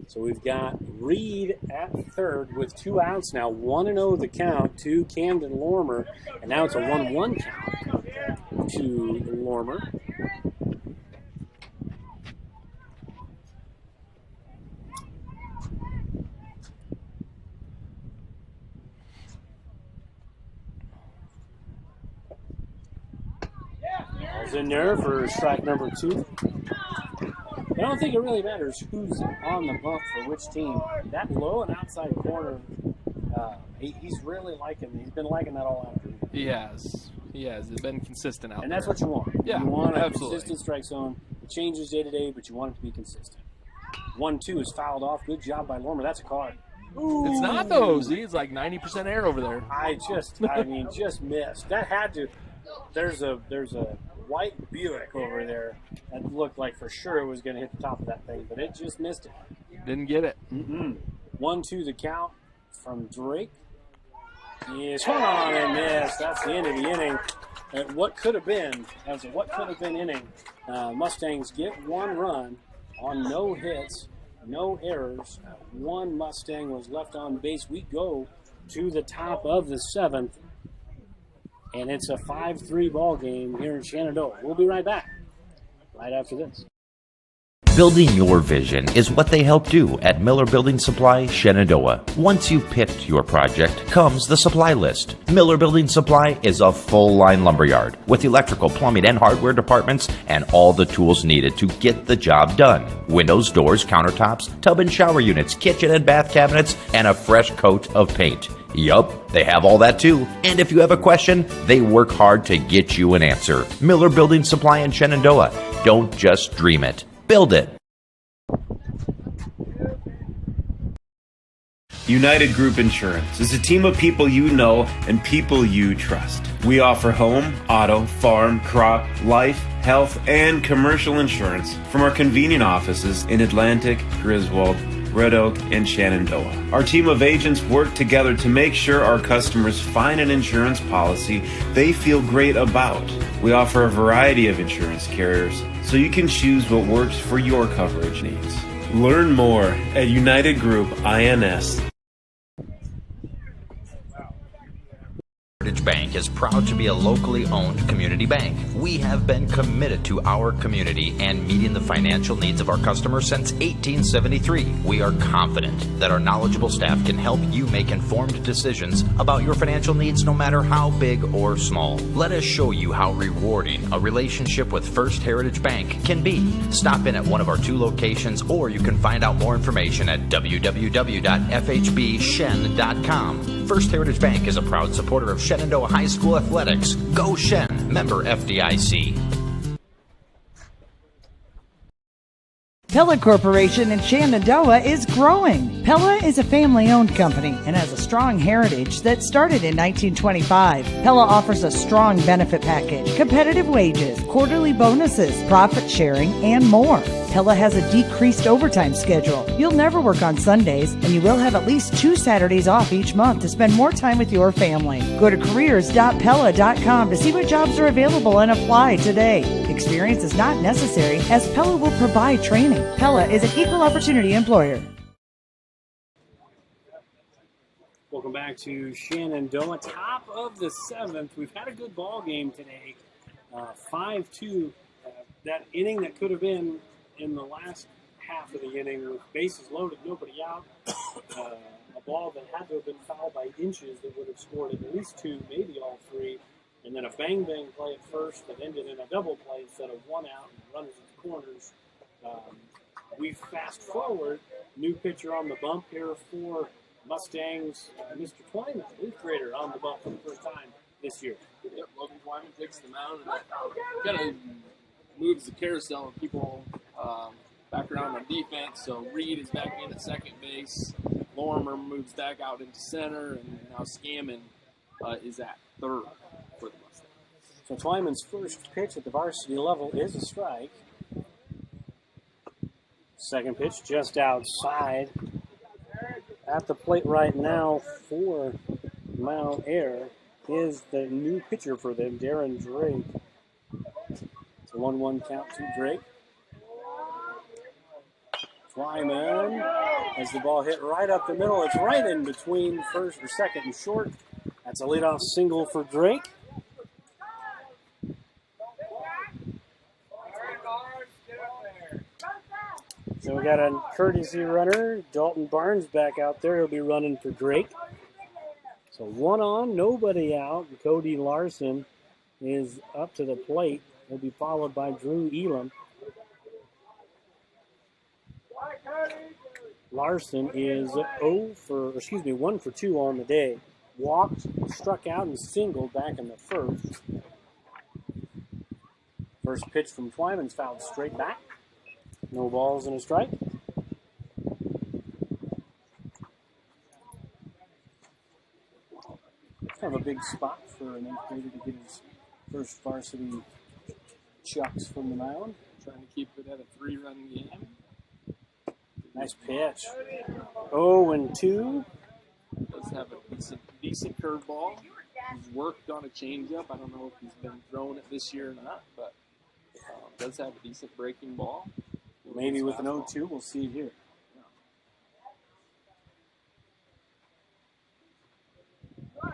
So we've got Reed at third with 2 outs now. 1-0 the count to Camden Lormer, and now it's a 1-1 count to Lormer. In there for strike number 2. I don't think it really matters who's on the bump for which team. That low and outside corner, he's really liking. He's been liking that all afternoon. He has. It's been consistent out there. And that's what you want. Yeah, you want a absolutely. consistent strike zone. It changes day to day, but you want it to be consistent. 1-2 is fouled off. Good job by Lormer. That's a card. Ooh. It's not though. See, it's like 90% air over there. just missed. That had to. There's a white Buick over there that looked like for sure it was going to hit the top of that thing, but it just missed it. Didn't get it. 1-2 the count from Drake. He swung on and missed. That's the end of the inning. What could have been inning. Mustangs get 1 run on no hits, no errors. 1 Mustang was left on base. We go to the top of the 7th. And it's a 5-3 ball game here in Shenandoah. We'll be right back right after this. Building your vision is what they help do at Miller Building Supply, Shenandoah. Once you've picked your project, comes the supply list. Miller Building Supply is a full-line lumberyard with electrical, plumbing, and hardware departments and all the tools needed to get the job done. Windows, doors, countertops, tub and shower units, kitchen and bath cabinets, and a fresh coat of paint. Yup, they have all that too. And if you have a question, they work hard to get you an answer. Miller Building Supply in Shenandoah. Don't just dream it. Build it. United Group Insurance is a team of people you know and people you trust. We offer home, auto, farm, crop, life, health, and commercial insurance from our convenient offices in Atlantic, Griswold, Red Oak, and Shenandoah. Our team of agents work together to make sure our customers find an insurance policy they feel great about. We offer a variety of insurance carriers, so you can choose what works for your coverage needs. Learn more at United Group INS. Heritage Bank is proud to be a locally owned community bank. We have been committed to our community and meeting the financial needs of our customers since 1873. We are confident that our knowledgeable staff can help you make informed decisions about your financial needs, no matter how big or small. Let us show you how rewarding a relationship with First Heritage Bank can be. Stop in at one of our 2 locations, or you can find out more information at www.fhbshen.com. First Heritage Bank is a proud supporter of Shenandoah High School athletics. Go Shen! Member FDIC. Pella Corporation in Shenandoah is growing. Pella is a family-owned company and has a strong heritage that started in 1925. Pella offers a strong benefit package, competitive wages, quarterly bonuses, profit sharing, and more. Pella has a decreased overtime schedule. You'll never work on Sundays, and you will have at least 2 Saturdays off each month to spend more time with your family. Go to careers.pella.com to see what jobs are available and apply today. Experience is not necessary, as Pella will provide training. Pella is an equal opportunity employer. Welcome back to Shenandoah, top of the 7th. We've had a good ball game today. 5-2. That inning that could have been in the last half of the inning with bases loaded, nobody out. A ball that had to have been fouled by inches that would have scored at least 2, maybe all 3. And then a bang-bang play at first that ended in a double play instead of 1 out and runners at the corners. We fast forward, new pitcher on the bump here for Mustangs, Mr. Twyman, 8th grader, on the bump for the first time this year. Yep, Logan Twyman takes the mound and kind of moves the carousel of people back around on defense. So Reed is back in at second base. Lorimer moves back out into center, and now Scammon is at third for the Mustangs. So Twyman's first pitch at the varsity level is a strike. Second pitch just outside. At the plate right now for Mount Air is the new pitcher for them, Darren Drake. It's a 1-1 count to Drake. Twyman, as the ball hit right up the middle, it's right in between first or second and short. That's a leadoff single for Drake. So we got a courtesy runner, Dalton Barnes, back out there. He'll be running for Drake. So 1 on, nobody out. Cody Larson is up to the plate. He'll be followed by Drew Elam. Larson is 1 for 2 on the day. Walked, struck out, and singled back in the first. First pitch from Twyman's fouled straight back. No balls and a strike. Kind of a big spot for an 8th grader to get his first varsity chucks from the mound. Trying to keep it at a 3-run game. Nice pitch. 0-2. Does have a decent curveball. He's worked on a changeup. I don't know if he's been throwing it this year or not, but does have a decent breaking ball. Maybe with an 0-2, we'll see it here. I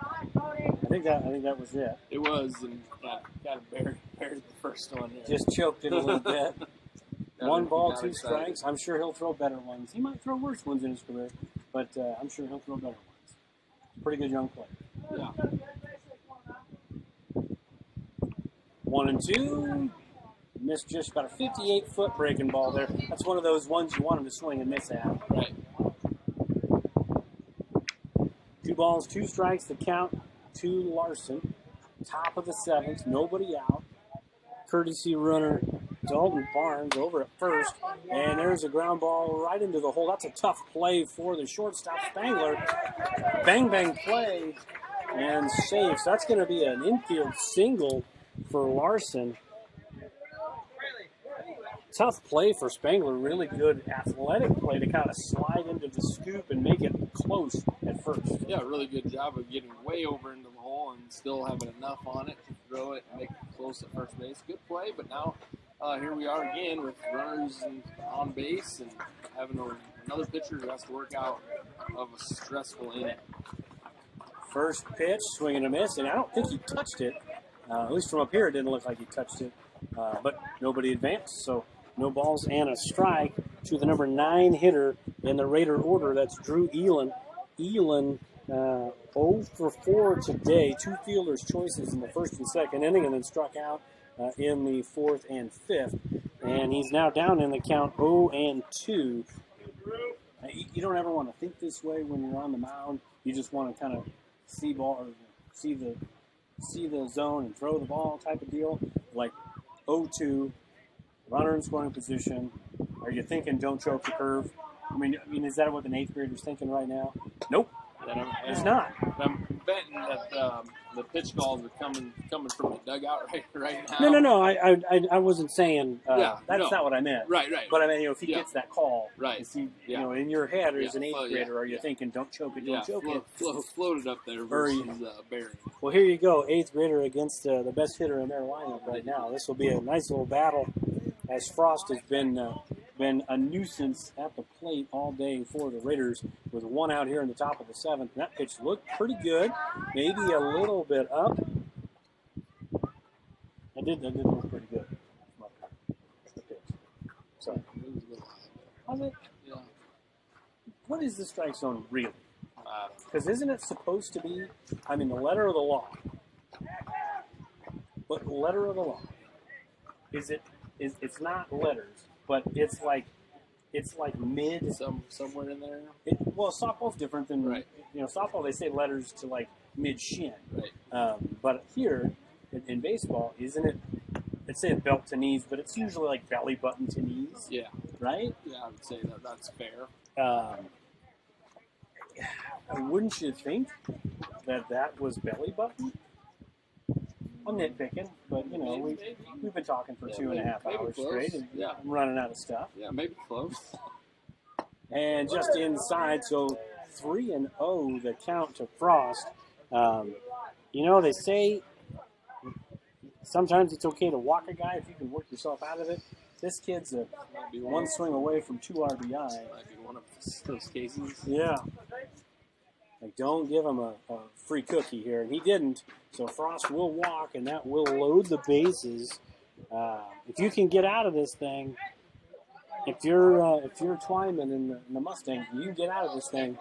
think that was it. It was, and kind of buried the first one there. Just choked it a little bit. 1 ball, 2 strikes. I'm sure he'll throw better ones. He might throw worse ones in his career, but I'm sure he'll throw better ones. Pretty good young player. Yeah. 1-2. Missed just about a 58-foot breaking ball there. That's one of those ones you want him to swing and miss at. Right. 2 balls, 2 strikes, the count to Larson. Top of the 7th, nobody out. Courtesy runner Dalton Barnes over at first. And there's a ground ball right into the hole. That's a tough play for the shortstop, Spangler. Bang, bang play and safe. So that's going to be an infield single for Larson. Tough play for Spangler. Really good athletic play to kind of slide into the scoop and make it close at first. Yeah, really good job of getting way over into the hole and still having enough on it to throw it and make it close at first base. Good play, but now here we are again with runners on base and having another pitcher who has to work out of a stressful inning. First pitch, swing and a miss, and I don't think he touched it. At least from up here, it didn't look like he touched it. But nobody advanced, so no balls and a strike to the number 9 hitter in the Raider order. That's Drew Elin. Elin 0 for 4 today. 2 fielder's choices in the first and second inning, and then struck out in the fourth and fifth. And he's now down in the count 0-2. You don't ever want to think this way when you're on the mound. You just want to kind of see the zone and throw the ball type of deal. Like 0-2, runner in scoring position. Are you thinking don't choke the curve? I mean, is that what an 8th grader's thinking right now? Nope. It's not. I'm betting that the pitch calls are coming from the dugout right now. No. I wasn't saying that's not what I meant. Right. But I mean, if he gets that call, right? In your head as an 8th grader, are you thinking don't choke it, don't choke it? Floated up there versus Barry. Well, here you go, 8th grader against the best hitter in their lineup right now. This will be a nice little battle, as Frost has been a nuisance at the plate all day for the Raiders, with 1 out here in the top of the 7th. That pitch looked pretty good, maybe a little bit up. That did look pretty good. So, how's it? Yeah. What is the strike zone really? Because isn't it supposed to be? I mean, the letter of the law. What letter of the law? It's not letters, but it's like mid somewhere in there. Well, softball's different than softball. They say letters to like mid shin, right? But here in baseball, isn't it? They say belt to knees, but it's usually like belly button to knees. Yeah. Right. Yeah, I would say that's fair. Wouldn't you think that was belly button? I'm nitpicking, but we've been talking for 2.5 hours straight, and I'm running out of stuff. Yeah, maybe close. And just inside, so 3-0 the count to Frost. They say sometimes it's okay to walk a guy if you can work yourself out of it. This kid's one swing away from 2 RBI. Might be one of those cases. Yeah. Like, don't give him a free cookie here, and he didn't. So Frost will walk, and that will load the bases. If you can get out of this thing, if you're Twyman in the Mustang, you can get out of this thing.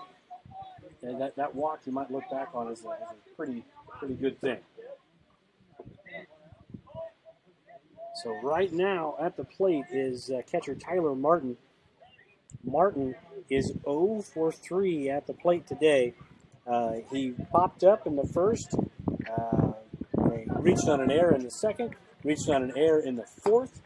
That walk you might look back on as a pretty good thing. So right now at the plate is catcher Tyler Martin. Martin is 0 for 3 at the plate today. He popped up in the first, reached on an error in the second, reached on an error in the fourth,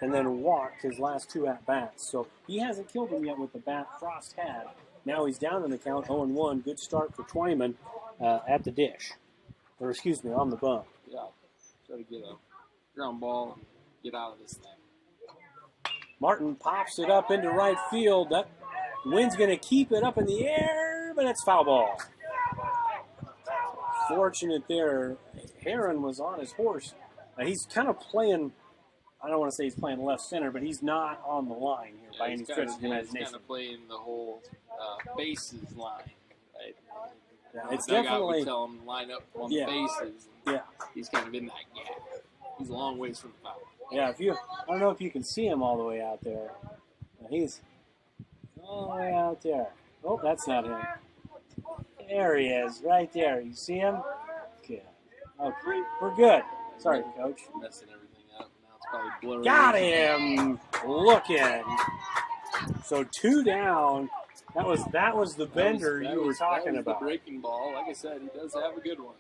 and then walked his last 2 at-bats. So he hasn't killed him yet with the bat Frost had. Now he's down in the count, 0-1. Good start for Twyman at the dish. Or excuse me, on the bump. Yeah, try to get a ground ball and get out of this thing. Martin pops it up into right field. That wind's going to keep it up in the air, but it's foul ball. Fortunate there. Heron was on his horse. He's kind of playing, I don't want to say he's playing left center, but he's not on the line here by any stretch of the imagination. He's kind of playing the whole bases line, right? Yeah, it's definitely. We tell him to line up on the bases. Yeah. He's kind of in that gap. He's a long ways from the foul. Yeah, I don't know if you can see him all the way out there. He's all the way out there. Oh, that's not him. There he is, right there. You see him? Good. Okay, we're good. Sorry, Coach. Messing everything up. Now it's probably blurry. Got him looking. So 2 down. That was the bender you were talking about. The breaking ball. Like I said, he does have a good one.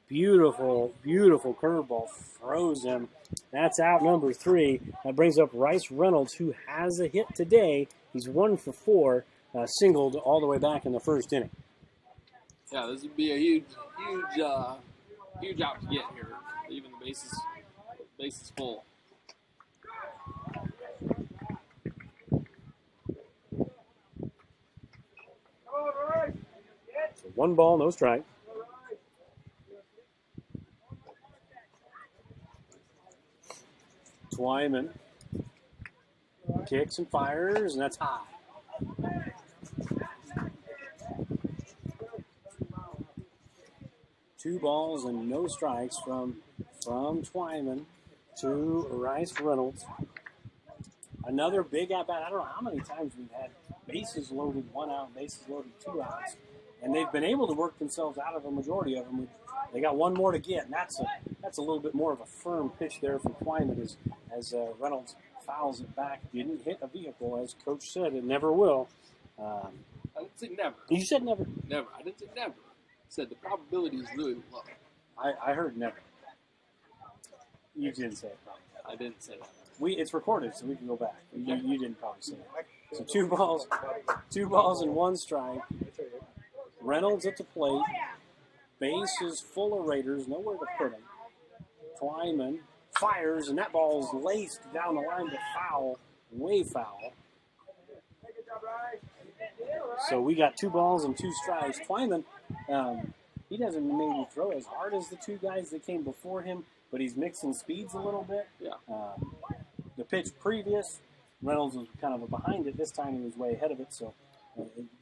Beautiful, beautiful curveball. Throws him. That's out number 3. That brings up Rice Reynolds, who has a hit today. He's 1 for 4, singled all the way back in the first inning. Yeah, this would be a huge out to get here. Even the bases full. So 1 ball, no strike. Twyman kicks and fires, and that's high. 2 balls and no strikes from Twyman to Rice Reynolds. Another big at bat. I don't know how many times we've had bases loaded, 1 out, bases loaded, 2 outs, and they've been able to work themselves out of a majority of them. They got 1 more to get, and that's a little bit more of a firm pitch there from Twyman as Reynolds fouls it back. Didn't hit a vehicle, as Coach said. It never will. I didn't say never. You said never. Never. I didn't say never. I said the probability is really low. I heard never. You didn't say it. I didn't say that. It's recorded, so we can go back. You didn't probably say it. So 2 balls and 1 strike. Reynolds at the plate. Base is full of Raiders, nowhere to put him. Twyman fires, and that ball is laced down the line to foul, way foul. So we got 2 balls and 2 strikes. Twyman, he doesn't maybe throw as hard as the 2 guys that came before him, but he's mixing speeds a little bit. Yeah. The pitch previous, Reynolds was kind of behind it. This time he was way ahead of it, so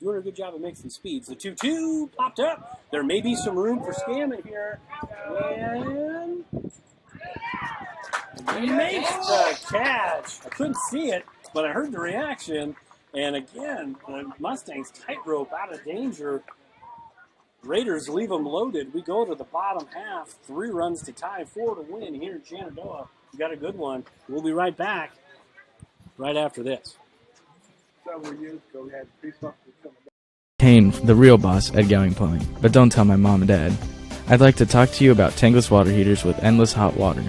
doing a good job of mixing speeds. The 2-2 popped up. There may be some room for scamming here. And he makes the catch. I couldn't see it, but I heard the reaction. And again, the Mustangs tightrope out of danger. Raiders leave them loaded. We go to the bottom half. 3 runs to tie, 4 to win here in Shenandoah. We got a good one. We'll be right back right after this. Several years ago, we had 3 something coming down. Kane, the real boss at Gowing Plumbing. But don't tell my mom and dad. I'd like to talk to you about tankless water heaters with endless hot water.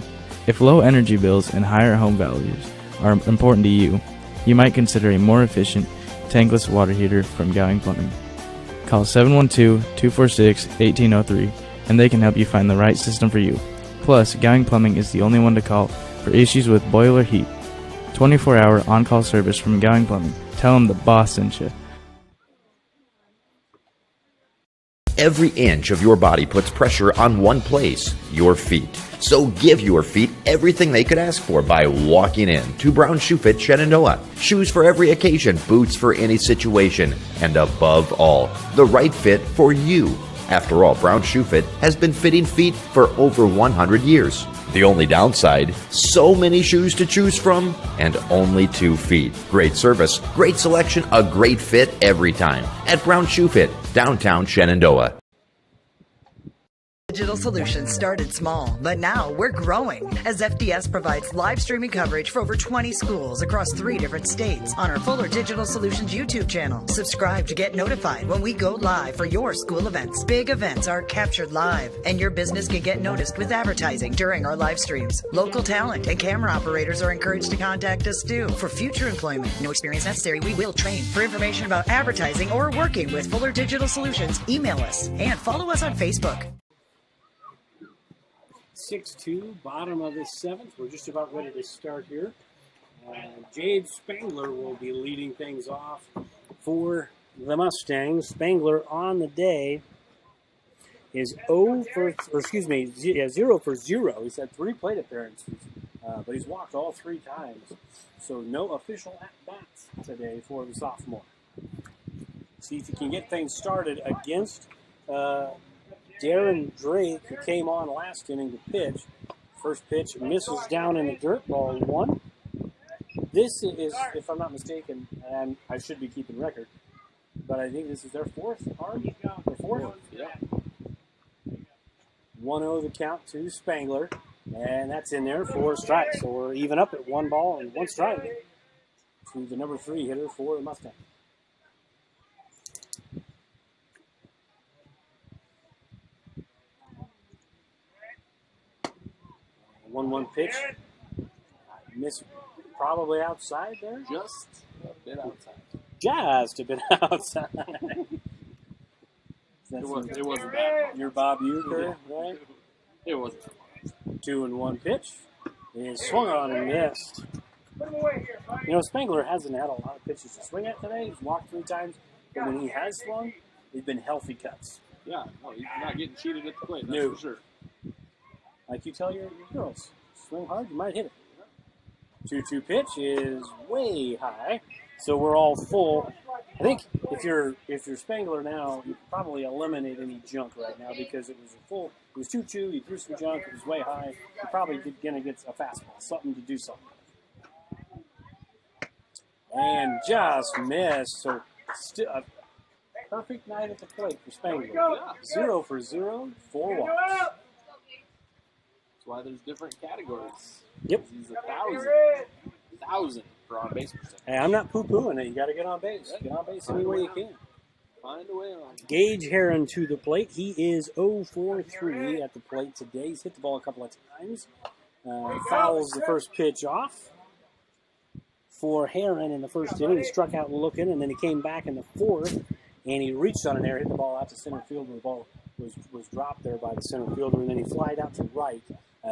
If low energy bills and higher home values are important to you, you might consider a more efficient tankless water heater from Gowing Plumbing. Call 712-246-1803 and they can help you find the right system for you. Plus, Gowing Plumbing is the only one to call for issues with boiler heat. 24-hour on-call service from Gowing Plumbing. Tell them the boss sent you. Every inch of your body puts pressure on one place, your feet. So give your feet everything they could ask for by walking in to Brown Shoe Fit Shenandoah. Shoes for every occasion, boots for any situation, and above all, the right fit for you. After all, Brown Shoe Fit has been fitting feet for over 100 years. The only downside, so many shoes to choose from and only 2 feet. Great service, great selection, a great fit every time at Brown Shoe Fit, downtown Shenandoah. Digital Solutions started small, but now we're growing as FDS provides live streaming coverage for over 20 schools across 3 different states on our Fuller Digital Solutions YouTube channel. Subscribe to get notified when we go live for your school events. Big events are captured live, and your business can get noticed with advertising during our live streams. Local talent and camera operators are encouraged to contact us too for future employment. No experience necessary. We will train. For information about advertising or working with Fuller Digital Solutions, email us and follow us on Facebook. 6-2, bottom of the 7th. We're just about ready to start here. Jade Spangler will be leading things off for the Mustangs. Spangler on the day is 0 for 0. He's had 3 plate appearances, but he's walked all 3 times. So no official at-bats today for the sophomore. See if he can get things started against Darren Drake, who came on last inning to pitch. First pitch misses down in the dirt, ball 1. This is, if I'm not mistaken, and I should be keeping record, but I think this is their 4th arm. Or 4th? Yeah. 1-0 the count to Spangler, and that's in there for strikes. So we're even up at 1 ball and 1 strike to the number 3 hitter for the Mustangs. 1-1 pitch. Miss probably outside there. Just a bit outside. Just a bit outside. It wasn't that. Your Bob Euchre, right? It wasn't. 2-1 pitch is swung on and missed. You know, Spangler hasn't had a lot of pitches to swing at today. He's walked 3 times, but when he has swung, they've been healthy cuts. Yeah, no, he's not getting cheated at the plate, that's No. for sure. Like you tell your girls, swing hard, you might hit it. 2-2 pitch is way high, so we're all full I think if you're Spangler now, you could probably eliminate any junk right now because it was 2-2. You threw some junk. It was way high. You're probably going to get a fastball, something to do something. And just missed. So still a perfect night at the plate for Spangler. 0 for 0, 4 walks. That's why there's different categories. Yep. He's 1,000 for on base percentage. Hey, I'm not poo-pooing it. You got to get on base. Get on base any way you can. Find a way on. Gage Heron to the plate. He is 0 for 3 at the plate today. He's hit the ball a couple of times. Fouls the first pitch off for Heron in the first inning. He struck out looking, and then he came back in the fourth, and he reached on an air, hit the ball out to center field, where the ball was dropped there by the center fielder, and then he flied out to right.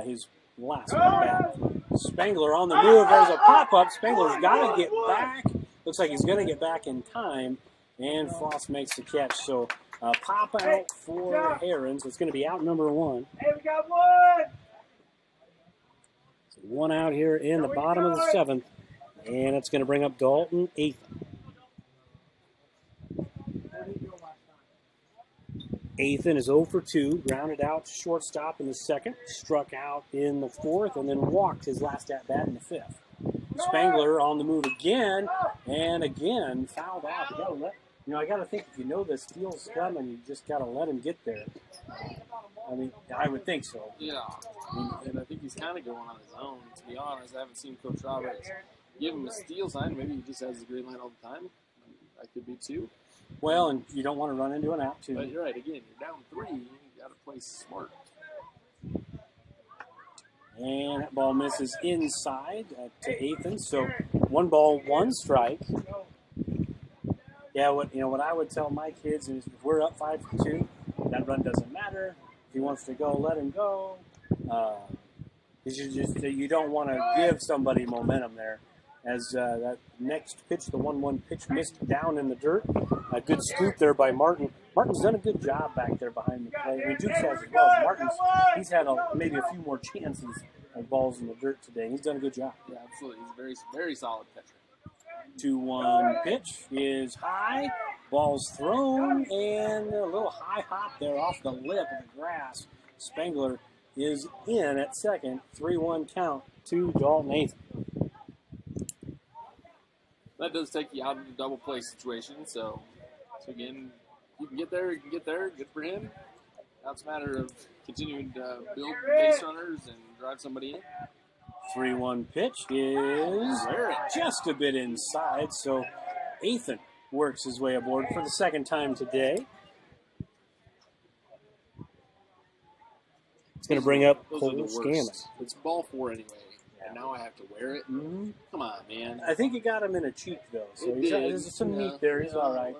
His last one back. Spangler on the move. There's a pop-up. Spangler's got to get back. Looks like he's going to get back in time, and Foss makes the catch. So pop out for Heron. So it's going to be out number 1. Hey, we got one. So 1 out here in the bottom of the 7th, and it's going to bring up Dalton Athan. Athan is 0 for 2, grounded out to shortstop in the 2nd, struck out in the 4th, and then walked his last at-bat in the 5th. Spangler on the move again, and again fouled out. I got to think if you know the steal's coming, you just got to let him get there. I mean, I would think so. Yeah, and I think he's kind of going on his own. To be honest, I haven't seen Coach Roberts give him a steal sign. Maybe he just has the green light all the time. That could be too. Well, and you don't want to run into an out, too. But you're right. Again, you're down 3. You got to play smart. And that ball misses inside to Athan. So 1 ball, 1 strike. Yeah, what I would tell my kids is if we're up 5-2, that run doesn't matter. If he wants to go, let him go. You don't want to give somebody momentum there. As that next pitch, the 1-1 pitch, missed down in the dirt. A good scoop there by Martin. Martin's done a good job back there behind the plate. I mean, Dukes has as well. He's had maybe a few more chances at balls in the dirt today. He's done a good job. Yeah, absolutely. He's a very, very solid pitcher. 2-1 pitch is high. Ball's thrown, and a little high hop there off the lip of the grass. Spangler is in at second. 3-1 count to Dalton Athan. That does take you out of the double play situation. So again, you can get there. You can get there. Good for him. Now it's a matter of continuing to build base runners and drive somebody in. 3-1 pitch is just a bit inside. So Athan works his way aboard for the 2nd time today. It's going to bring up Cole Scammon. It's ball 4 anyway. And now I have to wear it. Mm-hmm. Come on, man. I think it got him in a cheek, though. So there's some meat there. He's all right.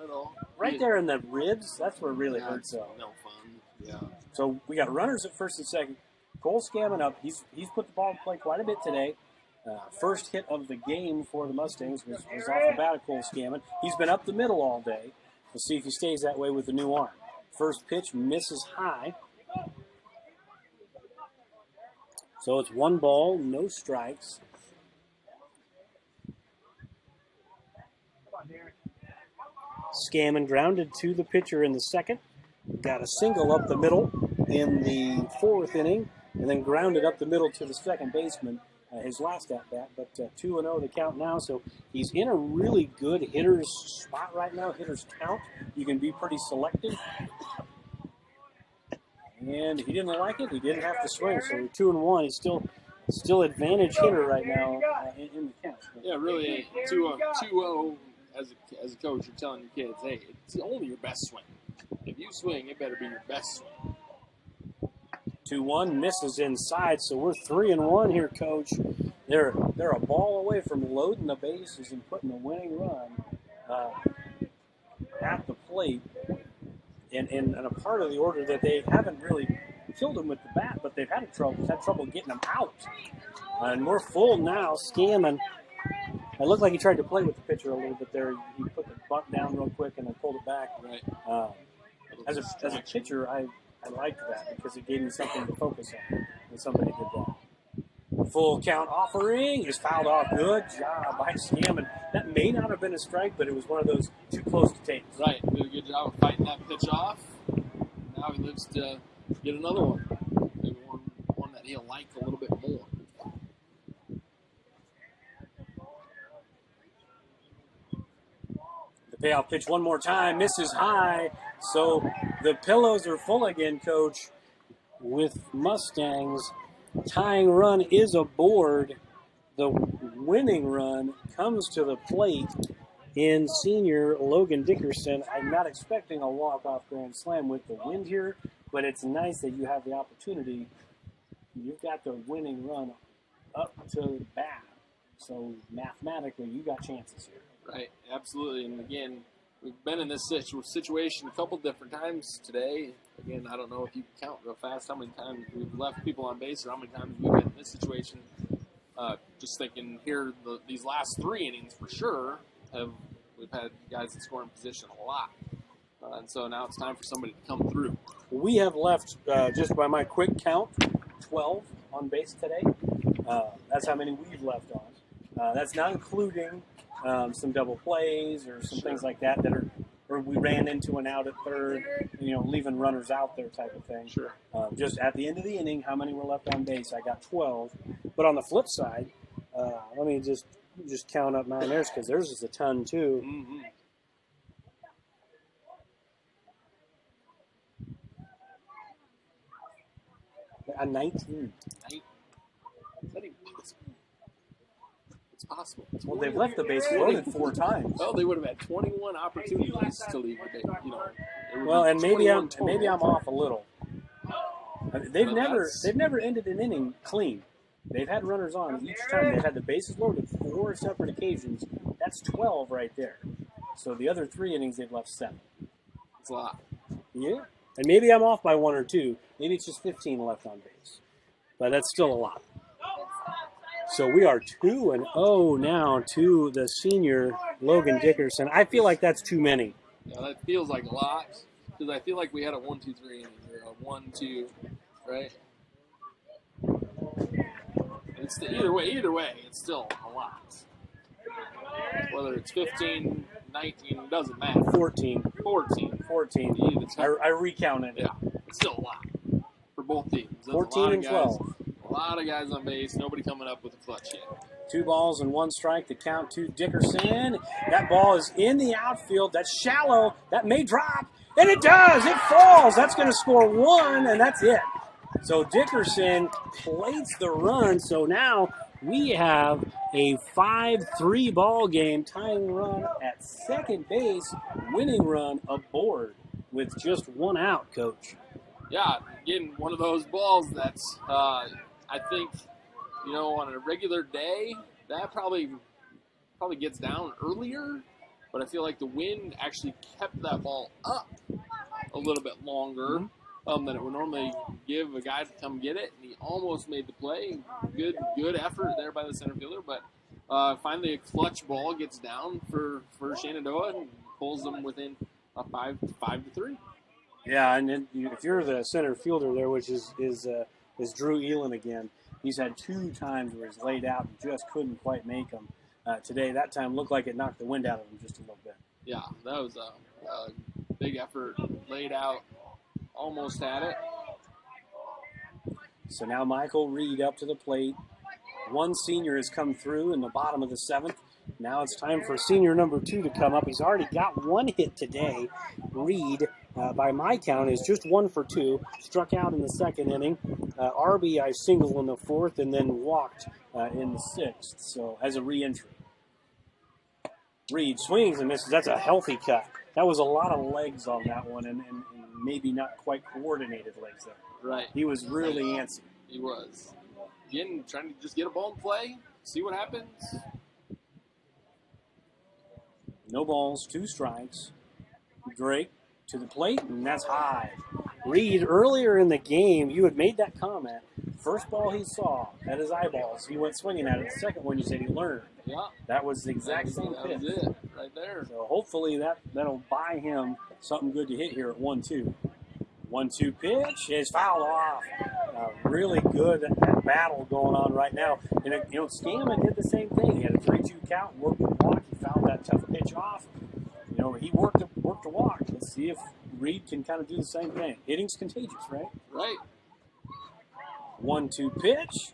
Right there in the ribs, that's where it really hurts, though. No fun. Yeah. So we got runners at 1st and 2nd. Cole Scammon up. He's put the ball in play quite a bit today. First hit of the game for the Mustangs was off the bat of Cole Scammon. He's been up the middle all day. We'll see if he stays that way with the new arm. First pitch misses high. So it's 1 ball, no strikes. Scammon grounded to the pitcher in the 2nd. Got a single up the middle in the 4th inning, and then grounded up the middle to the 2nd baseman, his last at-bat. But 2-0 the count now, so he's in a really good hitter's spot right now, hitter's count. You can be pretty selective. And he didn't like it. He didn't have to swing. So 2-1. He's still advantage hitter right now in the count. Yeah, really. 2-0 as a coach, you're telling your kids, hey, it's only your best swing. If you swing, it better be your best swing. 2-1 misses inside. So we're 3-1 here, Coach. They're a ball away from loading the bases and putting a winning run at the plate. And a part of the order that they haven't really killed him with the bat, but they've had trouble getting him out. And we're full now. Scammon. It looked like he tried to play with the pitcher a little bit there. He put the bunt down real quick and then pulled it back. Right. As a pitcher, I liked that because it gave me something to focus on when somebody did that. Full count offering is fouled off. Good job by Scammon. That may not have been a strike, but it was one of those too close to take. Right. Did a good job of fighting that pitch off. Now he lives to get another one. Maybe one that he'll like a little bit more. The payoff pitch one more time. Misses high. So the pillows are full again, Coach, with Mustangs. Tying run is aboard. The winning run comes to the plate in senior Logan Dickerson. I'm not expecting a walk-off grand slam with the wind here, but it's nice that you have the opportunity. You've got the winning run up to bat. So mathematically, you got chances here. Right, absolutely. And again, we've been in this situation a couple different times today. Again, I don't know if you can count real fast how many times we've left people on base or how many times we've been in this situation. Just thinking here, these last 3 innings for sure, we've had guys in scoring position a lot. And so now it's time for somebody to come through. We have left, just by my quick count, 12 on base today. That's how many we've left on. That's not including some double plays or some things like that are, or we ran into an out at third, leaving runners out there type of thing. Sure. Just at the end of the inning, how many were left on base? I got 12. But on the flip side, let me just count up mine theirs because theirs is a ton too. Mm-hmm. A 19. Is that even possible? It's possible. Well, they've left the base loaded 4 times. Well, they would have had 21 opportunities to leave the base. Well, and maybe I'm off a little. They've never ended an inning clean. They've had runners on each time. They've had the bases loaded 4 separate occasions. That's 12 right there. So the other 3 innings, they've left 7. It's a lot. Yeah. And maybe I'm off by 1 or 2. Maybe it's just 15 left on base. But that's still a lot. So we are 2-0 now to the senior Logan Dickerson. I feel like that's too many. Yeah, that feels like a lot. Because I feel like we had a 1, 2, 3 inning or a 1, 2, right? It's either way, it's still a lot. Whether it's 15, 19, it doesn't matter. 14. I recounted. Yeah, it's still a lot for both teams. That's 14 and 12. A lot of guys on base, nobody coming up with a clutch hit. 2 balls and 1 strike to count to Dickerson. That ball is in the outfield. That's shallow. That may drop. And it does. It falls. That's going to score 1, and that's it. So Dickerson plates the run. So now we have a 5-3 ball game, tying run at second base, winning run aboard with just 1 out, Coach. Yeah, again, one of those balls that's, I think, on a regular day, that probably gets down earlier. But I feel like the wind actually kept that ball up a little bit longer than it would normally give a guy to come get it. And he almost made the play. Good effort there by the center fielder. But finally a clutch ball gets down for Shenandoah and pulls them within a 5-3. Yeah, and then if you're the center fielder there, which is Drew Elin again, he's had 2 times where he's laid out and just couldn't quite make them. Today, that time looked like it knocked the wind out of him just a little bit. Yeah, that was a big effort. Laid out, almost had it. So now Michael Reed up to the plate. 1 senior has come through in the bottom of the 7th. Now it's time for senior number 2 to come up. He's already got 1 hit today. Reed, by my count, is just 1 for 2. Struck out in the 2nd inning. RBI single in the 4th, and then walked in the 6th. So as a re-entry. Reed swings and misses. That's a healthy cut. That was a lot of legs on that one, and maybe not quite coordinated legs there. Right. He was really antsy. He was. Again, trying to just get a ball in play, see what happens. No balls, 2 strikes. Drake to the plate, and that's high. Reed, earlier in the game, you had made that comment. First ball he saw at his eyeballs, he went swinging at it. The second one, you said he learned. Yeah. That was the exact same pitch. That was it, right there. So hopefully that'll buy him something good to hit here at 1-2. 1-2 pitch is fouled off. Really good battle going on right now. And, Scammon did the same thing. He had a 3-2 count, worked the walk. He fouled that tough pitch off. He worked a walk. Let's see if Reed can kind of do the same thing. Hitting's contagious, right? Right. 1-2 pitch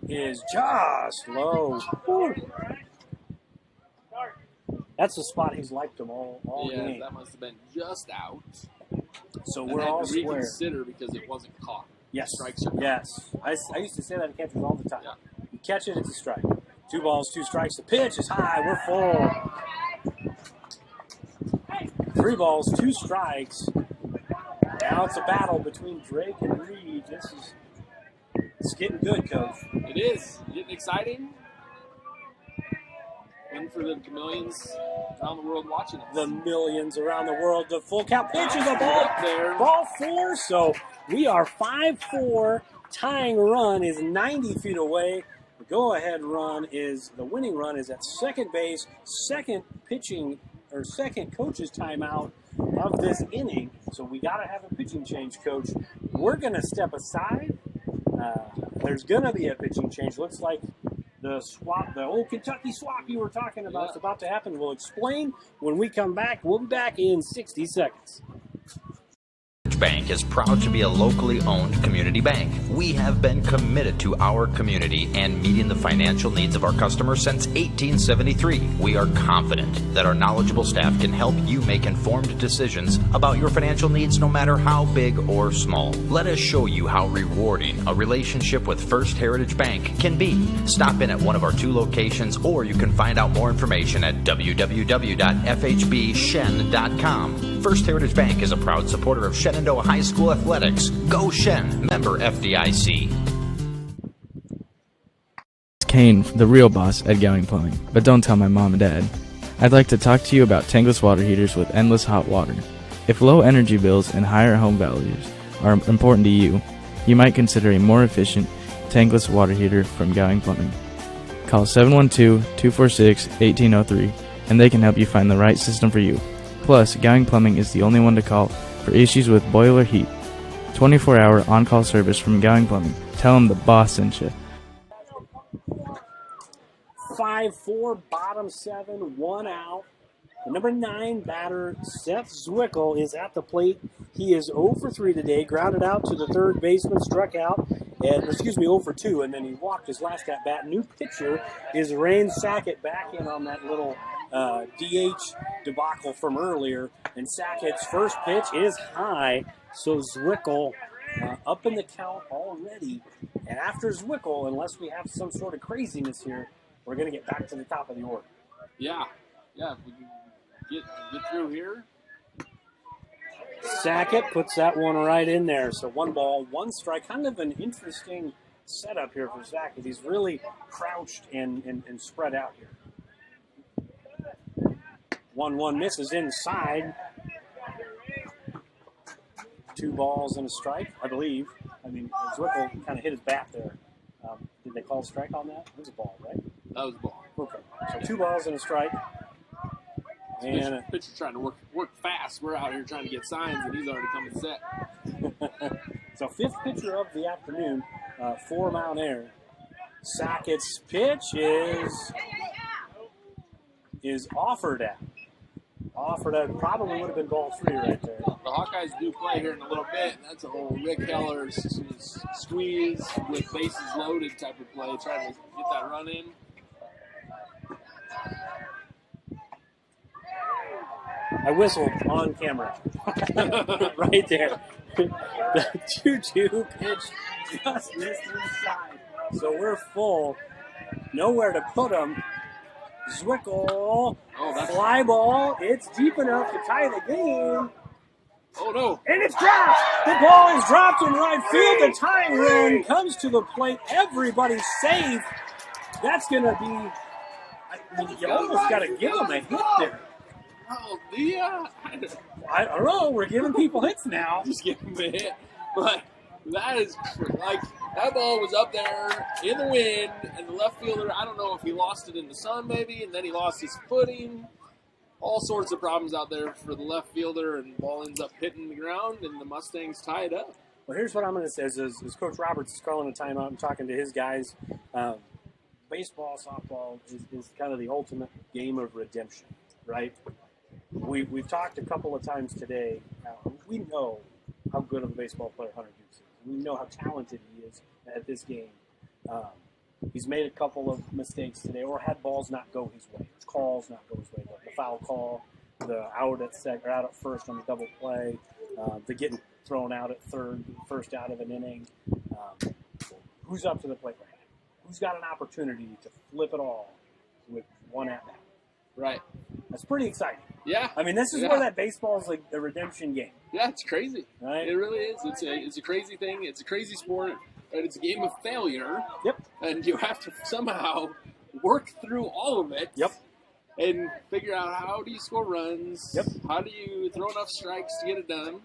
is just low. Woo. That's the spot he's liked them all game. That must have been just out. So And we're all to square. reconsider because it wasn't caught. Yes. Strikes are Yes. I used to say that to catchers all the time. Yeah. You catch it, it's a strike. 2 balls, 2 strikes. The pitch is high. We're full. 3 balls, 2 strikes. Now it's a battle between Drake and Reed. It's getting good, Coach. It is. Getting exciting. And for the millions around the world watching us. The millions around the world. The full count pitch is a ball. There. Ball 4. So we are 5-4. Tying run is 90 feet away. The go-ahead run the winning run is at second base. Second coach's timeout of this inning. So we got to have a pitching change, Coach. We're going to step aside. There's going to be a pitching change. Looks like the old Kentucky swap you were talking about is about to happen. We'll explain when we come back. We'll be back in 60 seconds. Bank is proud to be a locally owned community bank. We have been committed to our community and meeting the financial needs of our customers since 1873. We are confident that our knowledgeable staff can help you make informed decisions about your financial needs no matter how big or small. Let us show you how rewarding a relationship with First Heritage Bank can be. Stop in at one of our 2 locations, or you can find out more information at www.fhbshen.com. First Heritage Bank is a proud supporter of Shenandoah High School athletics. Go Shen, member FDIC. Kane, the real boss at Going Plumbing, but don't tell my mom and dad. I'd like to talk to you about tankless water heaters with endless hot water. If low energy bills and higher home values are important to you, you might consider a more efficient tankless water heater from Going Plumbing. Call 712-246-1803 and they can help you find the right system for you. Plus, Going Plumbing is the only one to call for issues with boiler heat. 24-hour on-call service from Going Plumbing. Tell them the boss sent you. 5-4, bottom 7, 1 out. The number 9 batter, Seth Zwickel, is at the plate. He is 0 for 3 today, grounded out to the third baseman, struck out, 0 for 2, and then he walked his last at bat. New pitcher is Rain Sackett, back in on that little DH debacle from earlier. And Sackett's first pitch is high, so Zwickel up in the count already. And after Zwickel, unless we have some sort of craziness here, we're going to get back to the top of the order. Yeah. If we can get through here. Sackett puts that one right in there. So 1 ball, 1 strike. Kind of an interesting setup here for Sackett. He's really crouched and spread out here. 1-1 misses inside. 2 balls and a strike, I believe. Zwickel kind of hit his bat there. Did they call a strike on that? It was a ball, right? That was a ball. Okay. So 2 balls and a strike. And pitcher trying to work fast. We're out here trying to get signs, and he's already coming set. So 5th pitcher of the afternoon for Mount Air. Sackett's pitch is offered at. Probably would have been ball 3 right there. The Hawkeyes do play here in a little bit. That's a old Rick Heller's squeeze with bases loaded type of play, trying to get that run in. I whistled on camera. Right there. The 2-2 pitch just missed inside. So we're full. Nowhere to put him. Zwickel. Fly ball. It's deep enough to tie the game. Oh, no. And it's dropped. The ball is dropped in right field. The tying run comes to the plate. Everybody's safe. That's going to be... you almost got to give him a hit there. Oh, yeah. I don't know. We're giving people hits now. Just give him a hit. But that is like... That ball was up there in the wind, and the left fielder, I don't know if he lost it in the sun maybe, and then he lost his footing. all sorts of problems out there for the left fielder, and the ball ends up hitting the ground, and the Mustangs tie it up. Well, here's what I'm going to say: as Coach Roberts is calling a timeout and talking to his guys, baseball, softball is kind of the ultimate game of redemption, right? We've talked a couple of times today. We know how good of a baseball player Hunter Dukes is. We know how talented he is at this game. He's made a couple of mistakes today, or had balls not go his way, or calls not go his way. The foul call, the out at first on the double play, the getting thrown out at third, first out of an inning. Who's up to the plate right now? Who's got an opportunity to flip it all with one at bat? Right. That's pretty exciting. Yeah. I mean, this is where that baseball is like a redemption game. Yeah, it's crazy. Right? It really is. It's a crazy thing. It's a crazy sport. But it's a game of failure. Yep. And you have to somehow work through all of it. Yep. And figure out, how do you score runs? Yep. How do you throw enough strikes to get it done?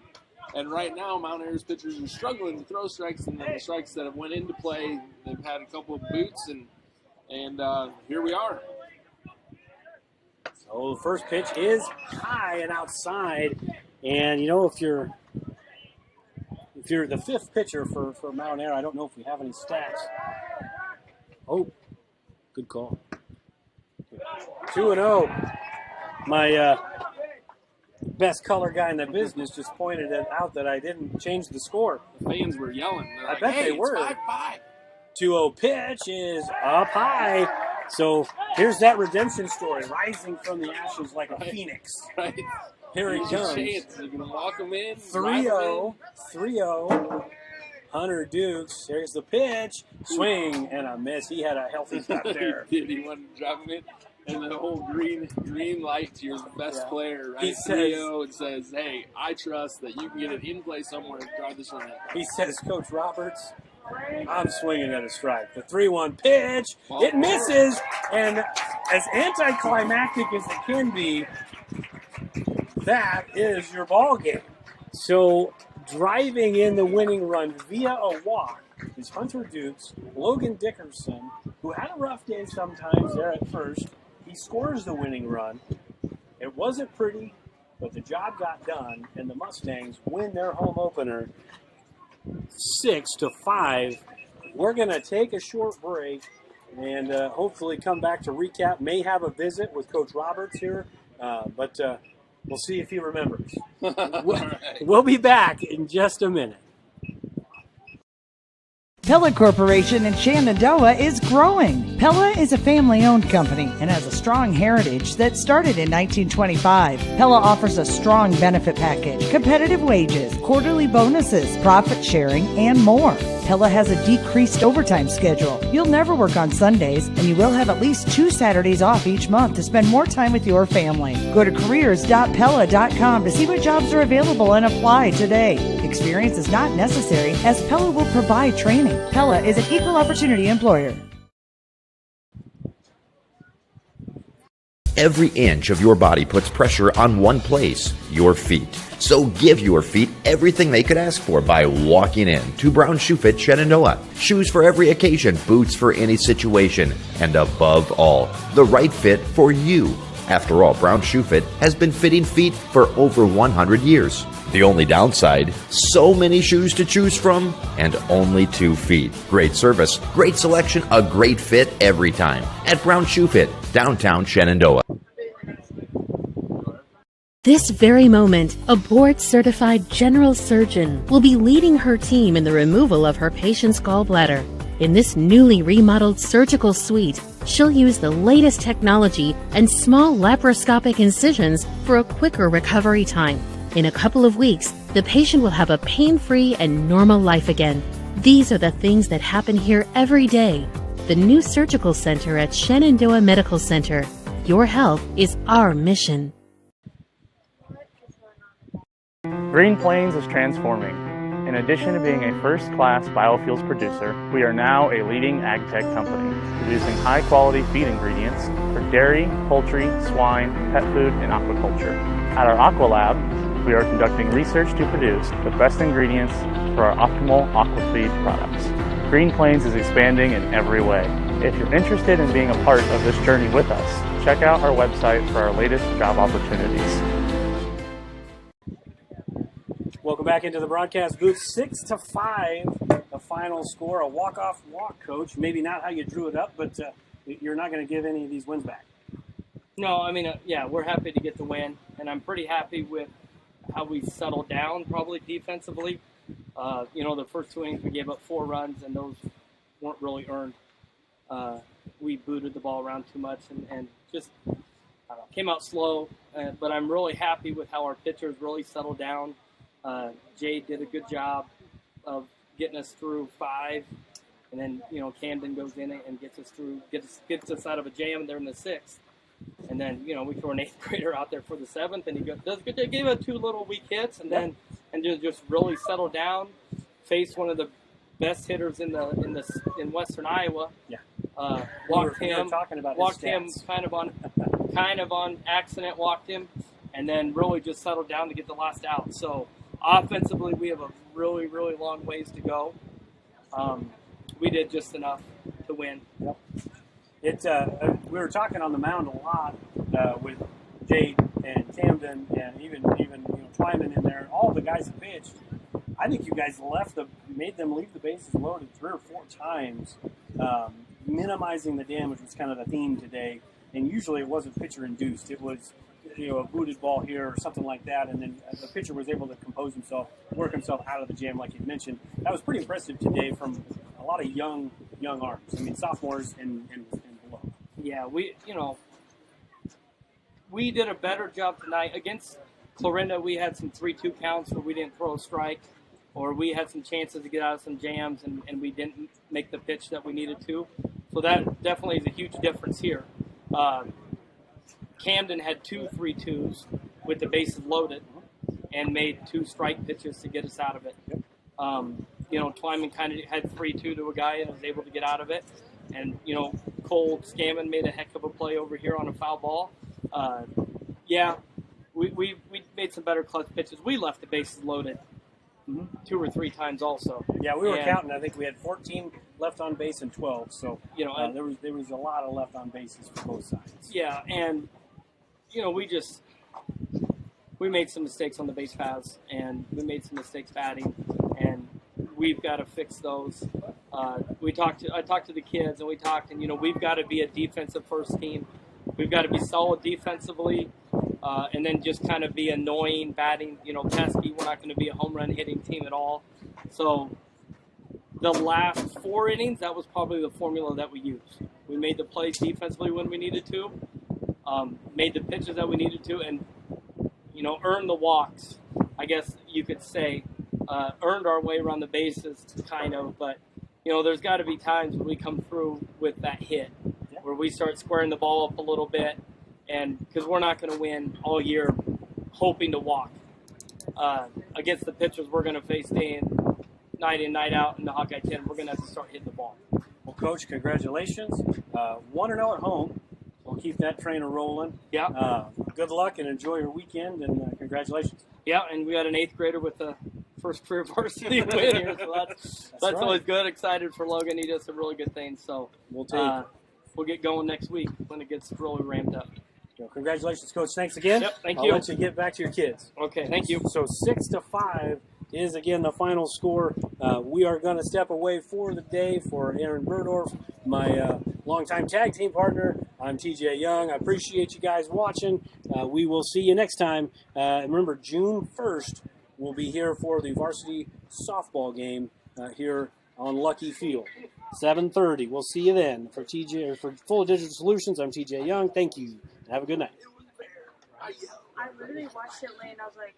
And right now, Mount Airs pitchers are struggling to throw strikes, and the strikes that have went into play, they've had a couple of boots, and here we are. So the first pitch is high and outside, and you know, if you're the fifth pitcher for Mount Air, I don't know if we have any stats. Oh, good call. 2-0. My best color guy in the business just pointed it out that I didn't change the score. The fans were yelling. They're like, I bet hey, they were. It's 5-5. 2-0 pitch is up high. So here's that redemption story, rising from the ashes like a phoenix. Right. Here he Here's your comes. chance. You're going to walk him in. 3-0. Hunter Dukes. Here's the pitch. Swing and a miss. He had a healthy step there. He did. He wanted to drop him in. And the whole green light to your best player, right? He says, 3-0, it says, hey, I trust that you can get it in play somewhere and drive this one in. He says, Coach Roberts, I'm swinging at a strike. The 3-1 pitch, it misses, and as anticlimactic as it can be, that is your ball game. So driving in the winning run via a walk is Hunter Dukes. Logan Dickerson, who had a rough day sometimes there at first, he scores the winning run. It wasn't pretty, but the job got done, and the Mustangs win their home opener 6-5. We're going to take a short break and hopefully come back to recap. May have a visit with Coach Roberts here, but we'll see if he remembers. We'll be back in just a minute. Pella Corporation in Shenandoah is growing. Pella is a family-owned company and has a strong heritage that started in 1925. Pella offers a strong benefit package, competitive wages, quarterly bonuses, profit sharing, and more. Pella has a decreased overtime schedule. You'll never work on Sundays, and you will have at least 2 Saturdays off each month to spend more time with your family. Go to careers.pella.com to see what jobs are available and apply today. Experience is not necessary, as Pella will provide training. Pella is an equal opportunity employer. Every inch of your body puts pressure on one place, your feet. So give your feet everything they could ask for by walking in to Brown Shoe Fit Shenandoah. Shoes for every occasion, boots for any situation, and above all, the right fit for you. After all, Brown Shoe Fit has been fitting feet for over 100 years. The only downside, so many shoes to choose from and only 2 feet. Great service, great selection, a great fit every time at Brown Shoe Fit, downtown Shenandoah. This very moment, a board-certified general surgeon will be leading her team in the removal of her patient's gallbladder. In this newly remodeled surgical suite, she'll use the latest technology and small laparoscopic incisions for a quicker recovery time. In a couple of weeks, the patient will have a pain-free and normal life again. These are the things that happen here every day. The new surgical center at Shenandoah Medical Center. Your health is our mission. Green Plains is transforming. In addition to being a first-class biofuels producer, we are now a leading ag tech company, producing high-quality feed ingredients for dairy, poultry, swine, pet food, and aquaculture. At our Aqua Lab, we are conducting research to produce the best ingredients for our optimal aquafeed products. Green Plains is expanding in every way. If you're interested in being a part of this journey with us, Check out our website for our latest job opportunities. Welcome back into the broadcast booth. 6-5, the final score. A walk-off walk, Coach. Maybe not how you drew it up, but you're not going to give any of these wins back. No, I mean, yeah, we're happy to get the win, and I'm pretty happy with how we settled down probably defensively. The first 2 innings we gave up 4 runs, and those weren't really earned. We booted the ball around too much and just came out slow. But I'm really happy with how our pitchers really settled down. Jay did a good job of getting us through 5, and then Camden goes in and gets us out of a jam, and they're in the 6th. And then we throw an 8th grader out there for the 7th, and he does good. They gave us 2 little weak hits, and then just really settle down, face one of the best hitters in Western Iowa. Yeah. Walked him kind of on accident, walked him, and then really just settled down to get the last out. So offensively, we have a really, really long ways to go. We did just enough to win. Yep. We were talking on the mound a lot with Jade and Camden and even Twyman in there. All the guys that pitched. I think you guys made them leave the bases loaded 3 or 4 times. Minimizing the damage was kind of the theme today. And usually it wasn't pitcher induced. It was a booted ball here or something like that, and then the pitcher was able to compose himself, work himself out of the jam, like you mentioned. That was pretty impressive today from a lot of young arms. I mean, sophomores and below. Yeah, we did a better job tonight against Clarinda. We had some 3-2 counts where we didn't throw a strike, or we had some chances to get out of some jams, and we didn't make the pitch that we needed to. So that definitely is a huge difference here. Camden had 2 3-2s with the bases loaded and made 2 strike pitches to get us out of it. Twyman kind of had 3-2 to a guy and was able to get out of it. And, Cole Scammon made a heck of a play over here on a foul ball. We made some better clutch pitches. We left the bases loaded 2 or 3 times also. Yeah, we were counting. I think we had 14 left on base and 12. So, there was a lot of left on bases for both sides. Yeah, and we made some mistakes on the base paths, and we made some mistakes batting, and we've got to fix those. I talked to the kids, and we've got to be a defensive first team. We've got to be solid defensively, and then just kind of be annoying batting, pesky. We're not going to be a home run hitting team at all. So the last 4 innings, that was probably the formula that we used. We made the plays defensively when we needed to, made the pitches that we needed to, and earned the walks, I guess you could say. Earned our way around the bases, kind of, but there's got to be times when we come through with that hit, where we start squaring the ball up a little bit, and because we're not going to win all year hoping to walk against the pitchers we're going to face night in, night out in the Hawkeye 10. We're going to have to start hitting the ball. Well, Coach, congratulations. 1-0 at home. We'll keep that train rolling. Yeah. Good luck and enjoy your weekend, and congratulations. Yeah, and we got an 8th grader with the first career varsity win here, so that's right. Always good. Excited for Logan. He does some really good things. So we'll get going next week when it gets really ramped up. Well, congratulations, Coach. Thanks again. Yep, thank I'll you. let you get back to your kids. Okay, thank you. So 6-5 is, again, the final score. We are going to step away for the day for Aaron Burdorf, my longtime tag team partner. I'm TJ Young. I appreciate you guys watching. We will see you next time. And remember, June 1st, we'll be here for the varsity softball game here on Lucky Field. 7:30. We'll see you then. For Full Digital Solutions, I'm TJ Young. Thank you. Have a good night. I literally watched it late and I was like,